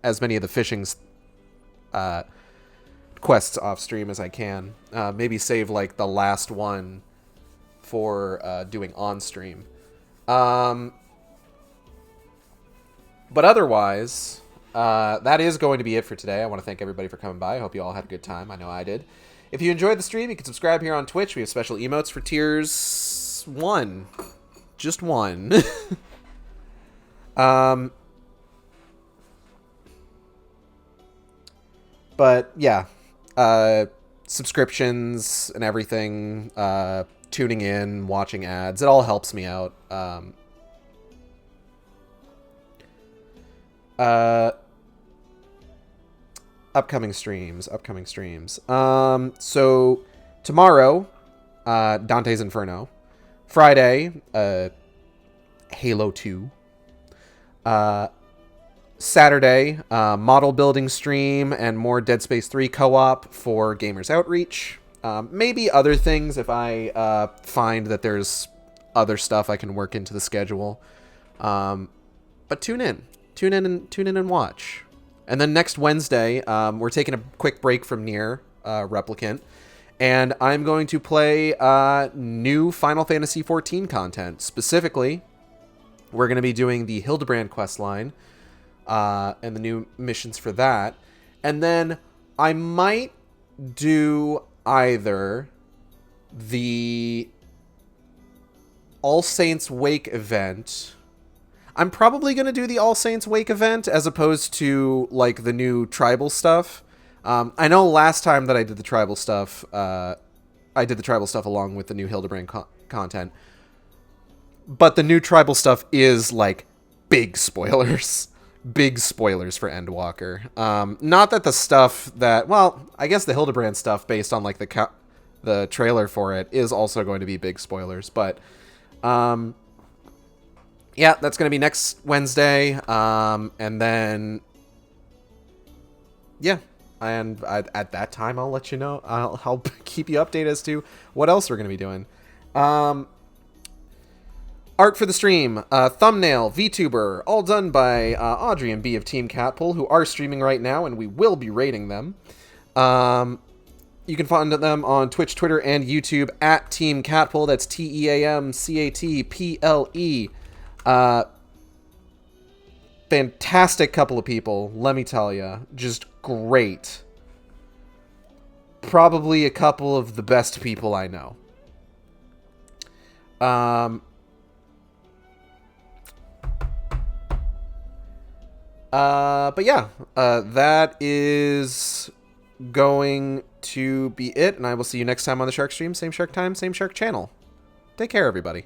as many of the fishing quests off stream as I can. Maybe save like the last one for doing on stream. But otherwise, that is going to be it for today. I want to thank everybody for coming by. I hope you all had a good time. I know I did. If you enjoyed the stream, you can subscribe here on Twitch. We have special emotes for tiers 1. Just 1. But yeah, subscriptions and everything, tuning in, watching ads, it all helps me out. Upcoming streams. So tomorrow, Dante's Inferno. Friday, Halo 2. Saturday, model building stream and more Dead Space 3 co-op for Gamers Outreach. Maybe other things if I find that there's other stuff I can work into the schedule. But tune in and watch. And then next Wednesday, we're taking a quick break from NieR Replicant, and I'm going to play new Final Fantasy XIV content. Specifically, we're going to be doing the Hildebrand questline and the new missions for that. And then I might do either the All Saints Wake event. I'm probably going to do the All Saints Wake event as opposed to, like, the new tribal stuff. I know last time that I did the tribal stuff, I did the tribal stuff along with the new Hildebrand content. But the new tribal stuff is, like, big spoilers. Big spoilers for Endwalker. Not that the stuff that... Well, I guess the Hildebrand stuff, based on, like, the trailer for it, is also going to be big spoilers. But... yeah, that's going to be next Wednesday, and then, yeah, and at that time, I'll let you know, I'll keep you updated as to what else we're going to be doing. Art for the stream, thumbnail, VTuber, all done by Audrey and B of Team Catpull, who are streaming right now, and we will be rating them. You can find them on Twitch, Twitter, and YouTube at Team Catpull. That's TEAMCATPLE. Fantastic couple of people, let me tell you. Just great. Probably a couple of the best people I know. But yeah, that is going to be it, and I will see you next time on the Shark Stream. Same Shark time, same Shark channel. Take care, everybody.